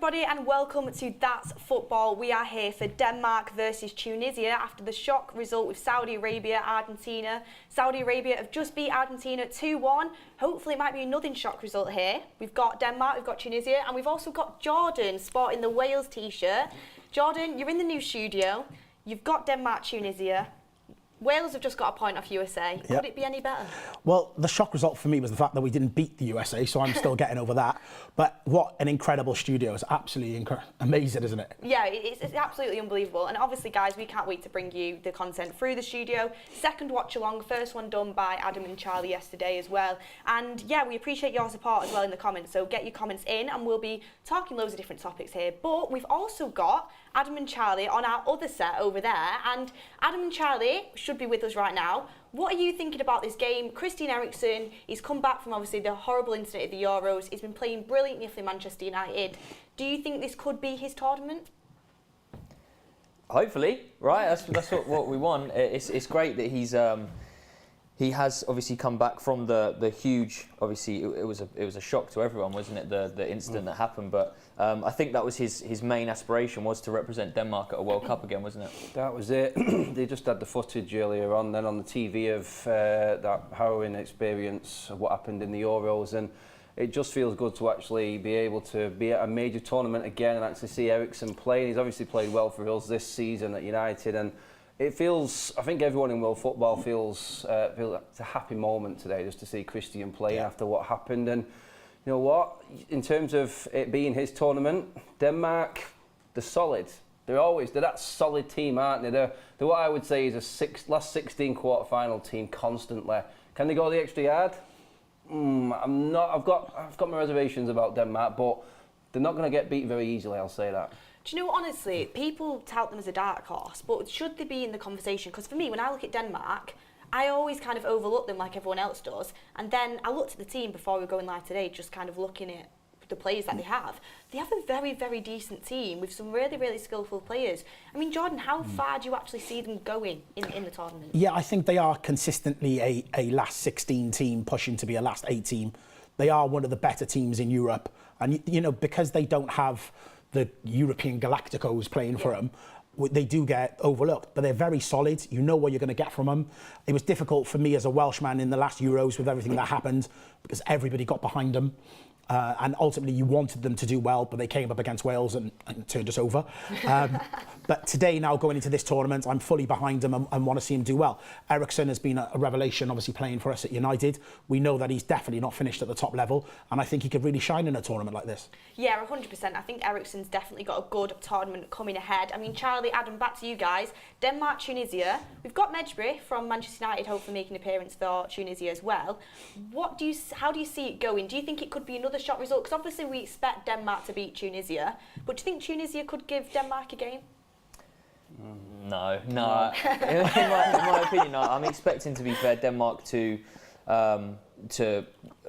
everybody and welcome to That's Football. We are here for Denmark versus Tunisia after the shock result with Saudi Arabia, Argentina. Saudi Arabia have just beat Argentina 2-1. Hopefully it might be another shock result here. We've got Denmark, we've got Tunisia, and we've also got Jordan sporting the Wales t-shirt. Jordan, you're in the new studio. You've got Denmark, Tunisia. Wales have just got a point off USA. Could it be any better? Well, the shock result for me was the fact that we didn't beat the USA, so I'm still getting over that. But what an incredible studio. It's absolutely amazing, isn't it? Yeah, it's absolutely unbelievable. And obviously, guys, we can't wait to bring you the content through the studio. Second watch-along, first one done by Adam and Charlie yesterday as well. And yeah, we appreciate your support as well in the comments. So get your comments in and we'll be talking loads of different topics here. But we've also got Adam and Charlie on our other set over there. And Adam and Charlie should be with us right now. What are you thinking about this game? Christian Eriksen, he's come back from obviously the horrible incident at the Euros. He's been playing brilliantly for Manchester United. Do you think this could be his tournament? Hopefully, right? That's what we want. It's great that he has obviously come back from the huge. Obviously, it was a shock to everyone, wasn't it? The incident that happened, but I think that was his main aspiration, was to represent Denmark at a World Cup again, wasn't it? That was it. They just had the footage earlier on, then on the TV of that harrowing experience of what happened in the Euros, and it just feels good to actually be able to be at a major tournament again and actually see Eriksen play. He's obviously played well for us this season at United, and it feels, I think everyone in world football feels it's a happy moment today just to see Christian play after what happened. And you know what, in terms of it being his tournament, Denmark, they're solid. They're that solid team, aren't they? They're what I would say is a last 16 quarter-final team constantly. Can they go the extra yard? I'm not. I've got my reservations about Denmark, but they're not going to get beat very easily, I'll say that. Do you know, honestly, people tout them as a dark horse, but should they be in the conversation? Because for me, when I look at Denmark, I always kind of overlook them like everyone else does. And then I looked at the team before we were going live today, just kind of looking at the players that they have. They have a very, very decent team with some really, really skillful players. I mean, Jordan, how far do you actually see them going in the tournament? Yeah, I think they are consistently a last 16 team pushing to be a last 8 team. They are one of the better teams in Europe. And, you know, because they don't have the European Galacticos playing for them, they do get overlooked, but they're very solid. You know what you're going to get from them. It was difficult for me as a Welshman in the last Euros with everything that happened because everybody got behind them. And ultimately you wanted them to do well, but they came up against Wales and turned us over. But today, now going into this tournament, I'm fully behind them and want to see him do well. Eriksen has been a revelation, obviously playing for us at United. We know that he's definitely not finished at the top level, and I think he could really shine in a tournament like this. Yeah, 100%. I think Eriksen's definitely got a good tournament coming ahead. I mean, Charlie, Adam, back to you guys. Denmark, Tunisia. We've got Medjbri from Manchester United, hopefully making an appearance for Tunisia as well. How do you see it going? Do you think it could be another shot result? Because obviously we expect Denmark to beat Tunisia, but do you think Tunisia could give Denmark a game? No. In my opinion, no. I'm expecting, to be fair, Denmark to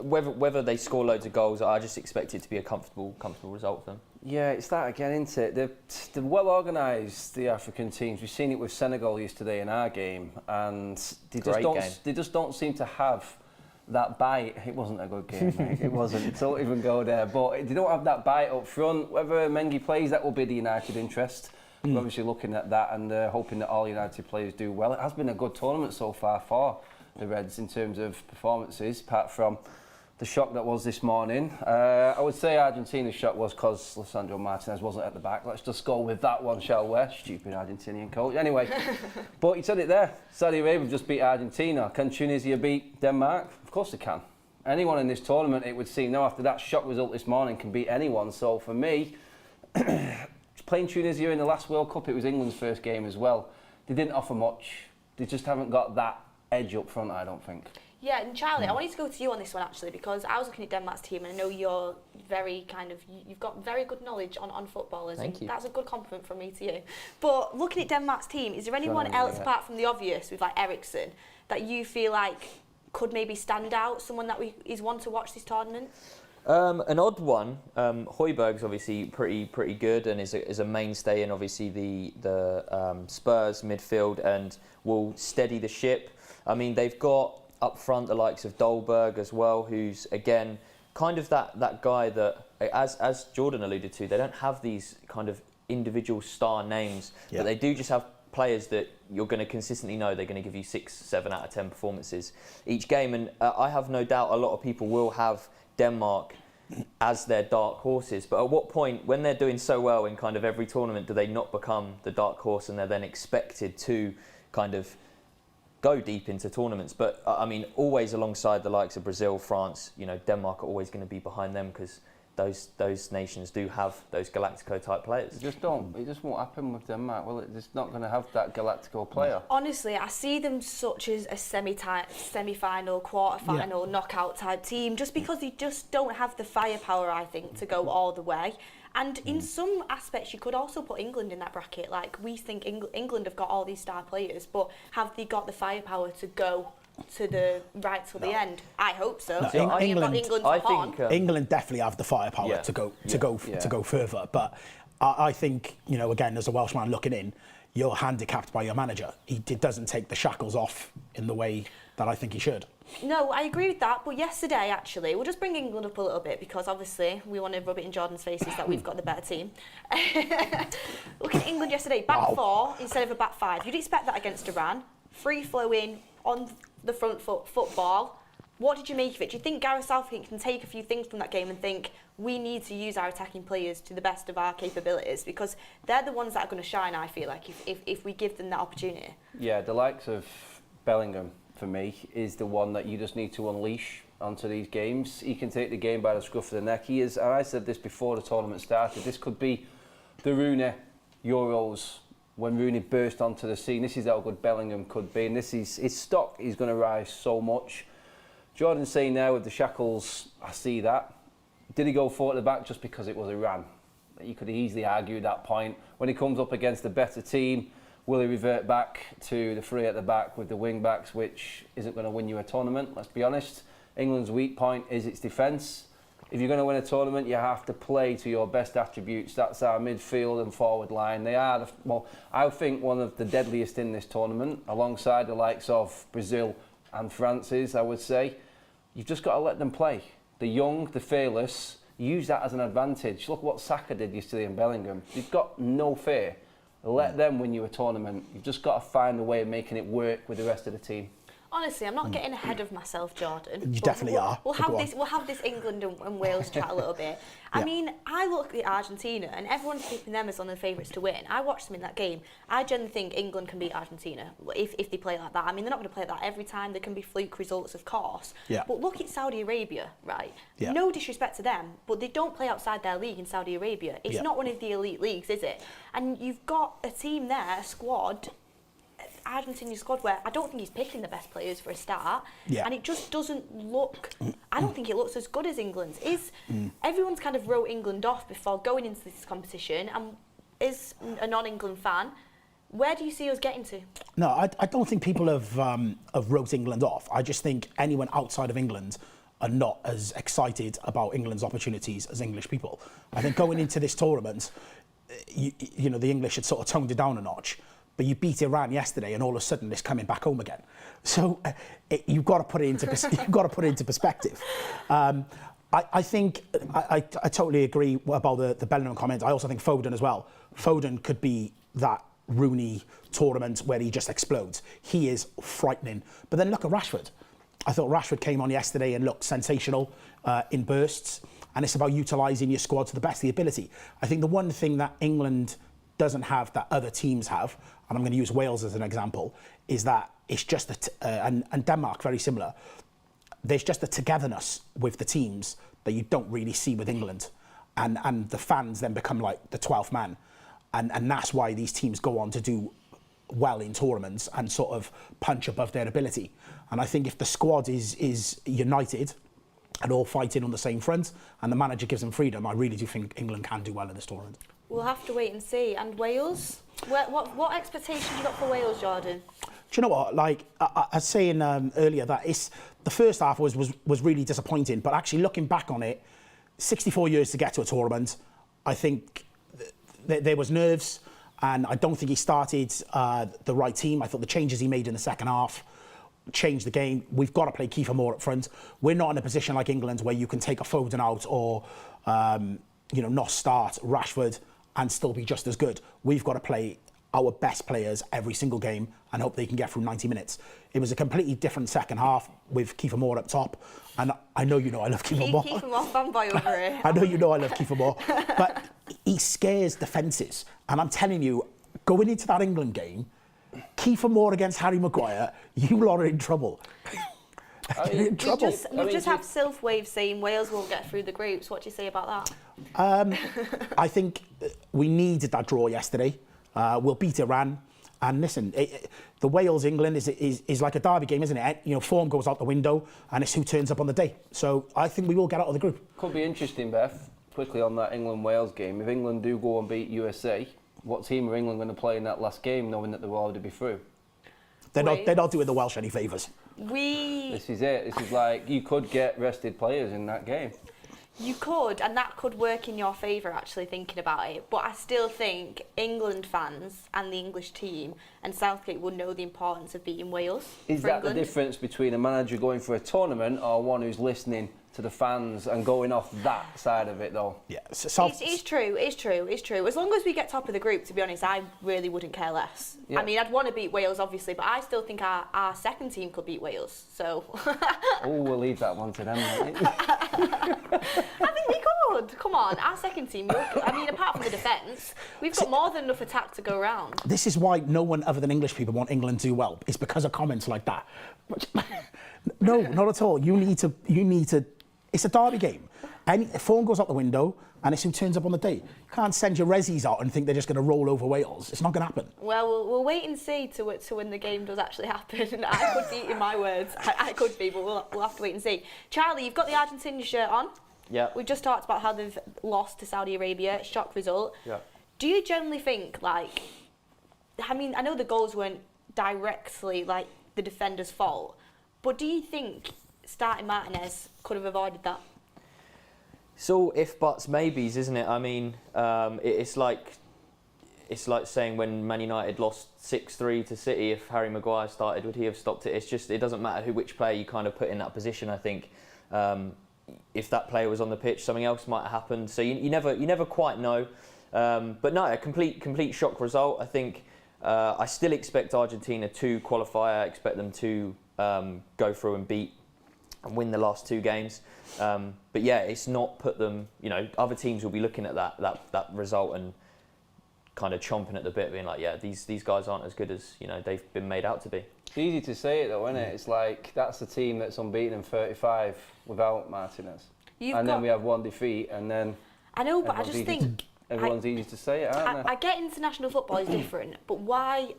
whether they score loads of goals, I just expect it to be a comfortable result for them. Yeah, it's that again, isn't it? They're well organised, the African teams. We've seen it with Senegal yesterday in our game, and they just don't seem to have that bite. It wasn't a good game, mate. It wasn't. Don't even go there. But they don't have that bite up front. Whether Mengi plays, that will be the United interest. We're obviously looking at that and hoping that all United players do well. It has been a good tournament so far for the Reds in terms of performances, apart from the shock that was this morning. I would say Argentina's shock was because Lisandro Martinez wasn't at the back. Let's just go with that one, shall we? Stupid Argentinian coach. Anyway, but you said it there. Saudi Arabia just beat Argentina. Can Tunisia beat Denmark? Of course they can. Anyone in this tournament, it would seem, now after that shock result this morning, can beat anyone. So for me, playing Tunisia in the last World Cup, it was England's first game as well. They didn't offer much. They just haven't got that edge up front, I don't think. Yeah, and Charlie, I wanted to go to you on this one actually, because I was looking at Denmark's team and I know you're you've got very good knowledge on footballers. Thank you. That's a good compliment from me to you. But looking at Denmark's team, is there anyone else apart from the obvious with like Eriksen that you feel like could maybe stand out, someone that is one to watch this tournament? An odd one. Højbjerg's obviously pretty good and is a mainstay in obviously the Spurs midfield and will steady the ship. I mean, they've got up front the likes of Dolberg as well, who's again kind of that guy that, as Jordan alluded to, they don't have these kind of individual star names, but they do just have players that you're going to consistently know they're going to give you 6, 7 out of 10 performances each game. And I have no doubt a lot of people will have Denmark as their dark horses, but at what point, when they're doing so well in kind of every tournament, do they not become the dark horse and they're then expected to kind of go deep into tournaments? But I mean, always alongside the likes of Brazil, France, you know, Denmark are always going to be behind them, because those nations do have those Galactico type players. It just won't happen with Denmark. Well, it's not going to have that Galactico player. Honestly, I see them such as a semi-final, quarter-final, knockout type team, just because they just don't have the firepower, I think, to go all the way. And in some aspects, you could also put England in that bracket. Like, we think England have got all these star players, but have they got the firepower to go to the right till the end? I hope so. No, England definitely have the firepower to go further. But I think, you know, again, as a Welshman looking in, you're handicapped by your manager. He doesn't take the shackles off in the way that I think he should. No, I agree with that. But yesterday, actually, we'll just bring England up a little bit, because obviously we want to rub it in Jordan's faces that we've got the better team. Look at England yesterday, back 4 instead of a back 5. You'd expect that against Iran. Free flowing on the front foot football. What did you make of it? Do you think Gareth Southgate can take a few things from that game and think we need to use our attacking players to the best of our capabilities, because they're the ones that are going to shine, I feel like, if we give them that opportunity? Yeah, the likes of Bellingham, for me, is the one that you just need to unleash onto these games. He can take the game by the scruff of the neck. He is, and I said this before the tournament started, this could be the Rooney Euros, when Rooney burst onto the scene. This is how good Bellingham could be, and this is his stock is going to rise so much. Jordan's saying now with the shackles, I see that. Did he go 4 at the back just because it was Iran? You could easily argue that point. When he comes up against a better team, will he revert back to the 3 at the back with the wing backs, which isn't going to win you a tournament? Let's be honest. England's weak point is its defence. If you're going to win a tournament, you have to play to your best attributes. That's our midfield and forward line. They are, I think, one of the deadliest in this tournament, alongside the likes of Brazil and France, I would say. You've just got to let them play. The young, the fearless, use that as an advantage. Look what Saka did yesterday in Bellingham. You've got no fear. Let them win you a tournament. You've just got to find a way of making it work with the rest of the team. Honestly, I'm not getting ahead of myself, Jordan. You definitely are. We'll have this England and Wales chat a little bit. I mean, I look at Argentina and everyone's keeping them as one of the favourites to win. I watched them in that game. I genuinely think England can beat Argentina if they play like that. I mean, they're not going to play like that every time. There can be fluke results, of course. Yeah. But look at Saudi Arabia, right? Yeah. No disrespect to them, but they don't play outside their league in Saudi Arabia. It's not one of the elite leagues, is it? And you've got a team there, a squad, Argentinian squad, where I don't think he's picking the best players for a start, and it just doesn't look, I don't think it looks as good as England's. Everyone's kind of wrote England off before going into this competition, and is a non-England fan, where do you see us getting to? No, I don't think people have wrote England off. I just think anyone outside of England are not as excited about England's opportunities as English people. I think going into this tournament, you know, the English had sort of toned it down a notch. But you beat Iran yesterday, and all of a sudden it's coming back home again. So you've got to put it into perspective. I think I totally agree about the Bellingham comment. I also think Foden as well. Foden could be that Rooney tournament where he just explodes. He is frightening. But then look at Rashford. I thought Rashford came on yesterday and looked sensational in bursts. And it's about utilising your squad to the best of the ability. I think the one thing that England doesn't have that other teams have, and I'm going to use Wales as an example, is that it's just and Denmark very similar. There's just a togetherness with the teams that you don't really see with England, and the fans then become like the 12th man, and that's why these teams go on to do well in tournaments and sort of punch above their ability. And I think if the squad is united and all fighting on the same front, and the manager gives them freedom, I really do think England can do well in this tournament. We'll have to wait and see. And Wales? What expectations you got for Wales, Jordan? Do you know what? Like I was saying earlier, that the first half was really disappointing. But actually, looking back on it, 64 years to get to a tournament, I think there was nerves, and I don't think he started the right team. I thought the changes he made in the second half change the game. We've got to play Kiefer Moore up front. We're not in a position like England where you can take a Foden out or, not start Rashford and still be just as good. We've got to play our best players every single game and hope they can get through 90 minutes. It was a completely different second half with Kiefer Moore up top. And I know I love Kiefer Moore. Kiefer Moore fanboy over here. I know I love Kiefer Moore. But he scares defences. And I'm telling you, going into that England game, Kiefer Moore against Harry Maguire, you lot are in trouble. You're in trouble. We just have Sylph Wave saying Wales won't get through the groups. What do you say about that? I think we needed that draw yesterday. We'll beat Iran. And listen, the Wales-England is like a derby game, isn't it? Form goes out the window and it's who turns up on the day. So I think we will get out of the group. Could be interesting, Beth, quickly on that England-Wales game. If England do go and beat USA, what team are England going to play in that last game, knowing that they'll already be through? They're not doing the Welsh any favours. This is it. This is like, you could get rested players in that game. You could, and that could work in your favour, actually, thinking about it. But I still think England fans and the English team and Southgate would know the importance of beating Wales. Is that the difference between a manager going for a tournament or one who's listening to the fans and going off that side of it, though? Yeah, it's true. As long as we get top of the group, to be honest, I really wouldn't care less. Yeah. I mean, I'd want to beat Wales, obviously, but I still think our second team could beat Wales. So. We'll leave that one to them. I think we could. Come on, our second team. Apart from the defence, we've got more than enough attack to go around. This is why no one other than English people want England to do well. It's because of comments like that. No, not at all. You need to. It's a derby game. Form goes out the window, and it's who turns up on the day. You can't send your resis out and think they're just going to roll over Wales. It's not going to happen. Well, we'll wait and see to when the game does actually happen. I could be, in my words, I could be, but we'll have to wait and see. Charlie, you've got the Argentina shirt on. Yeah. We've just talked about how they've lost to Saudi Arabia. Shock result. Yeah. Do you generally think, I know the goals weren't directly the defender's fault, but do you think starting Martinez could have avoided that? It's all if, buts, maybes, isn't it? I mean, it's like saying when Man United lost 6-3 to City, if Harry Maguire started, would he have stopped it? It's just, it doesn't matter which player you kind of put in that position. I think if that player was on the pitch, something else might have happened. So you never quite know. But no, a complete shock result. I think I still expect Argentina to qualify. I expect them to go through and beat and win the last two games. But yeah, it's not put them, other teams will be looking at that result and kind of chomping at the bit, being like, yeah, these guys aren't as good as, they've been made out to be. It's easy to say it though, isn't it? It's like, that's the team that's unbeaten in 35 without Martinez. Then we have one defeat, and then... I know, but I just think... Everyone's easy to say it, aren't they? I get international football is different, but why...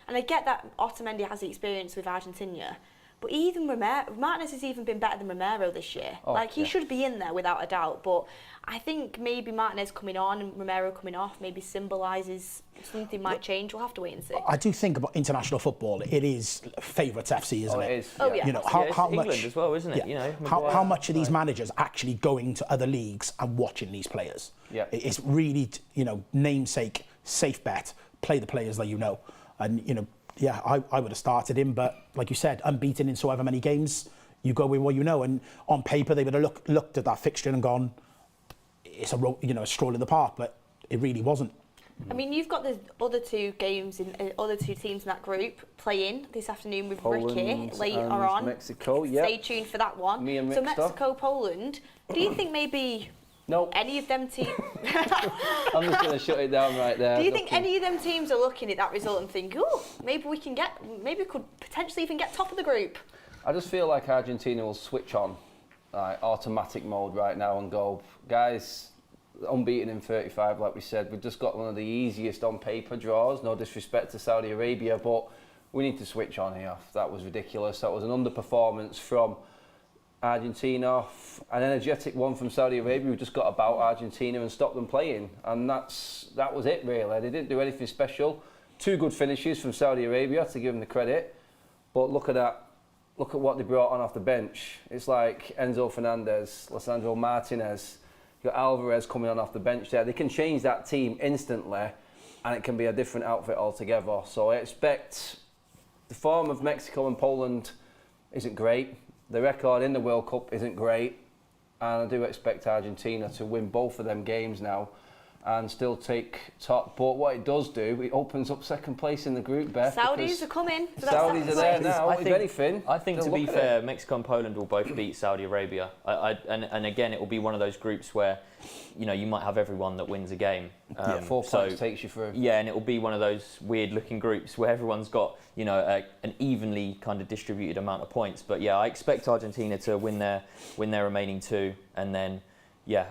And I get that Otamendi has the experience with Argentina, but even Martinez has even been better than Romero this year. He should be in there without a doubt, but I think maybe Martinez coming on and Romero coming off maybe symbolises something might change. We'll have to wait and see. I do think about international football, it is favourites FC, isn't it? It is. Oh, yeah. How much England as well, isn't it? Yeah. How much are these managers actually going to other leagues and watching these players? Yeah. It's really, namesake, safe bet, play the players that you know. And, I would have started him, but like you said, unbeaten in so ever many games, you go with what you know. And on paper, they would have looked at that fixture and gone, it's a stroll in the park, but it really wasn't. I mean, you've got the other two games, other two teams in that group playing this afternoon with Ricky later on. Mexico, yeah. Stay tuned for that one. So Mexico, Poland. Do you think maybe any of them teams... I'm just going to shut it down right there. Do you think any of them teams are looking at that result and think, maybe we could potentially even get top of the group? I just feel like Argentina will switch on automatic mode right now and go, guys, unbeaten in 35, like we said. We've just got one of the easiest on paper draws. No disrespect to Saudi Arabia, but we need to switch on here. That was ridiculous. That was an underperformance from Argentina, an energetic one from Saudi Arabia. We just got about Argentina and stopped them playing, and that was it really. They didn't do anything special. Two good finishes from Saudi Arabia, to give them the credit, but look at that. Look at what they brought on off the bench. It's like Enzo Fernandez, Lisandro Martinez. You got Alvarez coming on off the bench there. They can change that team instantly, and it can be a different outfit altogether. So I expect the form of Mexico and Poland isn't great. The record in the World Cup isn't great. And I do expect Argentina to win both of them games now and still take top. But what it does do, it opens up second place in the group, Beth. Saudis are coming. So Saudis are there now, if anything. I think, to be fair, Mexico and Poland will both beat Saudi Arabia. And again, it will be one of those groups where, you know, you might have everyone that wins a game. 4 points takes you through. Yeah, and it will be one of those weird-looking groups where everyone's got, you know, an evenly kind of distributed amount of points. But yeah, I expect Argentina to win their remaining 2, and then. Yeah,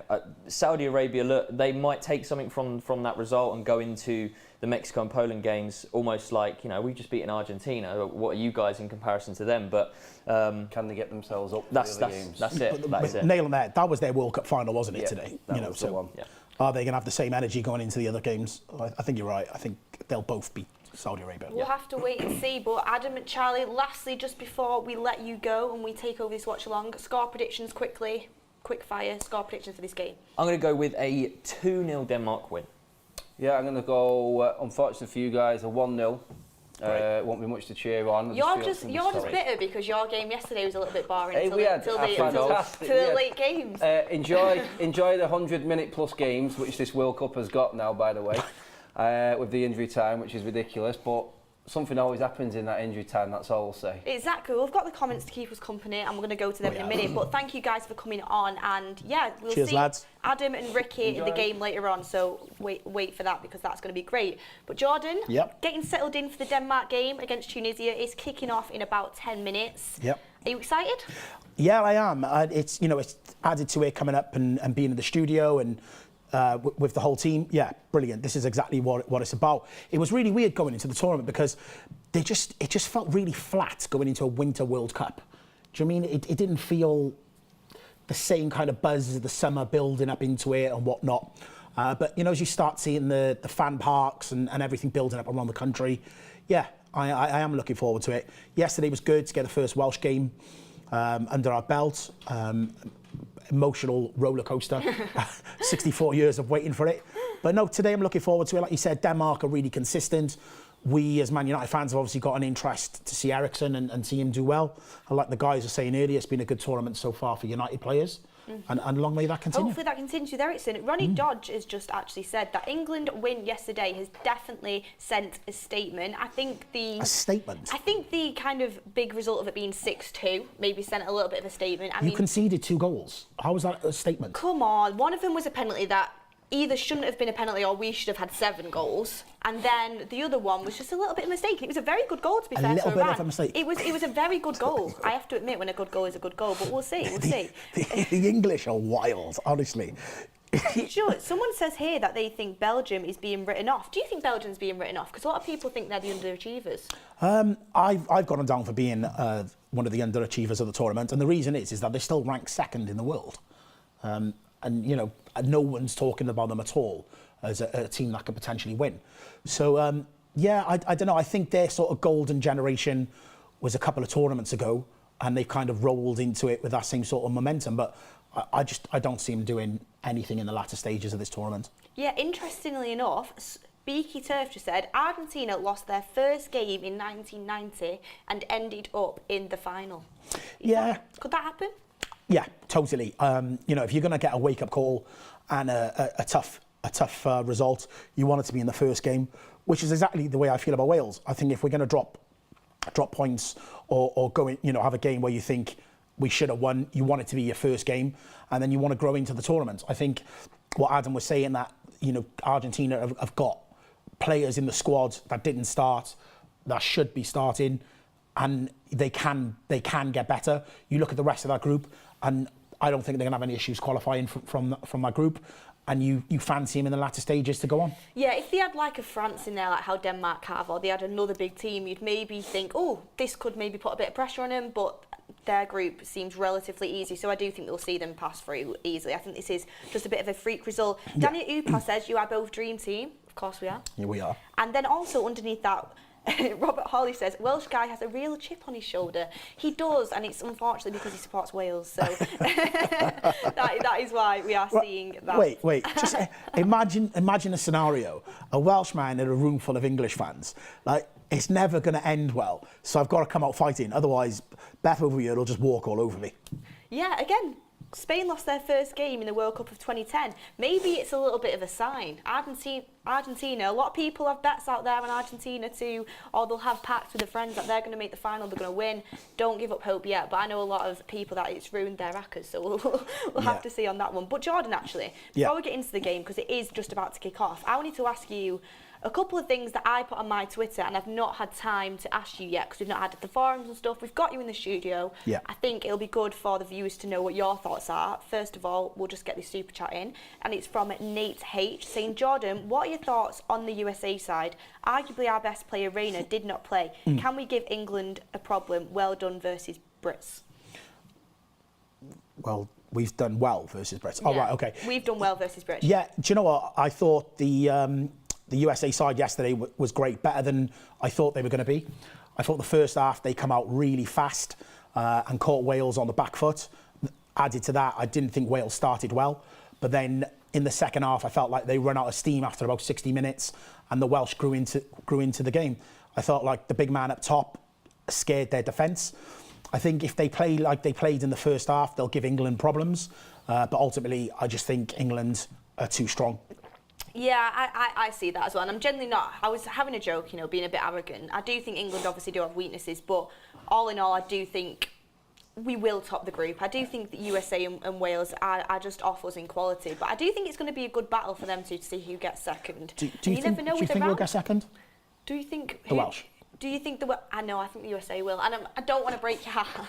Saudi Arabia, look, they might take something from that result and go into the Mexico and Poland games almost like, you know, we've just beaten Argentina. What are you guys in comparison to them? But can they get themselves up? That's it. That's it. Nail on that. That was their World Cup final, wasn't it, today? You know, so are they going to have the same energy going into the other games? I think you're right. I think they'll both beat Saudi Arabia. We'll have to wait and see. But Adam and Charlie, lastly, just before we let you go and we take over this watch along, score predictions quickly. Quick fire score predictions for this game. I'm going to go with a 2-0 Denmark win. Yeah, I'm going to go, unfortunately for you guys, a 1-0. Won't be much to cheer on. You're just bitter because your game yesterday was a little bit boring till the late games. Enjoy the 100-minute plus games, which this World Cup has got now, by the way, with the injury time, which is ridiculous. But something always happens in that injury time, that's all I'll say. Exactly. We've got the comments to keep us company and we're going to go to them in a minute. But thank you guys for coming on, and yeah, we'll see lads. Adam and Ricky in the game later on, so wait for that because that's going to be great. But Jordan, getting settled in for the Denmark game against Tunisia is kicking off in about 10 minutes. Yep. Are you excited? Yeah, I am. It's, you know, it's added to it coming up and being in the studio and with the whole team. Yeah, brilliant. This is exactly what it's about. It was really weird going into the tournament because it just felt really flat going into a Winter World Cup. Do you know what I mean? It didn't feel the same kind of buzz as the summer building up into it and whatnot. But, you know, as you start seeing the fan parks and everything building up around the country, yeah, I am looking forward to it. Yesterday was good to get the first Welsh game under our belt. Emotional roller coaster, 64 years of waiting for it. But no, today I'm looking forward to it. Like you said, Denmark are really consistent. We, as Man United fans, have obviously got an interest to see Eriksen and see him do well. And like the guys were saying earlier, it's been a good tournament so far for United players. And long may that continue. Hopefully that continues with Eriksen. Ronnie Dodge has just actually said that England win yesterday has definitely sent a statement. I think a statement? I think the kind of big result of it being 6-2 maybe sent a little bit of a statement. I mean, conceded 2 goals. How was that a statement? Come on. One of them was a penalty that either shouldn't have been a penalty or we should have had 7 goals. And then the other one was just a little bit mistaken. It was a very good goal, to be fair. A little bit of a mistake. It was a very good goal. I have to admit, when a good goal is a good goal, but we'll see. The English are wild, honestly. Sure, someone says here that they think Belgium is being written off. Do you think Belgium's being written off? Because a lot of people think they're the underachievers. I've got them down for being one of the underachievers of the tournament, and the reason is that they're still ranked 2nd in the world. And, you know, no one's talking about them at all as a team that could potentially win. So, yeah, I don't know. I think their sort of golden generation was a couple of tournaments ago, and they've kind of rolled into it with that same sort of momentum. But I don't see them doing anything in the latter stages of this tournament. Yeah, interestingly enough, Beaky Turf just said Argentina lost their first game in 1990 and ended up in the final. Could that happen? Yeah, totally. You know, if you're going to get a wake-up call and a tough result, you want it to be in the first game, which is exactly the way I feel about Wales. I think if we're going to drop points or go in, you know, have a game where you think we should have won, you want it to be your first game, and then you want to grow into the tournament. I think what Adam was saying, that, you know, Argentina have got players in the squad that didn't start, that should be starting, and they can get better. You look at the rest of that group, and I don't think they're going to have any issues qualifying from that group. And you fancy him in the latter stages to go on? Yeah, if they had like a France in there, like how Denmark have, or they had another big team, you'd maybe think, oh, this could maybe put a bit of pressure on them, but their group seems relatively easy, so I do think we'll see them pass through easily. I think this is just a bit of a freak result. Yeah. Daniel Upa says you are both dream team. Of course we are. Yeah, we are. And then also underneath that, Robert Hawley says, Welsh guy has a real chip on his shoulder. He does, and it's unfortunately because he supports Wales, so that is why we are seeing that. Wait, just imagine a scenario, a Welshman in a room full of English fans. Like, it's never going to end well. So I've got to come out fighting. Otherwise, Beth over here will just walk all over me. Yeah, again, Spain lost their first game in the World Cup of 2010. Maybe it's a little bit of a sign. Argentina, a lot of people have bets out there on Argentina too, or they'll have pacts with their friends that they're going to make the final, they're going to win. Don't give up hope yet, but I know a lot of people that it's ruined their rackers, so we'll have to see on that one. But Jordan, actually, before we get into the game, because it is just about to kick off, I wanted to ask you a couple of things that I put on my Twitter and I've not had time to ask you yet because we've not had the forums and stuff. We've got you in the studio. Yeah. I think it'll be good for the viewers to know what your thoughts are. First of all, we'll just get this super chat in, and it's from Nate H saying, Jordan, what are your thoughts on the USA side? Arguably our best player, Reina, did not play. Can we give England a problem? Well done versus Brits. Well, we've done well versus Brits. Oh, right, okay. We've done well versus Brits. Yeah, do you know what? I thought the USA side yesterday was great, better than I thought they were going to be. I thought the first half they come out really fast and caught Wales on the back foot. Added to that, I didn't think Wales started well, but then in the second half I felt like they ran out of steam after about 60 minutes and the Welsh grew into the game. I thought like the big man up top scared their defence. I think if they play like they played in the first half, they'll give England problems, but ultimately I just think England are too strong. Yeah, I see that as well, and I'm generally not. I was having a joke, you know, being a bit arrogant. I do think England obviously do have weaknesses, but all in all, I do think we will top the group. I do think that USA and Wales are just off us in quality, but I do think it's going to be a good battle for them to see who gets second. Do you think we'll get second? Do you think the Welsh? Do you think I think the USA will, and I don't want to break your heart.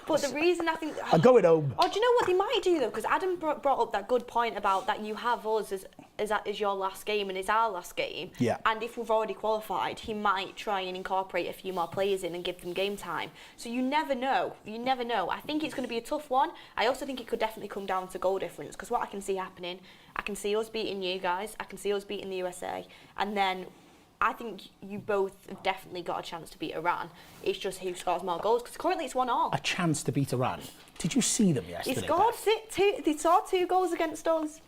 But the reason I think I'm going home. Oh, do you know what they might do though? Because Adam brought up that good point about that you have us as your last game and it's our last game. Yeah. And if we've already qualified, he might try and incorporate a few more players in and give them game time. So you never know. You never know. I think it's going to be a tough one. I also think it could definitely come down to goal difference because what I can see happening, I can see us beating you guys. I can see us beating the USA, and then I think you both have definitely got a chance to beat Iran. It's just who scores more goals, because currently it's 1-1. A chance to beat Iran? Did you see them yesterday? They scored 2 goals against us.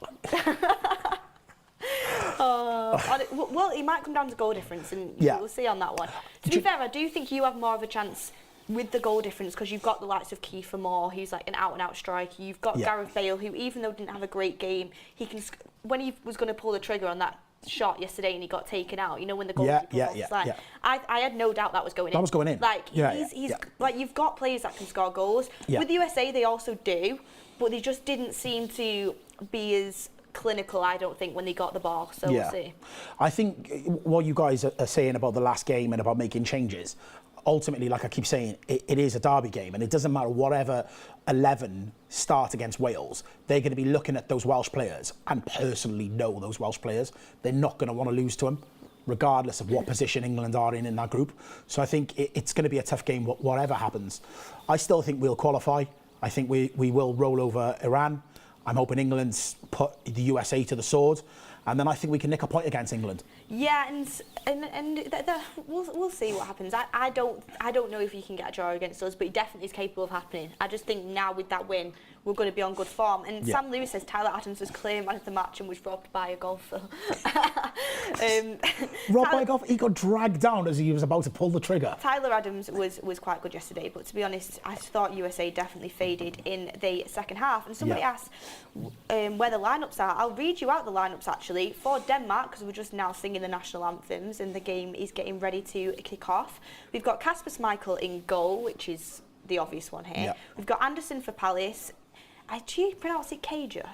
Well, it might come down to goal difference, and we'll see on that one. To be fair, I do think you have more of a chance with the goal difference because you've got the likes of Kiefer Moore, who's like an out-and-out striker. You've got Gareth Bale, who even though didn't have a great game, he can when he was going to pull the trigger on that shot yesterday and he got taken out, you know, when the goalkeeper was offside. I had no doubt that was going in. That was going in. Like, he's like, you've got players that can score goals. With the USA, they also do, but they just didn't seem to be as clinical, I don't think, when they got the ball. So we'll see. I think what you guys are saying about the last game and about making changes, ultimately, like I keep saying, it is a derby game, and it doesn't matter whatever 11 start against Wales, they're going to be looking at those Welsh players and personally know those Welsh players. They're not going to want to lose to them, regardless of what position England are in that group. So I think it's going to be a tough game, whatever happens. I still think we'll qualify. I think we will roll over Iran. I'm hoping England's put the USA to the sword, and then I think we can nick a point against England. Yeah, and we'll see what happens. I don't know if he can get a draw against us, but he definitely is capable of happening. I just think now with that win, we're going to be on good form. And Sam Lewis says Tyler Adams was clear man of the match and was robbed by a golfer. Robbed by a golfer? He got dragged down as he was about to pull the trigger. Tyler Adams was quite good yesterday, but to be honest, I thought USA definitely faded in the second half. And somebody asked where the lineups are. I'll read you out the lineups actually for Denmark, because we're just now singing the national anthems and the game is getting ready to kick off. We've got Kasper Schmeichel in goal, which is the obvious one here. We've got Anderson for Palace. Do you pronounce it Kaya?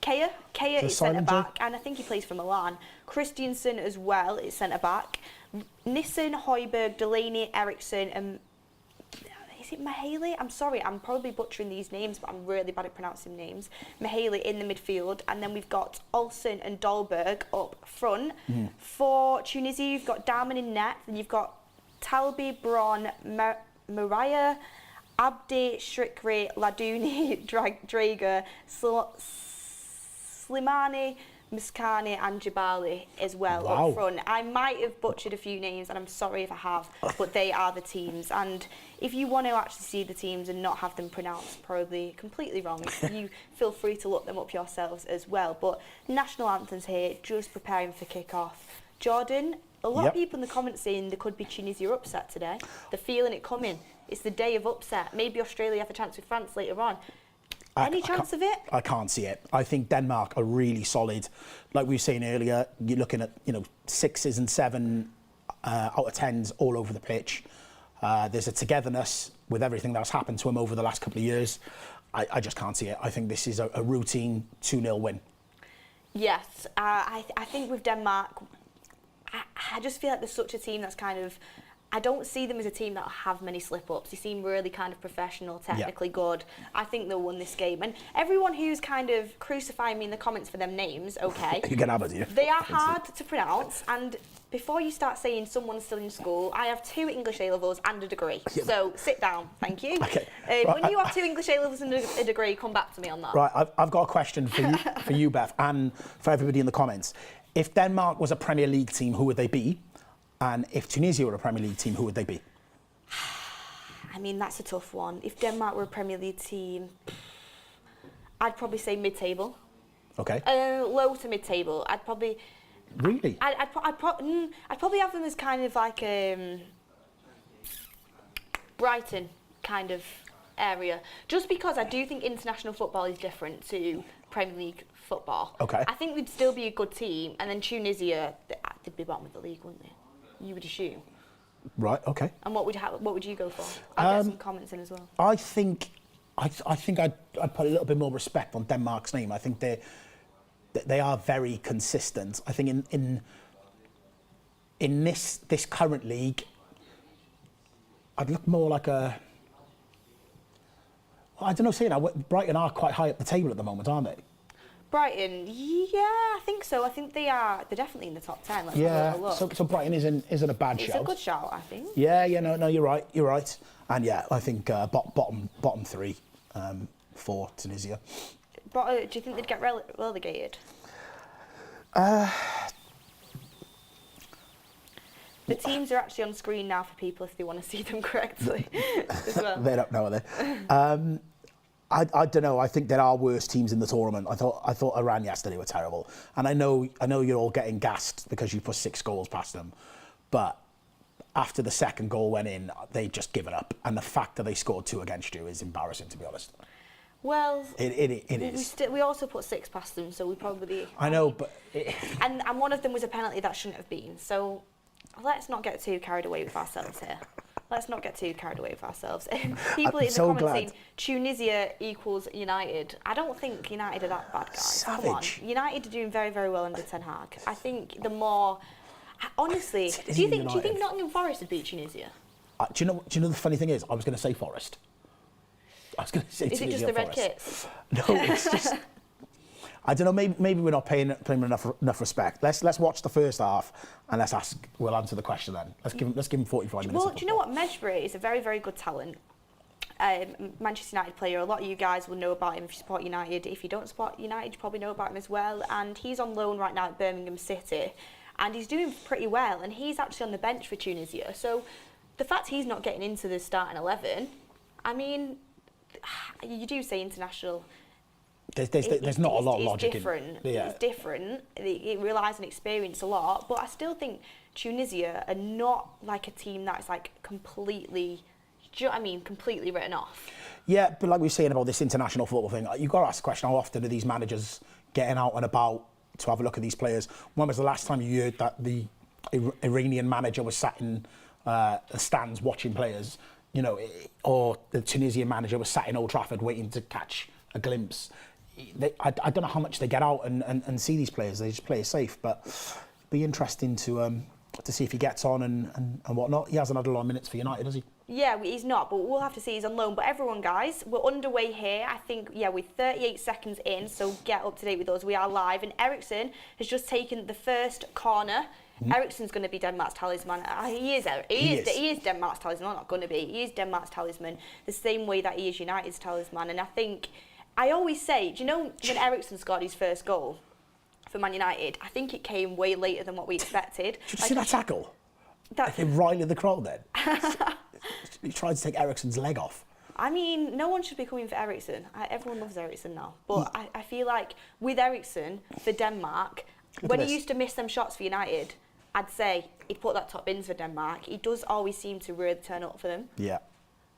Kaya is centre back, and I think he plays for Milan. Christiansen as well is centre back. Nissen, Højbjerg, Delaney, Eriksson, and is it Mahaley? I'm sorry, I'm probably butchering these names, but I'm really bad at pronouncing names. Mahaley in the midfield, and then we've got Olsen and Dolberg up front. For Tunisia, you've got Daman in net, and you've got Talbi, Braun, Mariah, Abdi, Shrikri, Laduni, Drager, Slimani, Miskani and Jabali as well up front. I might have butchered a few names, and I'm sorry if I have, but they are the teams. And if you want to actually see the teams and not have them pronounced probably completely wrong, you feel free to look them up yourselves as well. But national anthems here, just preparing for kick-off. Jordan, A lot of people in the comments saying there could be Tunisia upset today. They're feeling it coming. It's the day of upset. Maybe Australia have a chance with France later on. Any chance of it? I can't see it. I think Denmark are really solid. Like we were saying earlier, you're looking at 6s and 7 out of 10s all over the pitch. There's a togetherness with everything that's happened to them over the last couple of years. I just can't see it. I think this is a routine 2-0 win. Yes, I think with Denmark, I just feel like there's such a team that's kind of... I don't see them as a team that have many slip-ups. They seem really kind of professional, technically good. I think they'll win this game. And everyone who's kind of crucifying me in the comments for them names, okay. You can have it, you. They are hard to pronounce. And before you start saying someone's still in school, I have 2 English A-levels and a degree. So sit down, thank you. Okay. When you have 2 English A-levels and a degree, come back to me on that. Right, I've got a question for you, Beth, and for everybody in the comments. If Denmark was a Premier League team, who would they be? And if Tunisia were a Premier League team, who would they be? I mean, that's a tough one. If Denmark were a Premier League team, I'd probably say mid-table. Okay. Low to mid-table. I'd probably... Really? I'd probably have them as kind of like Brighton kind of area. Just because I do think international football is different to Premier League football. Okay. I think they'd still be a good team. And then Tunisia, they'd be bottom of the league, wouldn't they? You would assume. Right. Okay. And what would you go for? I'll get some comments in as well. I think I'd put a little bit more respect on Denmark's name. I think they are very consistent. I think in this current league, I'd look more like a... Well, I don't know. Saying Brighton are quite high up the table at the moment, aren't they? Brighton, yeah, I think so. I think they're definitely in the top 10. Let's have a look. So Brighton isn't a bad shout. It's a good shout, I think. Yeah, no, you're right. And yeah, I think bottom 3 for Tunisia. But, do you think they'd get relegated? The teams are actually on screen now for people if they want to see them correctly as well. They don't know, are they? I don't know. I think there are worse teams in the tournament. I thought Iran yesterday were terrible, and I know you're all getting gassed because you put 6 goals past them, but after the second goal went in, they just given up, and the fact that they scored 2 against you is embarrassing, to be honest. Well, it is. We also put 6 past them, so we probably. I know, but. And one of them was a penalty that shouldn't have been. So let's not get too carried away with ourselves here. Let's not get too carried away with ourselves. People in the comments saying Tunisia equals United. I don't think United are that bad, guys. Savage. Come on. United are doing very, very well under Ten Hag. I think the more... Honestly, do you think Nottingham Forest would beat Tunisia? Do you know the funny thing is? I was going to say Forest. I was going to say Tunisia. Is it just the red kits? No, it's just... I don't know. Maybe we're not paying enough respect. Let's watch the first half and let's ask. We'll answer the question then. Let's give him 45 minutes. Well, do you know what? Mejbri is a very, very good talent. Manchester United player. A lot of you guys will know about him if you support United. If you don't support United, you probably know about him as well. And he's on loan right now at Birmingham City, and he's doing pretty well. And he's actually on the bench for Tunisia. So the fact he's not getting into the starting 11, I mean, you do say international. There's not a lot of logic different. in it. Yeah. It's different. It relies on experience a lot, but I still think Tunisia are not like a team that's like completely, do you know what I mean, completely written off. Yeah, but like we were saying about this international football thing, you've got to ask the question, how often are these managers getting out and about to have a look at these players? When was the last time you heard that the Iranian manager was sat in the stands watching players, or the Tunisian manager was sat in Old Trafford waiting to catch a glimpse? I don't know how much they get out and see these players. They just play it safe, but be interesting to see if he gets on and whatnot. He hasn't had a lot of minutes for United, has he? Yeah, he's not, but we'll have to see. He's on loan. But everyone, guys, we're underway here. I think, we're 38 seconds in, so get up to date with us. We are live, and Ericsson has just taken the first corner. Ericsson's going to be Denmark's talisman. He is Denmark's talisman. Not going to be. He is Denmark's talisman, the same way that he is United's talisman. And I think, I always say, do you know when Ericsson scored his first goal for Man United? I think it came way later than what we expected. Did you see that tackle? Right in the crowd then. He tried to take Ericsson's leg off. I mean, no one should be coming for Ericsson. Everyone loves Ericsson now. But I feel like with Ericsson, for Denmark, when he used to miss them shots for United, I'd say he'd put that top bins for Denmark. He does always seem to really turn up for them. Yeah.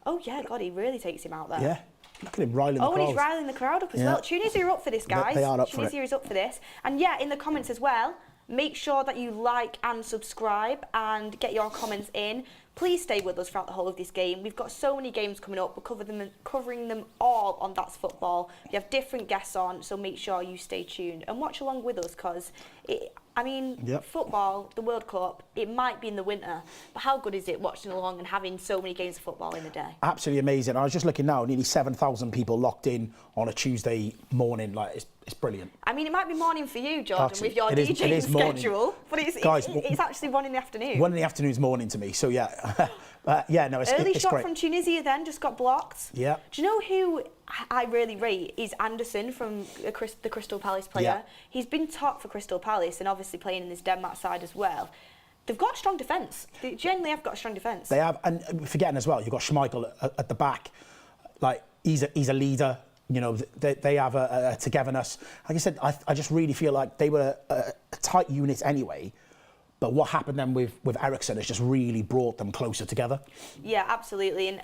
Oh, yeah, God, he really takes him out there. Yeah. Look at him riling the crowd. Oh, and he's riling the crowd up as well. Tunisia are up for this, guys. They are up for it. Tunisia is up for this. And yeah, in the comments as well, make sure that you like and subscribe and get your comments in. Please stay with us throughout the whole of this game. We've got so many games coming up. We're covering them all on That's Football. We have different guests on, so make sure you stay tuned and watch along with us, because football, the World Cup, it might be in the winter, but how good is it watching along and having so many games of football in a day? Absolutely amazing. I was just looking now, nearly 7,000 people locked in on a Tuesday morning. Like, it's brilliant. I mean, it might be morning for you, Jordan, Actually, with your DJing schedule, but it's actually 1 in the afternoon. 1 in the afternoon is morning to me, so yeah. It's Early shot great. from Tunisia then, just got blocked. Yeah. Do you know who I really rate is Anderson from the Crystal Palace player? Yeah. He's been top for Crystal Palace and obviously playing in this Denmark side as well. They've got a strong defence. They genuinely have got a strong defence. They have, and forgetting as well, you've got Schmeichel at the back. Like, he's a leader. You know, they have a togetherness. Like I said, I just really feel like they were a tight unit anyway. But what happened then with Eriksen has just really brought them closer together. Yeah, absolutely. And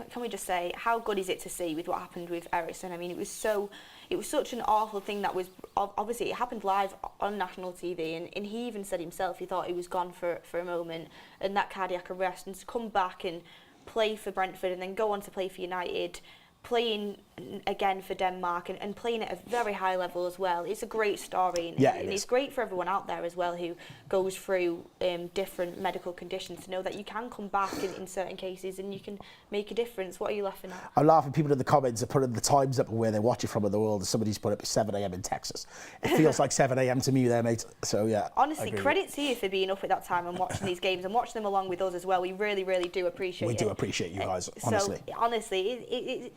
can we just say, how good is it to see with what happened with Eriksen? I mean, it was such an awful thing that was, obviously it happened live on national TV, and he even said himself he thought he was gone for a moment, and that cardiac arrest, and to come back and play for Brentford and then go on to play for United, playing again for Denmark and playing at a very high level as well. It's a great story, and it's great for everyone out there as well who goes through different medical conditions to know that you can come back in certain cases and you can make a difference. What are you laughing at? I'm laughing. People in the comments are putting the times up where they watch it from in the world. Somebody's put up 7 a.m. in Texas. It feels like 7 a.m. to me there, mate. So yeah. Honestly, credit to you for being up at that time and watching these games and watching them along with us as well. We really, really do appreciate it. We do appreciate you guys, honestly. So honestly,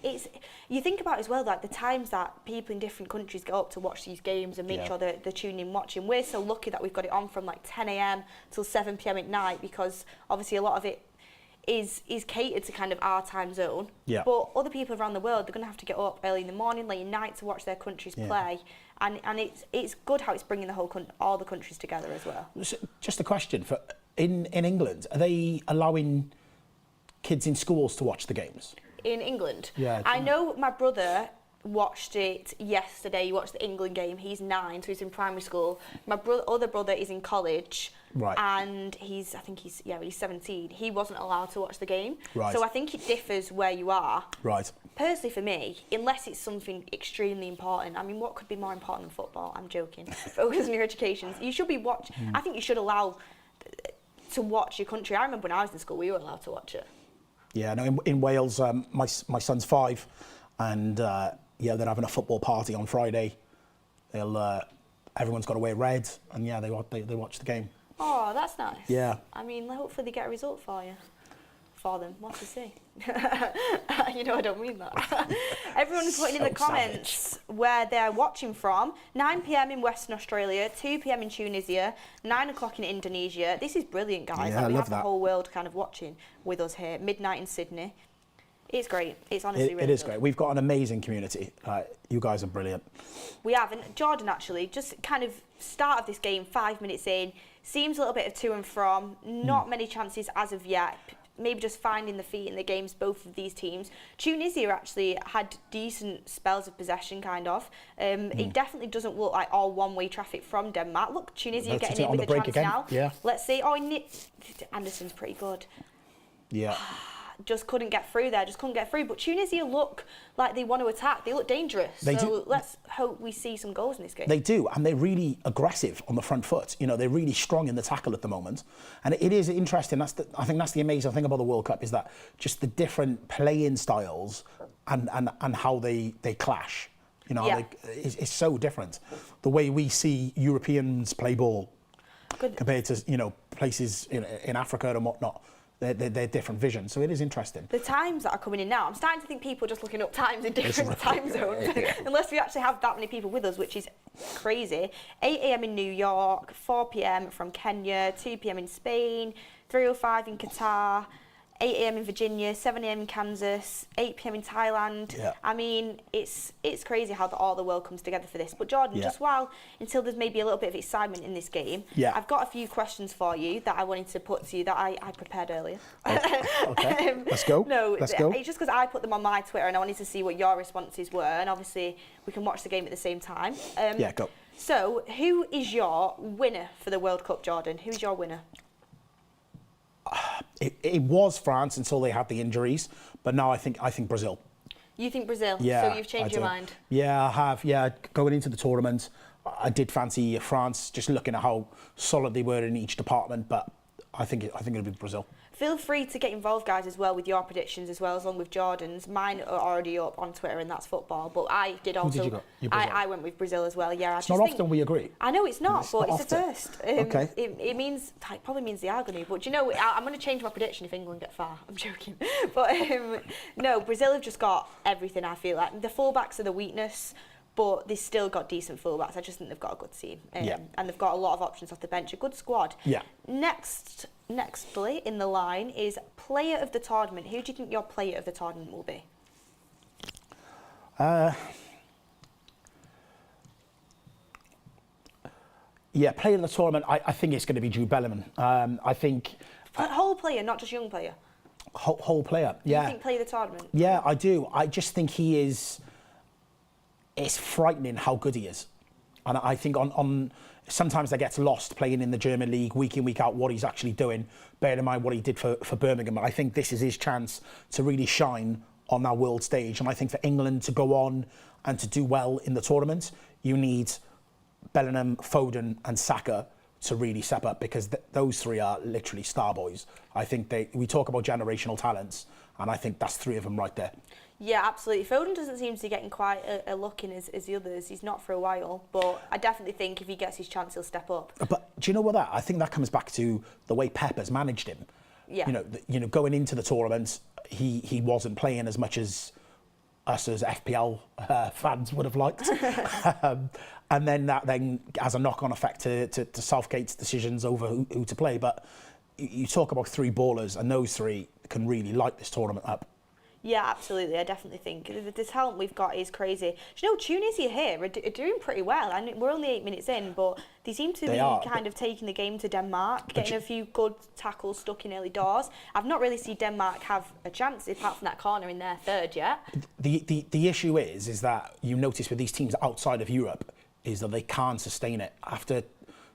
it's you think about as well, like the times that people in different countries get up to watch these games and make sure they're tuning in watching. We're so lucky that we've got it on from like 10 a.m. till 7 p.m. at night, because obviously a lot of it is catered to kind of our time zone. Yeah. But other people around the world, they're going to have to get up early in the morning, late at night to watch their countries play. And it's good how it's bringing all the countries together as well. Just a question, for in England, are they allowing kids in schools to watch the games? In England? Yeah. I know my brother watched it yesterday. He watched the England game. He's 9, so he's in primary school. My other brother is in college. Right. And he's 17. He wasn't allowed to watch the game. Right. So I think it differs where you are. Right. Personally, for me, unless it's something extremely important, I mean, what could be more important than football? I'm joking. Focus on your education. You should be I think you should allow to watch your country. I remember when I was in school, we were allowed to watch it. Yeah, no, in Wales, my son's 5, and they're having a football party on Friday. Everyone's got to wear red, and they watch the game. Oh, that's nice. Yeah. I mean, hopefully they get a result for them. What to see? You know, I don't mean that. Everyone's putting in the comments where they're watching from. 9 p.m. in Western Australia, 2 p.m. in Tunisia, 9 o'clock in Indonesia. This is brilliant, guys. Yeah, we love have the whole world kind of watching with us here. Midnight in Sydney. It's great. It's honestly really It is good. great. We've got an amazing community. You guys are brilliant. We have. And Jordan, actually, just kind of start of this game, 5 minutes in, seems a little bit of to and from. Not many chances as of yet. Maybe just finding the feet in the games, both of these teams. Tunisia actually had decent spells of possession, kind of. It definitely doesn't look like all one-way traffic from Denmark. Look, Tunisia getting in with a chance again. now. Yeah. Let's see. Anderson's pretty good. Yeah. Just couldn't get through there, But Tunisia look like they want to attack. They look dangerous. Let's hope we see some goals in this game. They do, and they're really aggressive on the front foot. You know, they're really strong in the tackle at the moment. And it is interesting. I think that's the amazing thing about the World Cup, is that just the different playing styles and how they clash. You know, it's so different. The way we see Europeans play ball compared to, places in Africa and whatnot. They're different visions, so it is interesting. The times that are coming in now, I'm starting to think people are just looking up times in different time zones, unless we actually have that many people with us, which is crazy. 8 a.m. in New York, 4 p.m. from Kenya, 2 p.m. in Spain, 3:05 in Qatar, 8 a.m. in Virginia, 7 a.m. in Kansas, 8 p.m. in Thailand. Yeah. I mean, it's crazy how all the world comes together for this. But Jordan, Yeah. just until there's maybe a little bit of excitement in this game, Yeah. I've got a few questions for you that I wanted to put to you that I prepared earlier. Okay, let's go. No, Let's go. it's just because I put them on my Twitter and I wanted to see what your responses were, and obviously we can watch the game at the same time. Yeah, go. So, who is your winner for the World Cup, Jordan? Who's your winner? It was France until they had the injuries, but now I think Brazil. You think Brazil? Yeah, So you've changed your mind? Yeah, I have. Yeah, going into the tournament, I did fancy France, just looking at how solid they were in each department. But I think it'll be Brazil. Feel free to get involved, guys, as well with your predictions as well, as long with Jordan's. Mine are already up on Twitter, and that's football. But I did also. Who did you go? You Brazil? I went with Brazil as well. Yeah, It's not often we agree. I know it's not, but not it's a often. first. Okay. It probably means the agony. But do you know, I'm going to change my prediction if England get far. I'm joking. But no, Brazil have just got everything. I feel like the fullbacks are the weakness. But they've still got decent fullbacks. I just think they've got a good team. Yeah. And they've got a lot of options off the bench. A good squad. Yeah. Nextly in the line is player of the tournament. Who do you think your player of the tournament will be? Yeah, player of the tournament, I think it's going to be Jude Bellingham. I think... Whole player, not just young player. Whole player, yeah. You think player of the tournament? Yeah, I do. I just think he is... It's frightening how good he is. And I think on sometimes that gets lost playing in the German league week in, week out, what he's actually doing, bear in mind what he did for Birmingham. I think this is his chance to really shine on that world stage. And I think for England to go on and to do well in the tournament, you need Bellingham, Foden and Saka to really step up, because those three are literally star boys. I think we talk about generational talents, and I think that's three of them right there. Yeah, absolutely. Foden doesn't seem to be getting quite a look in as the others. He's not for a while, but I definitely think if he gets his chance, he'll step up. But do you know what I think that comes back to the way Pep has managed him. Yeah. You know, going into the tournament, he wasn't playing as much as us as FPL fans would have liked. And then that then has a knock-on effect to Southgate's decisions over who to play. But you talk about three ballers, and those three can really light this tournament up. Yeah, absolutely. I definitely think the talent we've got is crazy. Do you know, Tunisia here are doing pretty well. I mean, we're only 8 minutes in, but they seem to be kind of taking the game to Denmark, getting a few good tackles stuck in early doors. I've not really seen Denmark have a chance, apart from that corner in their third yet. The issue is that you notice with these teams outside of Europe is that they can't sustain it. After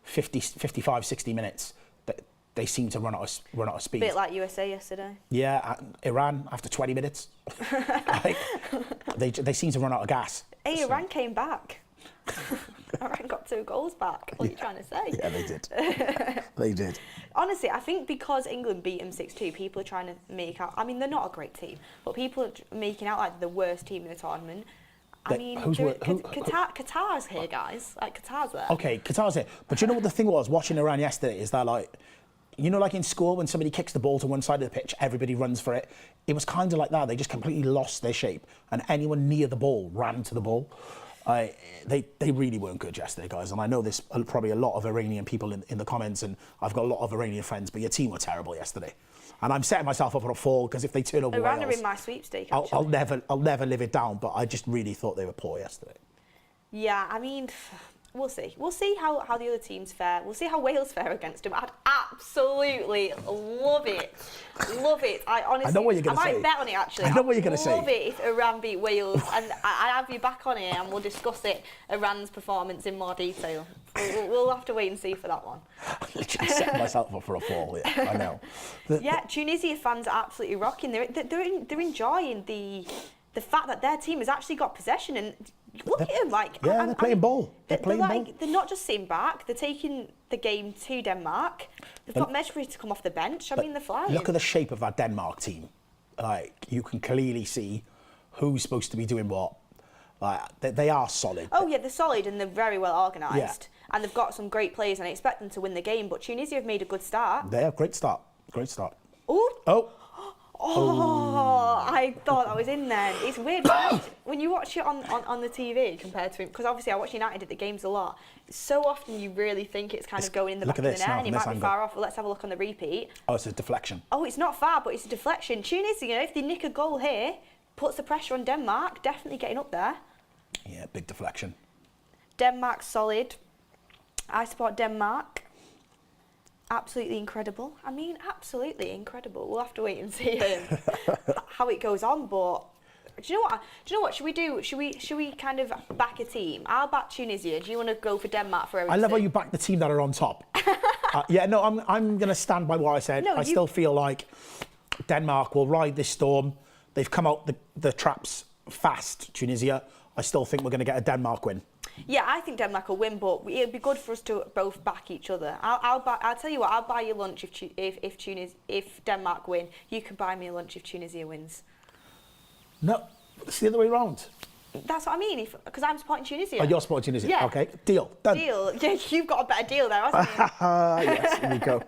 55, 60 minutes, they seem to run out of speed. A bit like USA yesterday. Yeah, Iran after 20 minutes. They seem to run out of gas. Hey, so. Iran came back. Iran got 2 goals back. What are you trying to say? Yeah, they did. They did. Honestly, I think because England beat them 6-2, people are trying to make out... I mean, they're not a great team, but people are making out like the worst team in the tournament. I mean, Qatar's here, guys. Like, Qatar's there. Okay, Qatar's here. But you know what the thing was, watching Iran yesterday, is that, like, you know, like in school, when somebody kicks the ball to one side of the pitch, everybody runs for it. It was kind of like that. They just completely lost their shape, and anyone near the ball ran to the ball. They really weren't good yesterday, guys. And I know there's probably a lot of Iranian people in the comments, and I've got a lot of Iranian friends, but your team were terrible yesterday. And I'm setting myself up for a fall, because if they turn over Iran Wales, are in my sweepstake, I'll never live it down. But I just really thought they were poor yesterday. Yeah, I mean, we'll see. We'll see how the other teams fare. We'll see how Wales fare against them. I'd absolutely love it. Love it. I honestly, I know what you're going to say. I might bet on it, actually. I know what you're going to say. Love it if Iran beat Wales. And I have you back on here, and we'll discuss it, Iran's performance in more detail. We'll have to wait and see for that one. I'm literally setting myself up for a fall, yeah, I know. Tunisia fans are absolutely rocking. They're enjoying the fact that their team has actually got possession, and look at them, like... Yeah, they're playing ball. They're not just sitting back, they're taking the game to Denmark. They've got Mejbri to come off the bench. I mean, they're flying. Look at the shape of that Denmark team. Like, you can clearly see who's supposed to be doing what. Like, they are solid. Oh, yeah, they're solid, and they're very well organised. Yeah. And they've got some great players, and I expect them to win the game. But Tunisia have made a good start. They have great start. Great start. Ooh. Oh. Oh, I thought that was in there. It's weird when you watch it on the TV compared to him, because obviously I watch United at the games a lot. So often you really think it's kind of going in the back of the net and it might be far off. Well, let's have a look on the repeat. Oh, it's a deflection. Oh, it's not far, but it's a deflection. Tunisia, you know, if they nick a goal here, puts the pressure on Denmark, definitely getting up there. Yeah, big deflection. Denmark's solid. I support Denmark. Absolutely incredible. I mean, absolutely incredible. We'll have to wait and see how it goes on. But do you know what? Should we do? Should we kind of back a team? I'll back Tunisia. Do you want to go for Denmark for everything? I love how you back the team that are on top. Yeah, no, I'm going to stand by what I said. No, I still feel like Denmark will ride this storm. They've come out the traps fast, Tunisia. I still think we're going to get a Denmark win. Yeah, I think Denmark will win, but it'd be good for us to both back each other. I'll tell you what. I'll buy you lunch if Denmark win. You can buy me a lunch if Tunisia wins. No, it's the other way around. That's what I mean. Because I'm supporting Tunisia. Oh, you're supporting Tunisia. Yeah. Okay, deal. Done. Deal. Yeah, you've got a better deal there, haven't you? Yes, here we go.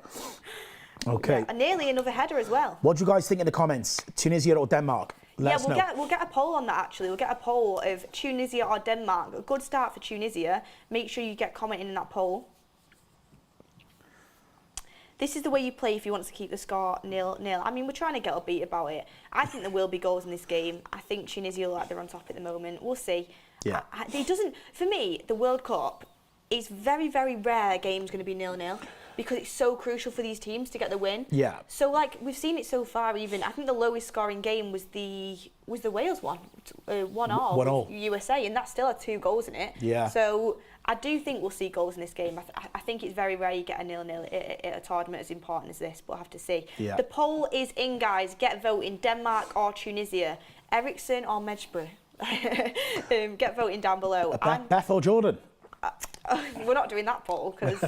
Okay. Yeah, and nearly another header as well. What do you guys think in the comments? Tunisia or Denmark? Let us know. We'll get a poll on that actually. We'll get a poll of Tunisia or Denmark. A good start for Tunisia. Make sure you get commenting in that poll. This is the way you play if you want to keep the score 0-0. I mean, we're trying to get upbeat about it. I think there will be goals in this game. I think Tunisia look like they're on top at the moment. We'll see. Yeah. It doesn't. For me, the World Cup is very, very rare. A game's going to be 0-0. Because it's so crucial for these teams to get the win. Yeah. So like we've seen it so far. Even I think the lowest scoring game was the Wales one, 1-1 USA, and that still had 2 goals in it. Yeah. So I do think we'll see goals in this game. I think it's very rare you get a 0-0 at a tournament as important as this, but we'll have to see. Yeah. The poll is in, guys. Get voting: Denmark or Tunisia, Ericsson or Mejbri. Get voting down below. Beth or Jordan? We're not doing that poll because.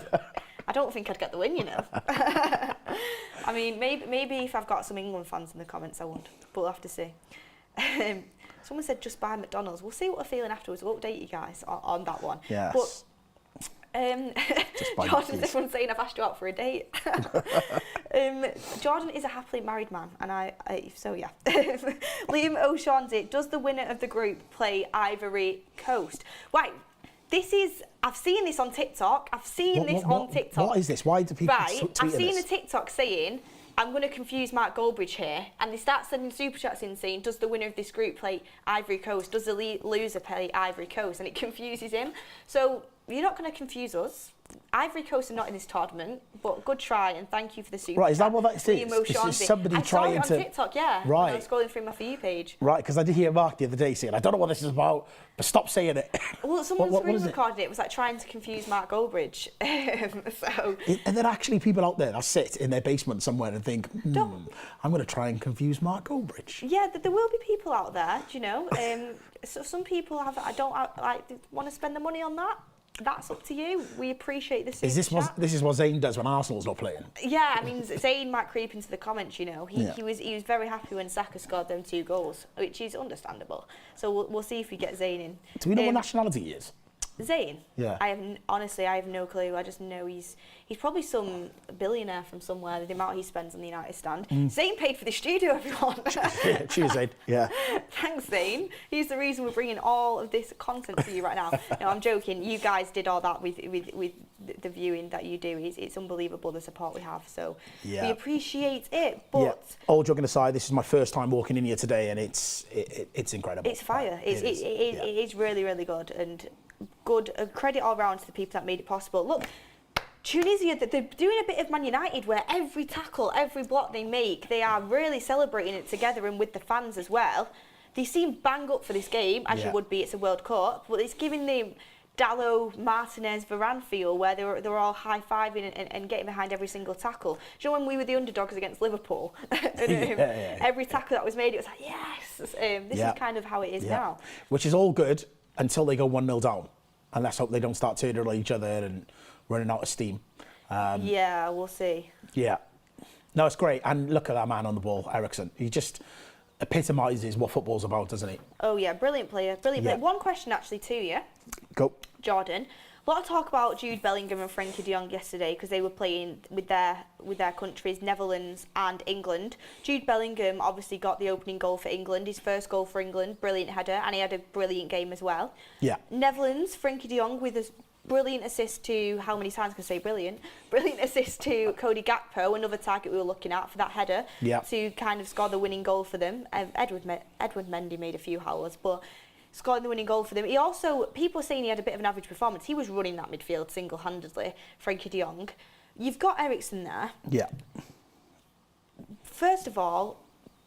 I don't think I'd get the win, you know. I mean, maybe if I've got some England fans in the comments, I would. But we'll have to see. Someone said just buy McDonald's. We'll see what we're feeling afterwards. We'll update you guys on that one. Yes. But Jordan's everyone saying I've asked you out for a date. Jordan is a happily married man, and so yeah. Liam O'Shaughnessy, does the winner of the group play Ivory Coast? Right. I've seen this on TikTok. What is this? Why do people tweet I've seen this? a TikTok saying, I'm going to confuse Mark Goldbridge here. And they start sending super chats in saying, does the winner of this group play Ivory Coast? Does the loser play Ivory Coast? And it confuses him. So you're not going to confuse us. Ivory Coast are not in this tournament, but good try and thank you for the super chat. Is that what that is? This is somebody trying to... I saw it on TikTok, yeah. Right. I was scrolling through my For You page. Right, because I did hear Mark the other day saying, I don't know what this is about, but stop saying it. Well, someone's recorded it. It was like trying to confuse Mark Goldbridge. And there are actually people out there that sit in their basement somewhere and think, I'm going to try and confuse Mark Goldbridge. Yeah, there will be people out there, do you know? So some people want to spend the money on that. That's up to you. We appreciate the super chat. This is what Zayn does when Arsenal's not playing? Yeah, I mean, Zayn might creep into the comments, you know. He was very happy when Saka scored them 2 goals, which is understandable. So we'll see if we get Zayn in. Do we know what nationality he is? Zayn? Yeah. I have no clue. I just know he's probably some billionaire from somewhere, the amount he spends on the United stand. Zayn paid for the studio, everyone. Yeah, cheers, Zayn. Yeah. Thanks, Zayn. He's the reason we're bringing all of this content for you right now. No, I'm joking. You guys did all that with the viewing that you do. It's unbelievable the support we have. So we appreciate it. But all joking aside, this is my first time walking in here today, and it's incredible. It's fire. It is really, really good, and good credit all round to the people that made it possible. Look, Tunisia, they're doing a bit of Man United where every tackle, every block they make, they are really celebrating it together and with the fans as well. They seem bang up for this game, as you would be, it's a World Cup, but it's giving them Dalot, Martinez, Varane feel where they're all high-fiving and getting behind every single tackle. Do you know when we were the underdogs against Liverpool? Every tackle that was made, it was like, yes! This is kind of how it is now. Which is all good until they go 1-0 down. And let's hope they don't start turning on each other and running out of steam. Yeah, we'll see. Yeah. No, it's great. And look at that man on the ball, Ericsson. He just epitomises what football's about, doesn't he? Oh, yeah. Brilliant player. Brilliant player. One question, actually, to you. Go. Jordan. A lot of talk about Jude Bellingham and Frankie de Jong yesterday because they were playing with their countries, Netherlands and England. Jude Bellingham obviously got the opening goal for England, his first goal for England, brilliant header, and he had a brilliant game as well. Yeah. Netherlands, Frankie de Jong with a brilliant assist to, how many times can I say brilliant? Brilliant assist to Cody Gakpo, another target we were looking at for that header, to kind of score the winning goal for them. Edward Mendy made a few howlers, but scoring the winning goal for them. He also, people are saying he had a bit of an average performance. He was running that midfield single-handedly, Frankie de Jong. You've got Eriksen there. Yeah. First of all,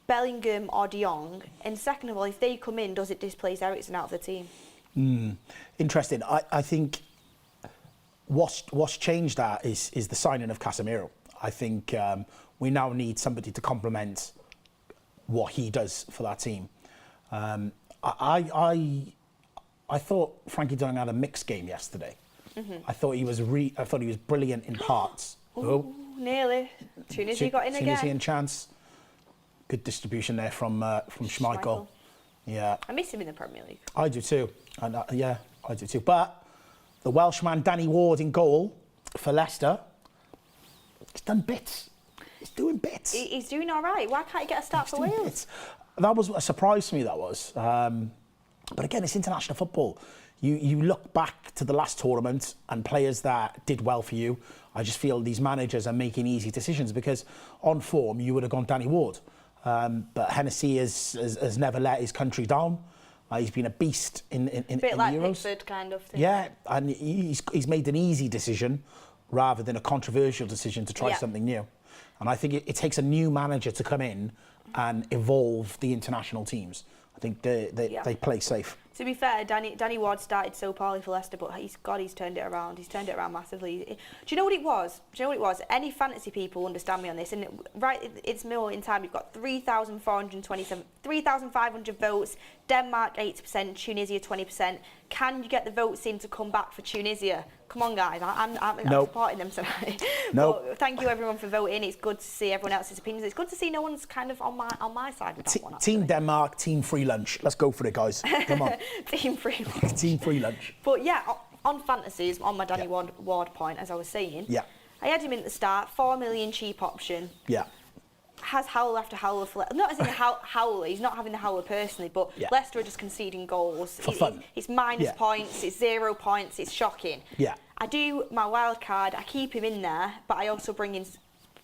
Bellingham or de Jong, and second of all, if they come in, does it displace Eriksen out of the team? Interesting. I think what's changed that is the signing of Casemiro. I think we now need somebody to complement what he does for that team. I thought Frankie de Jong had a mixed game yesterday. I thought he was brilliant in parts. Nearly. Tunisia got in again. Tunisian chance. Good distribution there from Schmeichel. Yeah. I miss him in the Premier League. I do too. And I do too. But the Welshman Danny Ward in goal for Leicester, he's done bits. He's doing bits. He's doing all right. Why can't he get a start for Wales? Bits. That was a surprise to me, that was. But again, it's international football. You look back to the last tournament and players that did well for you. I just feel these managers are making easy decisions because on form, you would have gone Danny Ward. But Hennessy has never let his country down. He's been a beast in the Euros. A bit like Pickford kind of thing. Yeah, and he's made an easy decision rather than a controversial decision to try something new. And I think it takes a new manager to come in and evolve the international teams. I think they play safe. To be fair, Danny Ward started so poorly for Leicester, but he's turned it around. He's turned it around massively. Do you know what it was? Any fantasy people understand me on this. And it's more in time. We've got 3,500 votes. Denmark 80%, Tunisia 20%. Can you get the votes in to come back for Tunisia? Come on, guys. I'm supporting them tonight. Nope. But thank you everyone for voting. It's good to see everyone else's opinions. It's good to see no one's kind of on my side with that one. Actually. Team Denmark, team free lunch. Let's go for it, guys. Come on. Team free lunch. Team free lunch. But yeah, on fantasies, on my Danny Ward point, as I was saying, I had him in at the start, 4 million cheap option. Yeah. Has howler after howler for not as in a howler, he's not having the howler personally, but Leicester are just conceding goals. For fun. It's minus points, it's 0 points, it's shocking. Yeah. I do my wild card, I keep him in there, but I also bring in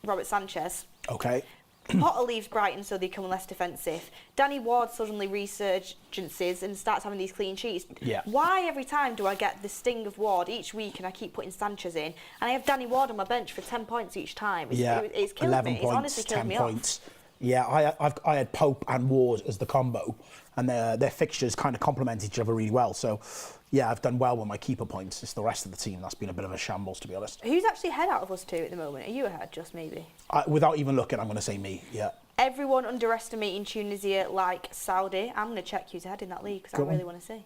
Robert Sanchez. Okay. Potter leaves Brighton so they become less defensive. Danny Ward suddenly resurgences and starts having these clean sheets. Yeah. Why every time do I get the sting of Ward each week and I keep putting Sanchez in and I have Danny Ward on my bench for 10 points each time? It's killing 11 me. points, It's honestly killing me points. off. Yeah, I had Pope and Ward as the combo, and their fixtures kind of complement each other really well. So, yeah, I've done well with my keeper points. It's the rest of the team that's been a bit of a shambles, to be honest. Who's actually ahead out of us two at the moment? Are you ahead, just maybe? Without even looking, I'm going to say me, yeah. Everyone underestimating Tunisia like Saudi. I'm going to check who's ahead in that league because I really want to see.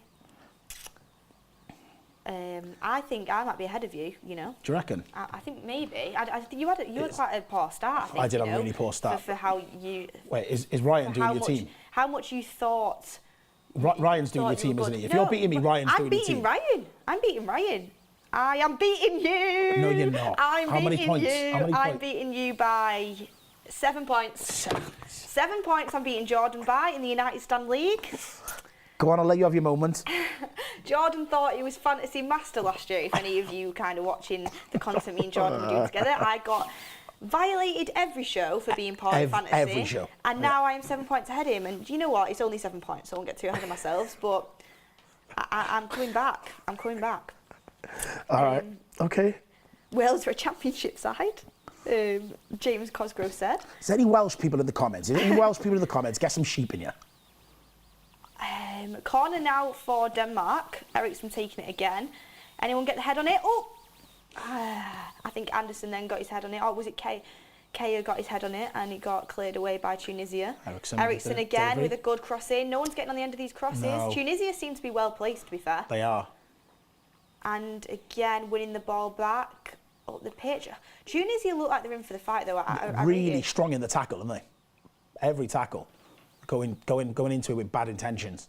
I think I might be ahead of you, you know. Do you reckon? I think maybe. I think you had quite a poor start, I think. I did have a really poor start. For how you... Wait, is Ryan doing your team? How much you thought... Ryan's doing your team, isn't he? If you're beating me, Ryan's doing your team. I'm beating Ryan. I am beating you. No, you're not. How many points? I'm beating you by 7 points. 7 points I'm beating Jordan by in the United Stand League. Go on, I'll let you have your moment. Jordan thought he was fantasy master last year, if any of you kind of watching the content me and Jordan were doing together. I got violated every show for being part of fantasy. Every show. And now I am 7 points ahead of him. And you know what? It's only 7 points, so I won't get too ahead of myself. But I'm coming back. I'm coming back. All right. Okay. Wales are a championship side. James Cosgrove said. Is there any Welsh people in the comments? Get some sheep in you. Corner now for Denmark. Eriksen taking it again. Anyone get the head on it? Oh! I think Anderson then got his head on it. Or was it Kaya got his head on it and it got cleared away by Tunisia. Eriksen again with a good cross in. No one's getting on the end of these crosses. No. Tunisia seem to be well placed, to be fair. They are. And again, winning the ball back up the pitch. Tunisia look like they're in for the fight, though. I really strong in the tackle, aren't they? Every tackle. Going into it with bad intentions.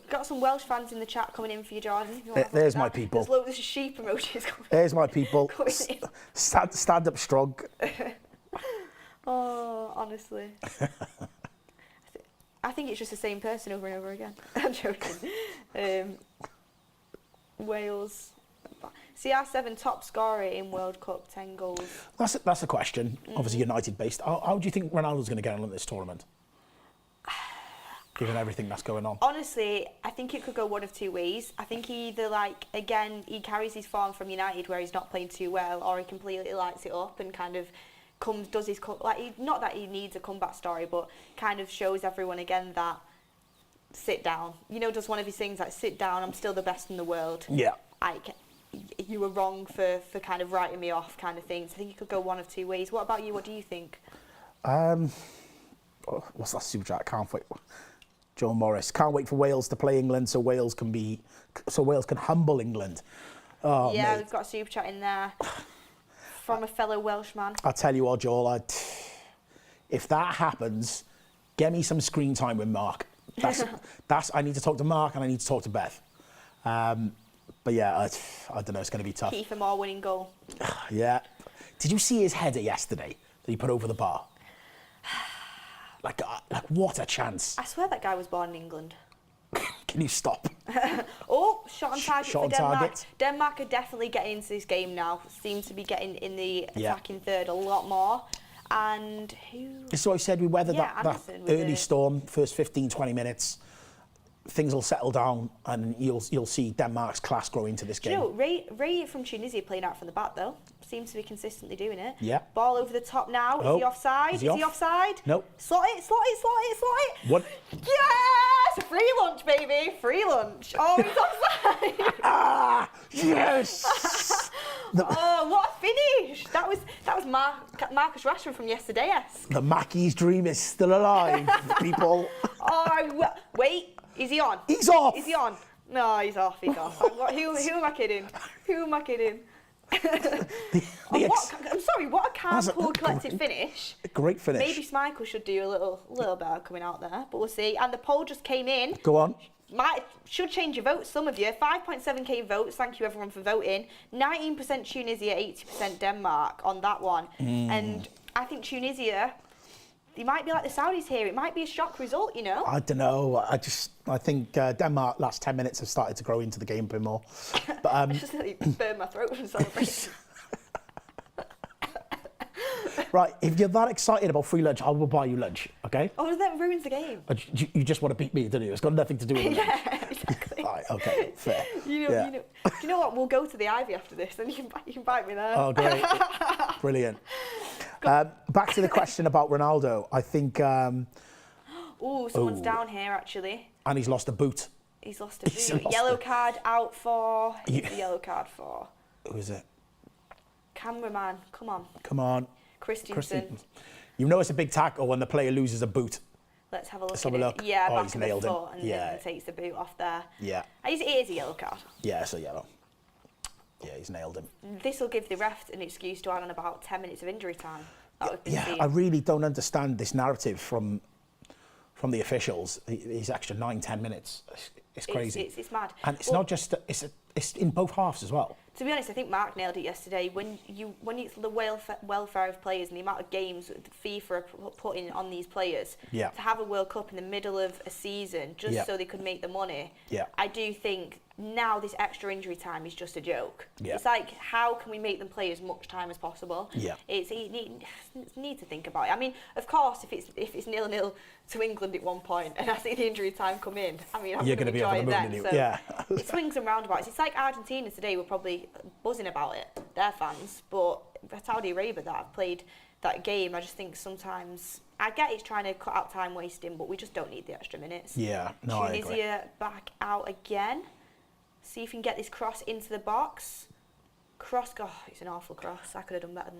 Got some Welsh fans in the chat coming in for you, Jordan. If you want to have a There's look my at that. people. There's sheep emojis coming. There's my people. Coming in. Stand up strong. Oh, honestly. I think it's just the same person over and over again. I'm joking. Wales. CR7 top scorer in World Cup, 10 goals. That's a question. Obviously United based. How do you think Ronaldo's going to get on in this tournament? Given everything that's going on. Honestly, I think it could go one of two ways. I think he either, like, again, he carries his form from United where he's not playing too well, or he completely lights it up and kind of does his, like, not that he needs a comeback story, but kind of shows everyone again that sit down. You know, does one of his things like, sit down, I'm still the best in the world. Yeah. You were wrong for kind of writing me off kind of things. I think it could go one of two ways. What about you? What do you think? What's that super chat? Can't wait. Joe Morris. Can't wait for Wales to play England so Wales can humble England. Oh, yeah, mate. we've got a super chat in there from a fellow Welshman. I'll tell you what, Joel, if that happens, get me some screen time with Mark. I need to talk to Mark and I need to talk to Beth. But yeah, I don't know, it's going to be tough. Kiefer Moore winning goal. Yeah. Did you see his header yesterday that he put over the bar? Like what a chance. I swear that guy was born in England. Can you stop? Oh, shot on target Shot for on Denmark. target. Denmark are definitely getting into this game now. Seem to be getting in the attacking third a lot more. And who? So I said we weathered that Anderson early storm, first 15, 20 minutes. Things will settle down and you'll see Denmark's class grow into this game. You know, Ray from Tunisia playing out from the back though. Seems to be consistently doing it. Yeah. Ball over the top now. Is he offside? Is he offside? Nope. Slot it. What? Yes! Free lunch, baby. Free lunch. Oh, he's offside. Ah, yes! Oh, what a finish! That was Marcus Rashford from yesterday. The Mackey's dream is still alive, people. Oh, wait. Is he on? He's off. Is he on? No, he's off. Who am I kidding? Who am I kidding? I'm sorry, what a calm, cool, collected finish. A great finish. Maybe Schmeichel should do a little better coming out there, but we'll see. And the poll just came in. Go on. Should change your votes, some of you. 5.7k votes, thank you everyone for voting. 19% Tunisia, 80% Denmark on that one. And I think Tunisia, they might be like the Saudis here. It might be a shock result, you know? I don't know. I think Denmark last 10 minutes have started to grow into the game a bit more. But I just nearly burned my throat from celebration. Right, if you're that excited about free lunch, I will buy you lunch, okay? Oh, that ruins the game. You just want to beat me, don't you? It's got nothing to do with it. Yeah, exactly. Right, okay, fair. Do you know what? We'll go to the Ivy after this, and you can bite me there. Oh, great. Brilliant. Back to the question about Ronaldo. I think... Someone's down here, actually. And he's lost a boot. He's lost a boot. Yellow card out for... Who's the yellow card for? Who is it? Cameraman, come on. Come on. Christensen. You know it's a big tackle when the player loses a boot. Let's have a look. Let's have a look. Yeah, Oh, back he's of the nailed foot him. and then takes the boot off there. Yeah. It is a yellow card. Yeah, it's a yellow. Yeah, he's nailed him. This will give the ref an excuse to add on about 10 minutes of injury time. I really don't understand this narrative from the officials. These extra 9-10 minutes. It's crazy. It's mad. And it's not just it's in both halves as well. To be honest, I think Mark nailed it yesterday. When it's the welfare of players and the amount of games that FIFA are putting on these players, to have a World Cup in the middle of a season just so they could make the money, I do think now this extra injury time is just a joke. It's like, how can we make them play as much time as possible? You need to think about it. I mean, of course, if it's 0-0 to England at one point and I see the injury time come in, I mean, I'm going to enjoy it then. So it swings and roundabouts. It's like Argentina today were probably buzzing about it, their fans, but Saudi Arabia that have played that game, I just think sometimes, I get it's trying to cut out time wasting, but we just don't need the extra minutes. Yeah, no, I agree. Tunisia back out again. See if we can get this cross into the box. It's an awful cross. I could have done better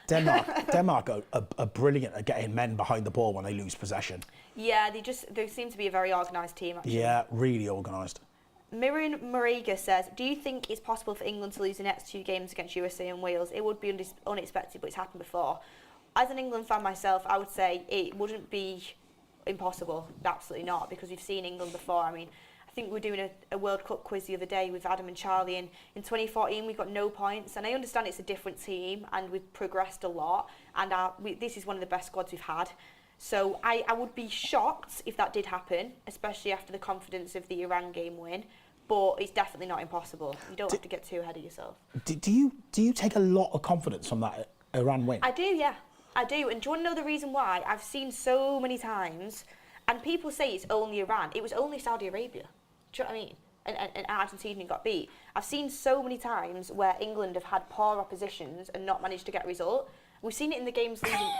than that. Denmark are brilliant at getting men behind the ball when they lose possession. Yeah, they seem to be a very organised team, actually. Yeah, really organised. Mirin Mariga says, do you think it's possible for England to lose the next 2 games against USA and Wales? It would be unexpected, but it's happened before. As an England fan myself, I would say it wouldn't be impossible. Absolutely not, because we've seen England before. I mean, I think we were doing a World Cup quiz the other day with Adam and Charlie, and in 2014 we got no points, and I understand it's a different team and we've progressed a lot, and this is one of the best squads we've had. So I would be shocked if that did happen, especially after the confidence of the Iran game win, but it's definitely not impossible. You don't have to get too ahead of yourself. Do you take a lot of confidence from that Iran win? I do, yeah. I do. And do you want to know the reason why? I've seen so many times, and people say it's only Iran. It was only Saudi Arabia. Do you know what I mean? And Argentina got beat. I've seen so many times where England have had poor oppositions and not managed to get a result. We've seen it in the games leading...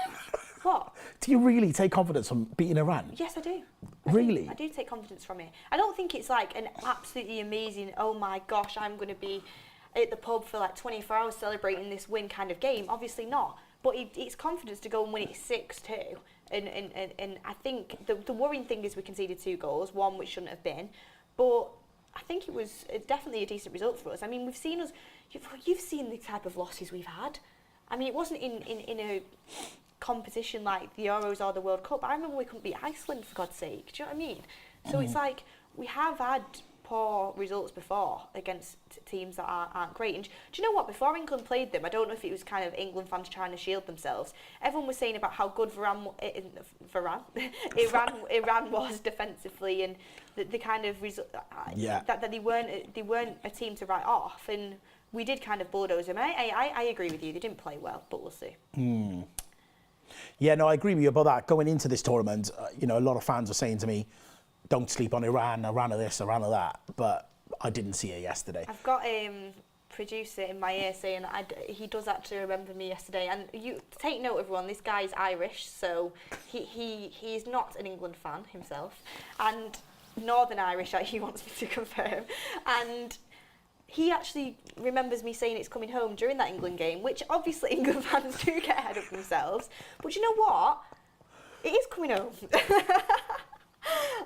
What? Do you really take confidence from beating Iran? Yes, I do. Really? I do take confidence from it. I don't think it's like an absolutely amazing, oh my gosh, I'm going to be at the pub for like 24 hours celebrating this win kind of game. Obviously not. But it's confidence to go and win it 6-2. And I think the worrying thing is we conceded 2 goals, one which shouldn't have been. But I think it was definitely a decent result for us. I mean, we've seen us... You've seen the type of losses we've had. I mean, it wasn't in a competition like the Euros or the World Cup. I remember we couldn't beat Iceland, for God's sake. Do you know what I mean? So it's like, we have had poor results before against teams that aren't great. And do you know what? Before England played them, I don't know if it was kind of England fans trying to shield themselves. Everyone was saying about how good Iran was defensively, and the kind of that they weren't a team to write off, and we did kind of bulldoze them. I agree with you. They didn't play well, but we'll see. Yeah, no, I agree with you about that. Going into this tournament, a lot of fans were saying to me, don't sleep on Iran of this, Iran of that. But I didn't see it yesterday. I've got a producer in my ear saying he does actually remember me yesterday. And you take note, everyone, this guy's Irish, so he's not an England fan himself. And Northern Irish, he wants me to confirm. And he actually remembers me saying it's coming home during that England game, which obviously England fans do get ahead of themselves. But you know what? It is coming home.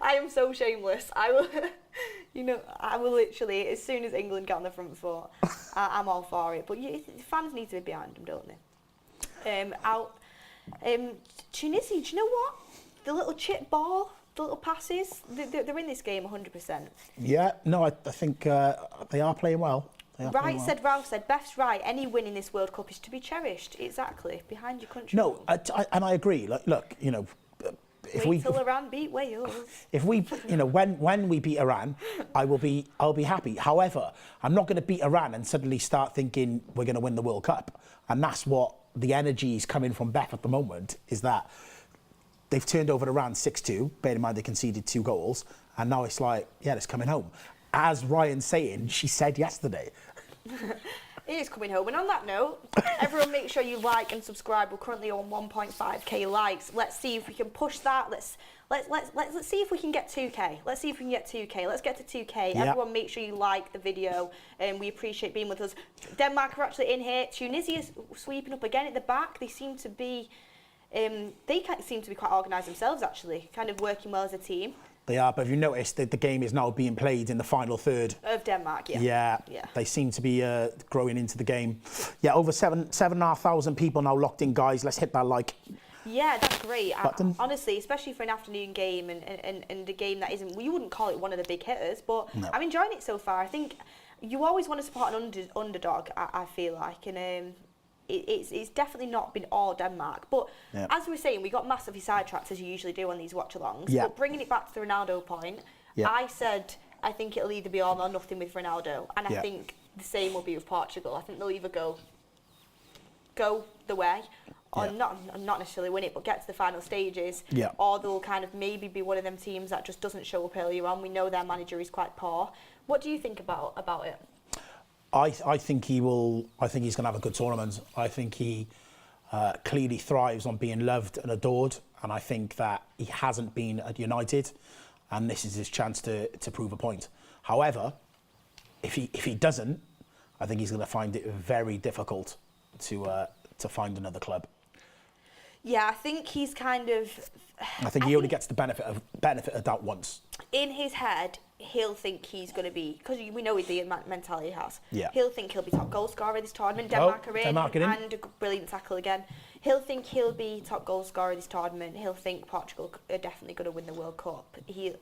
I am so shameless. I will literally, as soon as England get on the front foot, I'm all for it. But fans need to be behind them, don't they? Tunisia, do you know what? The little chip ball, the little passes, they're in this game 100%. Yeah, no, I think they are playing well. Ralph said, Beth's right, any win in this World Cup is to be cherished. Exactly, behind your country. No, and I agree. Look, Wait till Iran beat Wales. If we, when we beat Iran, I'll be happy. However, I'm not going to beat Iran and suddenly start thinking we're going to win the World Cup. And that's what the energy is coming from Beth at the moment, is that they've turned over Iran 6-2, bear in mind they conceded 2 goals, and now it's like, yeah, it's coming home. As Ryan's saying, she said yesterday. It is coming home. And on that note, everyone make sure you like and subscribe. We're currently on 1.5k likes. Let's see if we can push that. Let's see if we can get 2k. Let's see if we can get 2k. Let's get to 2k. Yep. Everyone make sure you like the video, and we appreciate being with us. Denmark are actually in here. Tunisia's sweeping up again at the back. They seem to be quite organised themselves, actually, kind of working well as a team. They are, but have you noticed that the game is now being played in the final third? Of Denmark, yeah. Yeah. They seem to be growing into the game. Yeah, over 7,500 people now locked in, guys. Let's hit that like. Yeah, that's great. Honestly, especially for an afternoon game and a game that isn't, you wouldn't call it one of the big hitters, but no. I'm enjoying it so far. I think you always want to support an underdog, I feel like, and it's definitely not been all Denmark. But as we were saying, we got massively sidetracked, as you usually do on these watch-alongs. Yeah. But bringing it back to the Ronaldo point, I said I think it'll either be all or nothing with Ronaldo, and I think the same will be with Portugal. I think they'll either go the way, or not necessarily win it, but get to the final stages, or they'll kind of maybe be one of them teams that just doesn't show up earlier on. We know their manager is quite poor. What do you think about it? I think he will. I think he's going to have a good tournament. I think he clearly thrives on being loved and adored, and I think that he hasn't been at United, and this is his chance to prove a point. However, if he doesn't, I think he's going to find it very difficult to find another club. Yeah, I think he's kind of. I think he only gets the benefit of doubt once. In his head, he'll think he's going to be, because we know the mentality he has. Yeah. He'll think he'll be top goal scorer this tournament. Denmark are in, and a brilliant tackle again. He'll think he'll be top goal scorer of this tournament. He'll think Portugal are definitely going to win the World Cup. He'll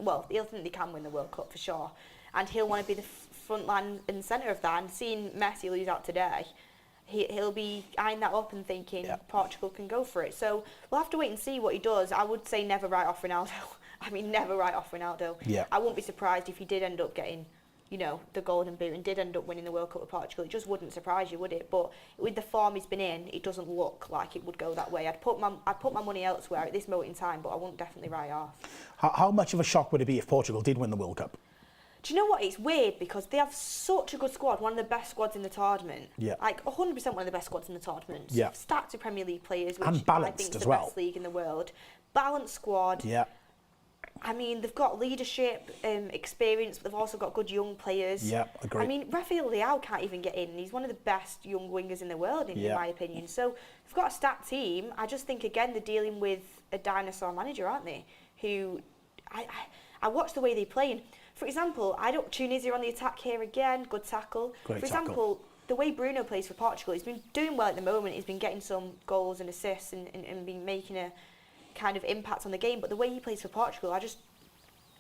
think they can win the World Cup for sure. And he'll want to be the front line and centre of that. And seeing Messi lose out today, he'll be eyeing that up and thinking Portugal can go for it. So we'll have to wait and see what he does. I would say never write off Ronaldo. I mean, never write off Ronaldo. Yeah. I wouldn't be surprised if he did end up getting, the Golden Boot and did end up winning the World Cup with Portugal. It just wouldn't surprise you, would it? But with the form he's been in, it doesn't look like it would go that way. I'd put my money elsewhere at this moment in time, but I wouldn't definitely write off. How much of a shock would it be if Portugal did win the World Cup? Do you know what? It's weird because they have such a good squad, one of the best squads in the tournament. Yeah. Like 100% one of the best squads in the tournament. Yeah. Stacked with Premier League players, which And balanced I think is as the well. best league in the world. Balanced squad. Yeah. I mean, they've got leadership, experience, but they've also got good young players. Yeah, agree. I mean, Rafael Leao can't even get in. He's one of the best young wingers in the world, in my opinion. So they've got a stacked team. I just think, again, they're dealing with a dinosaur manager, aren't they? Who, I watch the way they play. And for example, Tunisia on the attack here again, good tackle. Great for example, the way Bruno plays for Portugal, he's been doing well at the moment. He's been getting some goals and assists and been making a kind of impact on the game. But the way he plays for Portugal,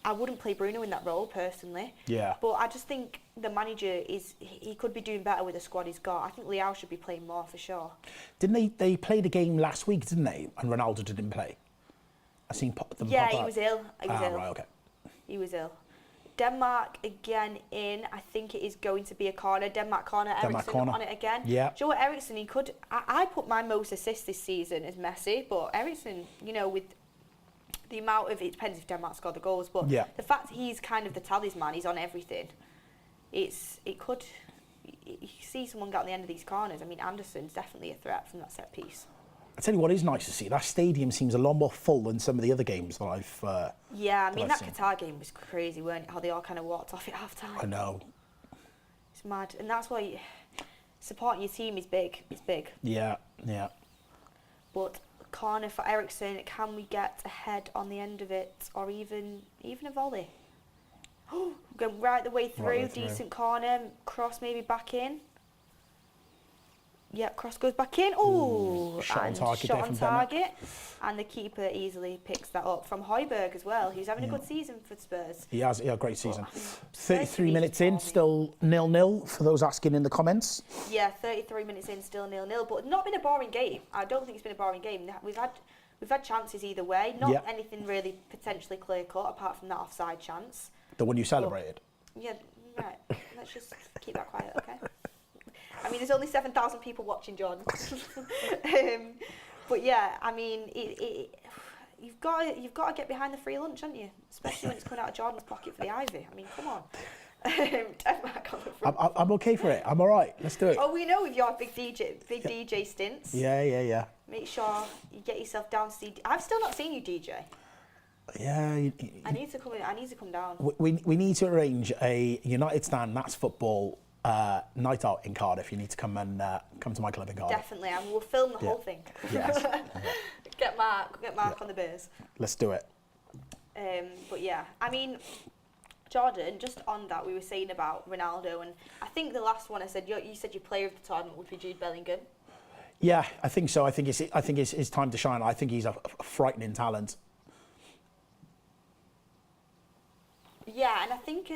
I wouldn't play Bruno in that role personally. Yeah. But I just think the manager he could be doing better with the squad he's got. I think Leao should be playing more for sure. Didn't they played a game last week, didn't they? And Ronaldo didn't play. I seen them pop he up. was ill. Right, okay. He was ill. Denmark again in. I think it is going to be a corner. Denmark corner. Eriksen on it again. Yeah. Do you know what, Eriksen, he could... I put my most assists this season as Messi, but Eriksen, with the amount of... It depends if Denmark score the goals, but the fact he's kind of the talisman, he's on everything. It could... You see someone get on the end of these corners. I mean, Anderson's definitely a threat from that set piece. I tell you what is nice to see. That stadium seems a lot more full than some of the other games that I've. That Qatar game was crazy, weren't it? How they all kind of walked off at half time. I know. It's mad, and that's why supporting your team is big. It's big. Yeah. But corner for Eriksen. Can we get a head on the end of it, or even a volley? Going right the way through. Decent corner. Cross maybe back in. Yeah, cross goes back in. Shot on target. Shot on target. And the keeper easily picks that up from Højbjerg as well. He's having a good season for Spurs. He has a great season. 33 minutes in, still 0-0 for those asking in the comments. Yeah, 33 minutes in, still 0-0, but not been a boring game. I don't think it's been a boring game. We've had chances either way. Not anything really potentially clear cut apart from that offside chance. The one you celebrated. Yeah, right. Let's just keep that quiet, okay? I mean, there's only 7,000 people watching, Jordan. But yeah, I mean, you've got to get behind the free lunch, haven't you? Especially when it's coming out of Jordan's pocket for the Ivy. I mean, come on. Denmark on the front. I'm okay for it. I'm all right. Let's do it. Oh, we know with your big DJ stints. Yeah. Make sure you get yourself down to see. I've still not seen you DJ. Yeah. I need to come down. We need to arrange a United Stand That's Football night out in Cardiff. You need to come to my club in Cardiff. Definitely, and we'll film the whole thing. Yes. Get Mark on the beers. Let's do it. But yeah, I mean, Jordan, just on that, we were saying about Ronaldo, and I think the last one I said, you said your player of the tournament would be Jude Bellingham. Yeah, I think so. I think it's time to shine. I think he's a frightening talent. Yeah, and I think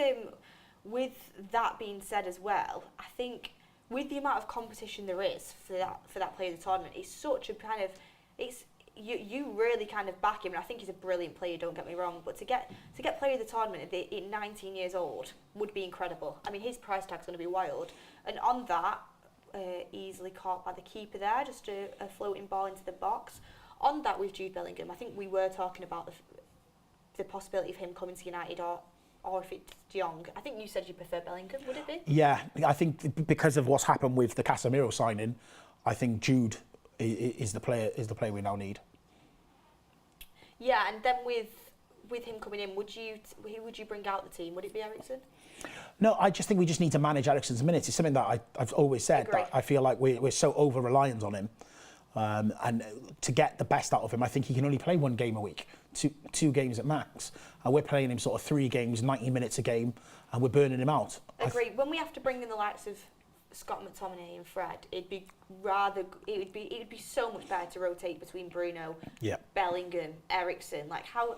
with that being said as well, I think with the amount of competition there is for that player of the tournament, it's such a kind of you really kind of back him, and I think he's a brilliant player. Don't get me wrong, but to get player of the tournament at 19 years old would be incredible. I mean, his price tag's going to be wild, and on that, easily caught by the keeper there, just a floating ball into the box. On that, with Jude Bellingham, I think we were talking about the possibility of him coming to United or if it's De Jong. I think you said you prefer Bellingham, would it be? Yeah, I think because of what's happened with the Casemiro signing, I think Jude is the player we now need. Yeah, and then with him coming in, who would you bring out the team? Would it be Eriksen? No, I just think we just need to manage Eriksen's minutes. It's something that I've always said. That I feel like we're so over-reliant on him. And to get the best out of him, I think he can only play one game a week, two games at max. And we're playing him sort of 3 games, 90 minutes a game, and we're burning him out. Agree. When we have to bring in the likes of Scott McTominay and Fred, it would be so much better to rotate between Bruno, Bellingham, Eriksen. Like how